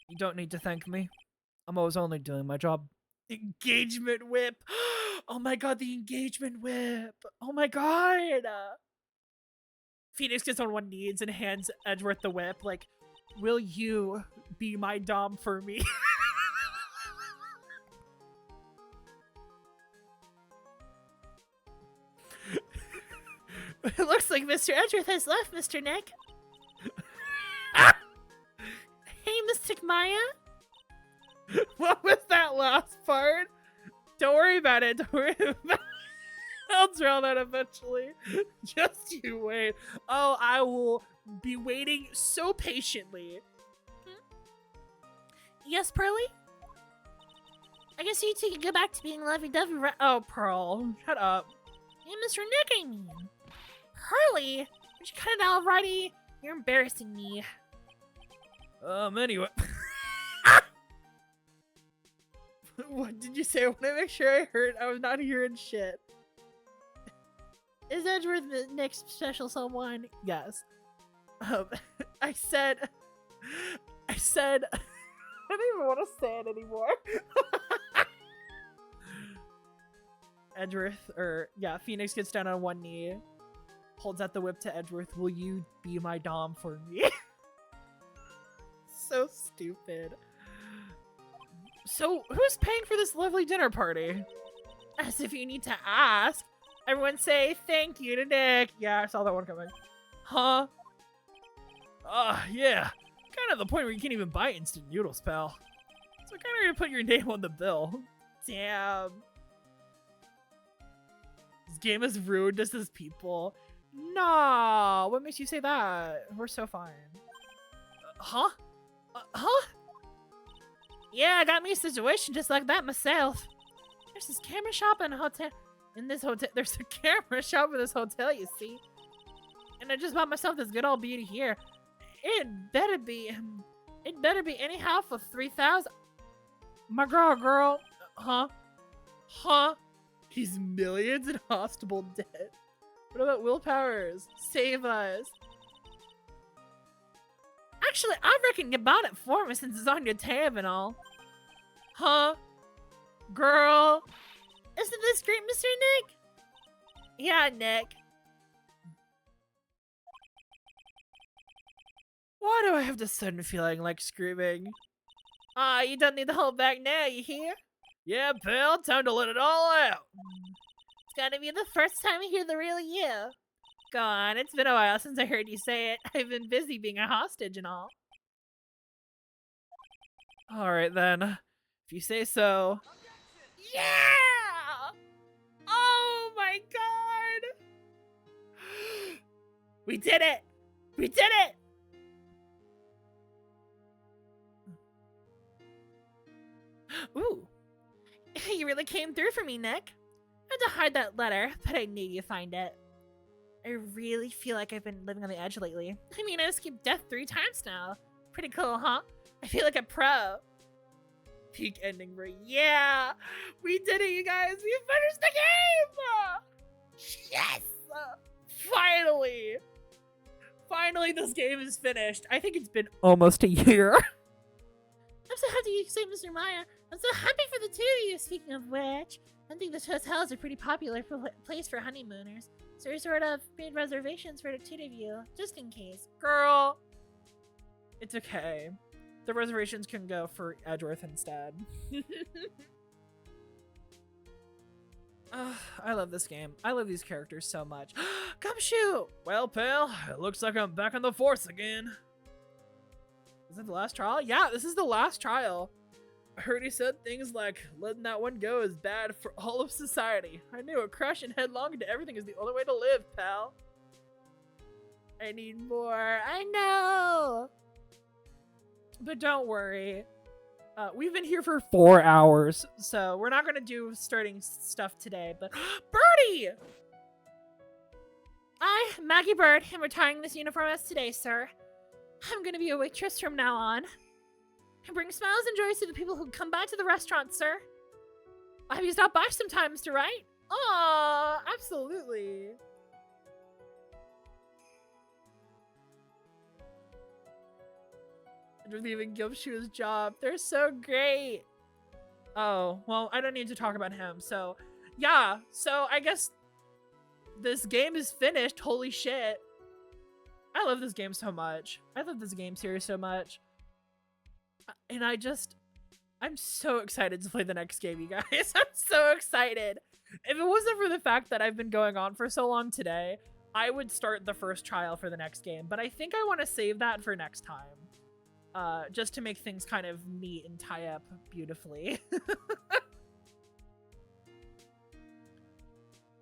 You don't need to thank me. I'm always only doing my job. Engagement whip. Oh my god, the engagement whip. Oh my god. Phoenix gets on one knee and hands Edgeworth the whip. Like, will you be my dom for me? It looks like Mr. Edgeworth has left, Mr. Nick. Hey, Mystic Maya. What was that last part? Don't worry about it. Don't worry about it. I'll drown that eventually. Just you wait. Oh, I will be waiting so patiently. Yes, Pearly? I guess you two can go back to being lovey-dovey, right? Oh, Pearl. Shut up. Yeah, Mr. Nick, I mean. Pearly? Would you cut it out already? You're embarrassing me. Anyway. What did you say? I want to make sure I heard. I was not hearing shit. Is Edgeworth the next special someone? Yes. I said, I don't even want to say it anymore. Edgeworth, or yeah, Phoenix gets down on one knee, holds out the whip to Edgeworth. Will you be my dom for me? So stupid. So, who's paying for this lovely dinner party? As if you need to ask. Everyone say thank you to Nick. Yeah, I saw that one coming. Huh? Yeah. Kind of the point where you can't even buy instant noodles, pal. So kind of gonna put your name on the bill. Damn. This game has ruined us as people. No, what makes you say that? We're so fine. Huh? Huh? Yeah, I got me a situation just like that myself. There's this camera shop in a hotel. In this hotel, there's a camera shop in this hotel, you see. And I just bought myself this good old beauty here. It better be anyhow for 3,000. My girl. Huh? Huh? He's millions in hospital debt. What about Will Powers? Save us. Actually, I reckon you bought it for me since it's on your tab and all. Huh? Girl. Isn't this great, Mr. Nick? Yeah, Nick. Why do I have this sudden feeling like screaming? You don't need to hold back now, you hear? Yeah, pal, time to let it all out. It's gotta be the first time you hear the real you. Go on, it's been a while since I heard you say it. I've been busy being a hostage and all. Alright then. If you say so. Yeah! Oh my god! We did it! We did it! Ooh. You really came through for me, Nick. I had to hide that letter, but I knew you'd find it. I really feel like I've been living on the edge lately. I mean, I escaped death 3 times now. Pretty cool, huh? I feel like a pro. Peak ending for yeah! We did it, you guys! We finished the game! Yes! Finally! Finally, this game is finished. I think it's been almost a year. I'm so happy you saved Mr. Meyer. I'm so happy for the two of you. Speaking of which, I think this hotel is a pretty popular place for honeymooners. So we sort of made reservations for the two of you, just in case. Girl! It's okay. The reservations can go for Edgeworth instead. I love this game. I love these characters so much. Gumshoe! Well, pal, it looks like I'm back on the force again. Is that the last trial? Yeah, this is the last trial. I heard he said things like, letting that one go is bad for all of society. I knew a crush and headlong into everything is the only way to live, pal. I need more. I know! But don't worry. We've been here for 4 hours, so we're not going to do starting stuff today, but Birdie! I, Maggie Bird, am retiring this uniform as today, sir. I'm going to be a waitress from now on. I bring smiles and joys to the people who come by to the restaurant, sir. I hope you stop by sometime, Mr. Wright. Aw, absolutely. Leaving Gumshoe's job. They're so great. Oh, well, I don't need to talk about him, so yeah, so I guess this game is finished. Holy shit. I love this game so much. I love this game series so much. And I'm so excited to play the next game, you guys. I'm so excited. If it wasn't for the fact that I've been going on for so long today, I would start the first trial for the next game, but I think I want to save that for next time. Just to make things kind of neat and tie up beautifully.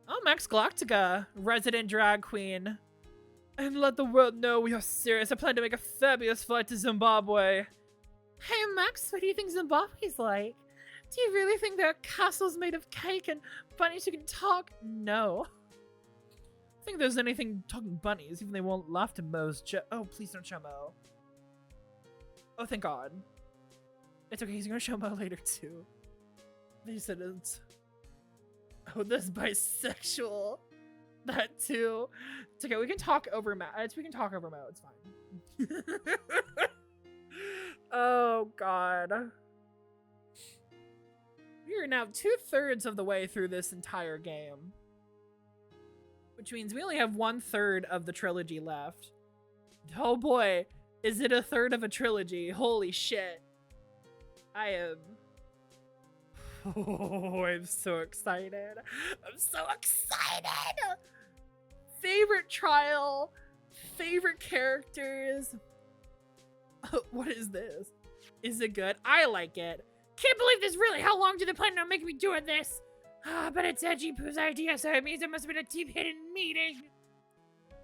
Oh, Max Galactica, resident drag queen. And let the world know we are serious. I plan to make a fabulous flight to Zimbabwe. Hey, Max, what do you think Zimbabwe's like? Do you really think there are castles made of cake and bunnies who can talk? No. I think there's anything talking bunnies, even they won't laugh to Mo's oh, please don't show Mo. Oh, thank God. It's okay, he's gonna show Mo later too. They said it's... Oh, this bisexual. That too. It's okay, we can talk over Mo. We can talk over Mo, it's fine. Oh, God. We are now 2/3 of the way through this entire game. Which means we only have 1/3 of the trilogy left. Oh boy. Is it a third of a trilogy? Holy shit. I am... Oh, I'm so excited. I'm so excited! Favorite trial. Favorite characters. What is this? Is it good? I like it. Can't believe this, really. How long do they plan on making me doing this? But it's Edgy Poo's idea, so it means it must have been a deep hidden meeting.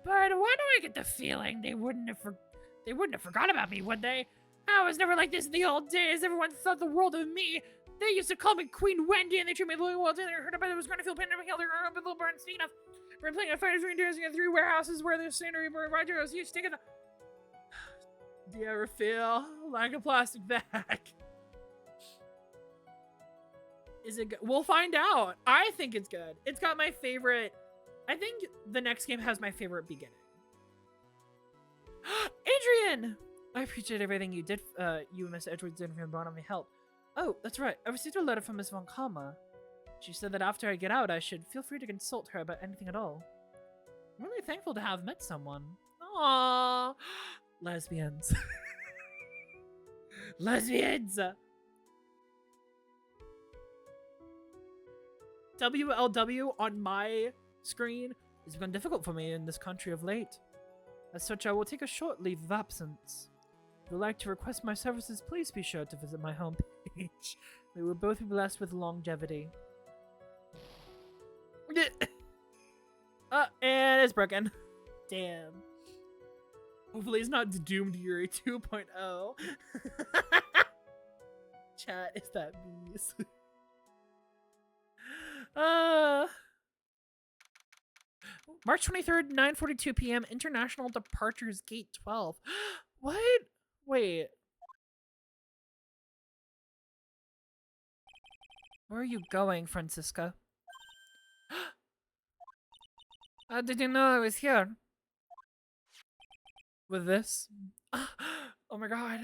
But why do I get the feeling they wouldn't have forgot about me, would they? I was never like this in the old days. Everyone thought the world of me. They used to call me Queen Wendy, and they treated me really well. Then I heard about it was going to feel pandemic held up in Little Bernstein. We're playing a fighters ring dancing in 3 warehouses where there's scenery where Roger was huge taking the... Do you ever feel like a plastic bag? Is it good? We'll find out. I think it's good. It's got my favorite... I think the next game has my favorite beginning. Adrian! I appreciate everything you did, you and Miss Edgeworth did for me on my help. Oh, that's right. I received a letter from Miss Von Kalma. She said that after I get out, I should feel free to consult her about anything at all. I'm really thankful to have met someone. Aww. Lesbians. Lesbians! WLW on my screen It's been difficult for me in this country of late. As such, I will take a short leave of absence. If you'd like to request my services, please be sure to visit my homepage. We will both be blessed with longevity. And it's broken. Damn. Hopefully it's not doomed Yuri 2.0. Chat, is that bees? March 23rd, 9:42 p.m. International Departures Gate 12. What? Wait. Where are you going, Francisca? How did you know I was here? With this? Oh my god.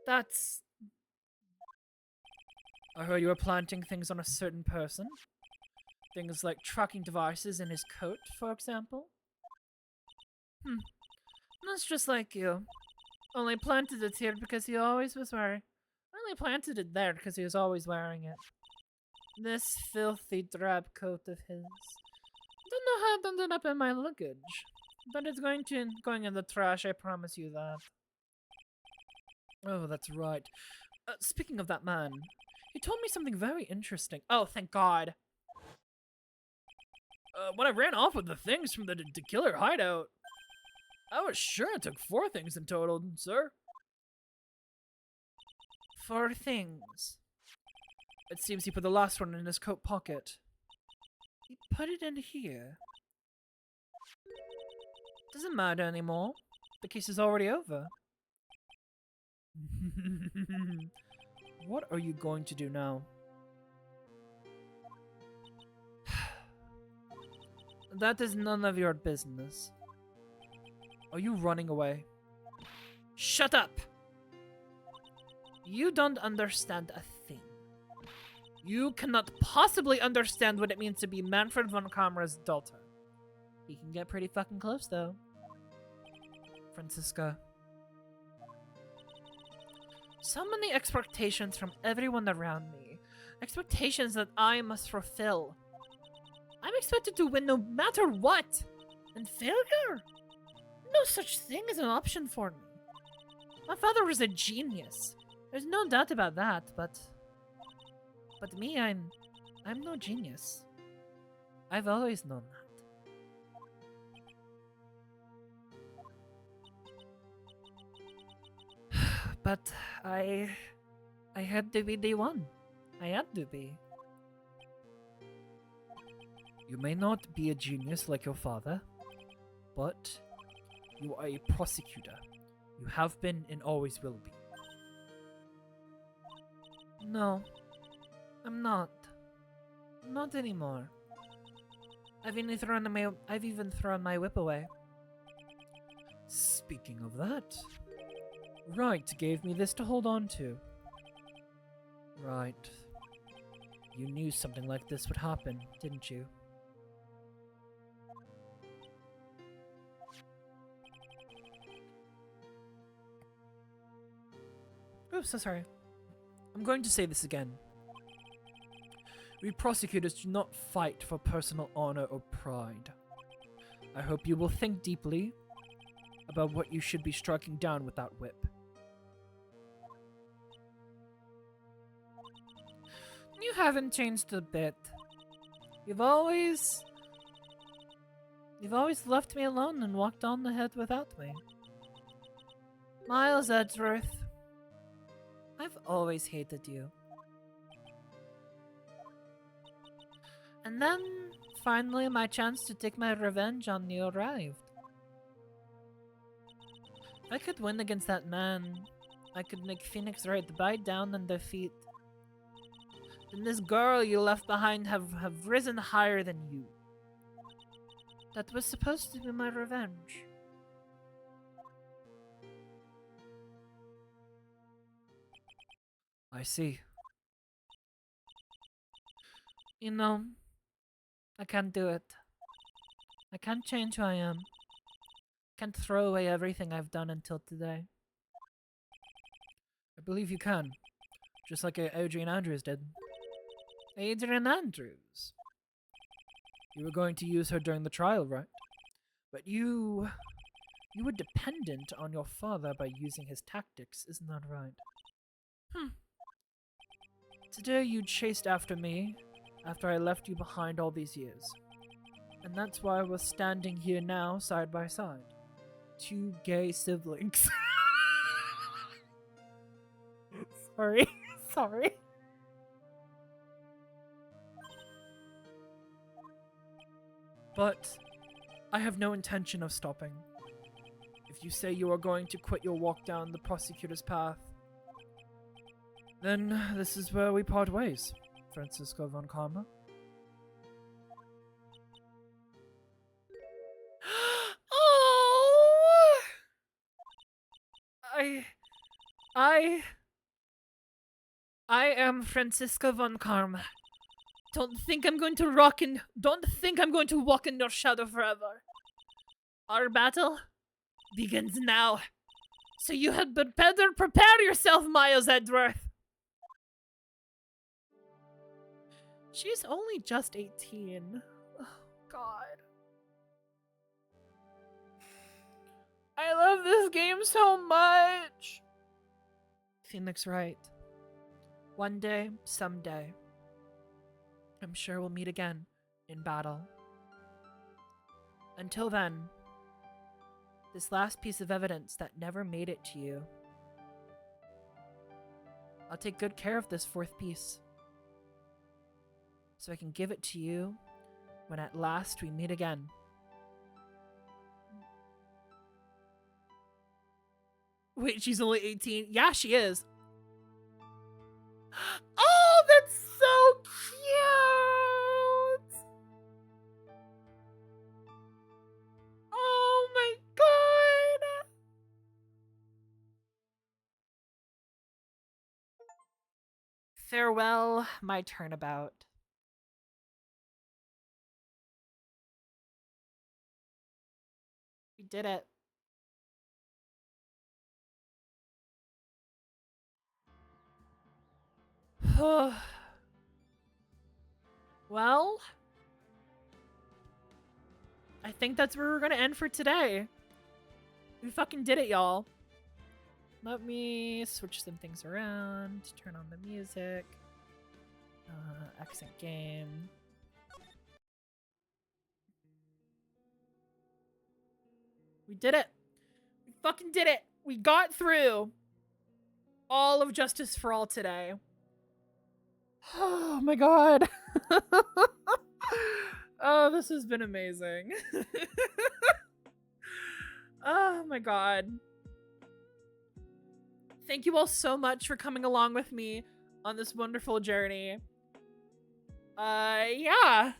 That's... I heard you were planting things on a certain person. Things like tracking devices in his coat, for example. That's just like you. Only planted it here because he always was wearing... Only planted it there because he was always wearing it. This filthy drab coat of his. Don't know how it ended up in my luggage. But it's going in the trash, I promise you that. Oh, that's right. Speaking of that man, he told me something very interesting. Oh, thank God. When I ran off with the things from the killer hideout, I was sure it took 4 things in total, sir. 4 things. It seems he put the last one in his coat pocket. He put it in here. Doesn't matter anymore. The case is already over. What are you going to do now? That is none of your business. Are you running away? Shut up! You don't understand a thing. You cannot possibly understand what it means to be Manfred von Kamera's daughter. He can get pretty fucking close, though. Francisca. So many expectations from everyone around me. Expectations that I must fulfill. I'm expected to win no matter what. And failure? No such thing as an option for me. My father was a genius. There's no doubt about that, but me, I'm no genius. I've always known that. But I had to be the one. I had to be. You may not be a genius like your father, but you are a prosecutor. You have been and always will be. No, I'm not. Not anymore. I've even thrown my whip away. Speaking of that, Wright gave me this to hold on to. Right. You knew something like this would happen, didn't you? Oops, so sorry. I'm going to say this again. We prosecutors do not fight for personal honor or pride. I hope you will think deeply about what you should be striking down with that whip. You haven't changed a bit. You've always left me alone and walked on ahead without me. Miles Edgeworth, I've always hated you. And then, finally, my chance to take my revenge on you arrived. If I could win against that man, I could make Phoenix Wright bite down and defeat. Then this girl you left behind have risen higher than you. That was supposed to be my revenge. I see. You know, I can't do it. I can't change who I am. I can't throw away everything I've done until today. I believe you can. Just like Adrian Andrews did. Adrian Andrews? You were going to use her during the trial, right? But you were dependent on your father by using his tactics, isn't that right? Today you chased after me after I left you behind all these years. And that's why we're standing here now, side by side. Two gay siblings. Sorry. Sorry. But I have no intention of stopping. If you say you are going to quit your walk down the prosecutor's path, then this is where we part ways, Francisco von Karma. Oh! I am Francisco von Karma. Don't think I'm going to walk in your shadow forever. Our battle begins now. So you had better prepare yourself, Miles Edgeworth. She's only just 18. Oh, God. I love this game so much. Phoenix Wright. One day, someday, I'm sure we'll meet again in battle. Until then, this last piece of evidence that never made it to you, I'll take good care of this fourth piece, so I can give it to you when at last we meet again. Wait, she's only 18? Yeah, she is. Oh, that's so cute! Oh my god! Farewell, my turnabout. We did it. Well, I think that's where we're gonna end for today. We fucking did it, y'all. Let me switch some things around. Turn on the music. Exit game. We did it. We fucking did it. We got through all of Justice for All today. Oh my god. Oh, this has been amazing. Oh my god. Thank you all so much for coming along with me on this wonderful journey. Yeah.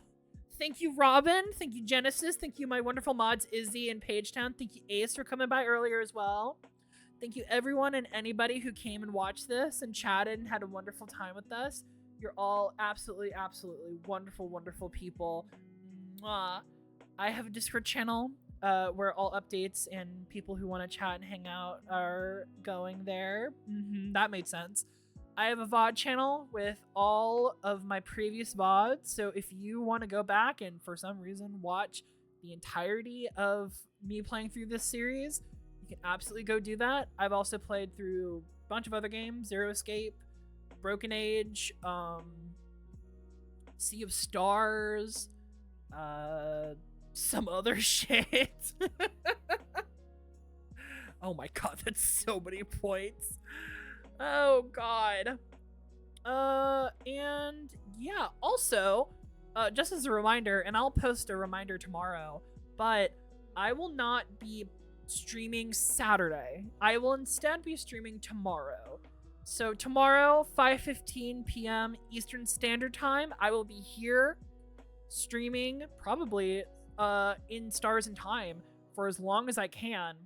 Thank you, Robin. Thank you, Genesis. Thank you, my wonderful mods, Izzy and Pagetown. Thank you, Ace, for coming by earlier as well. Thank you, everyone and anybody who came and watched this and chatted and had a wonderful time with us. You're all absolutely, absolutely wonderful, wonderful people. Mwah. I have a Discord channel where all updates and people who want to chat and hang out are going there. That made sense. I have a VOD channel with all of my previous VODs, so if you want to go back and for some reason watch the entirety of me playing through this series, you can absolutely go do that. I've also played through a bunch of other games, Zero Escape, Broken Age, Sea of Stars, some other shit. Oh my god, that's so many points. Oh god. And yeah, also, just as a reminder, and I'll post a reminder tomorrow, but I will not be streaming Saturday. I will instead be streaming tomorrow. So tomorrow, 5:15 p.m. Eastern Standard Time, I will be here streaming, probably in Stars and Time, for as long as I can,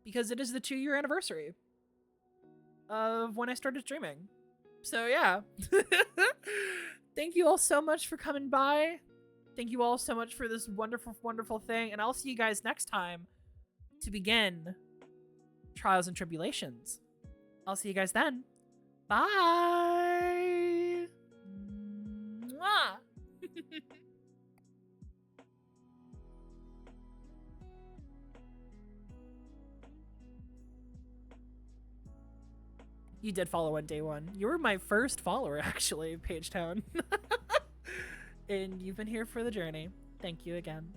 because it is the 2-year anniversary of when I started streaming. So yeah. Thank you all so much for coming by. Thank you all so much for this wonderful, wonderful thing, and I'll see you guys next time to begin Trials and Tribulations. I'll see you guys then. Bye. Mwah. You did follow on day one. You were my first follower, actually, Pagetown. And you've been here for the journey. Thank you again.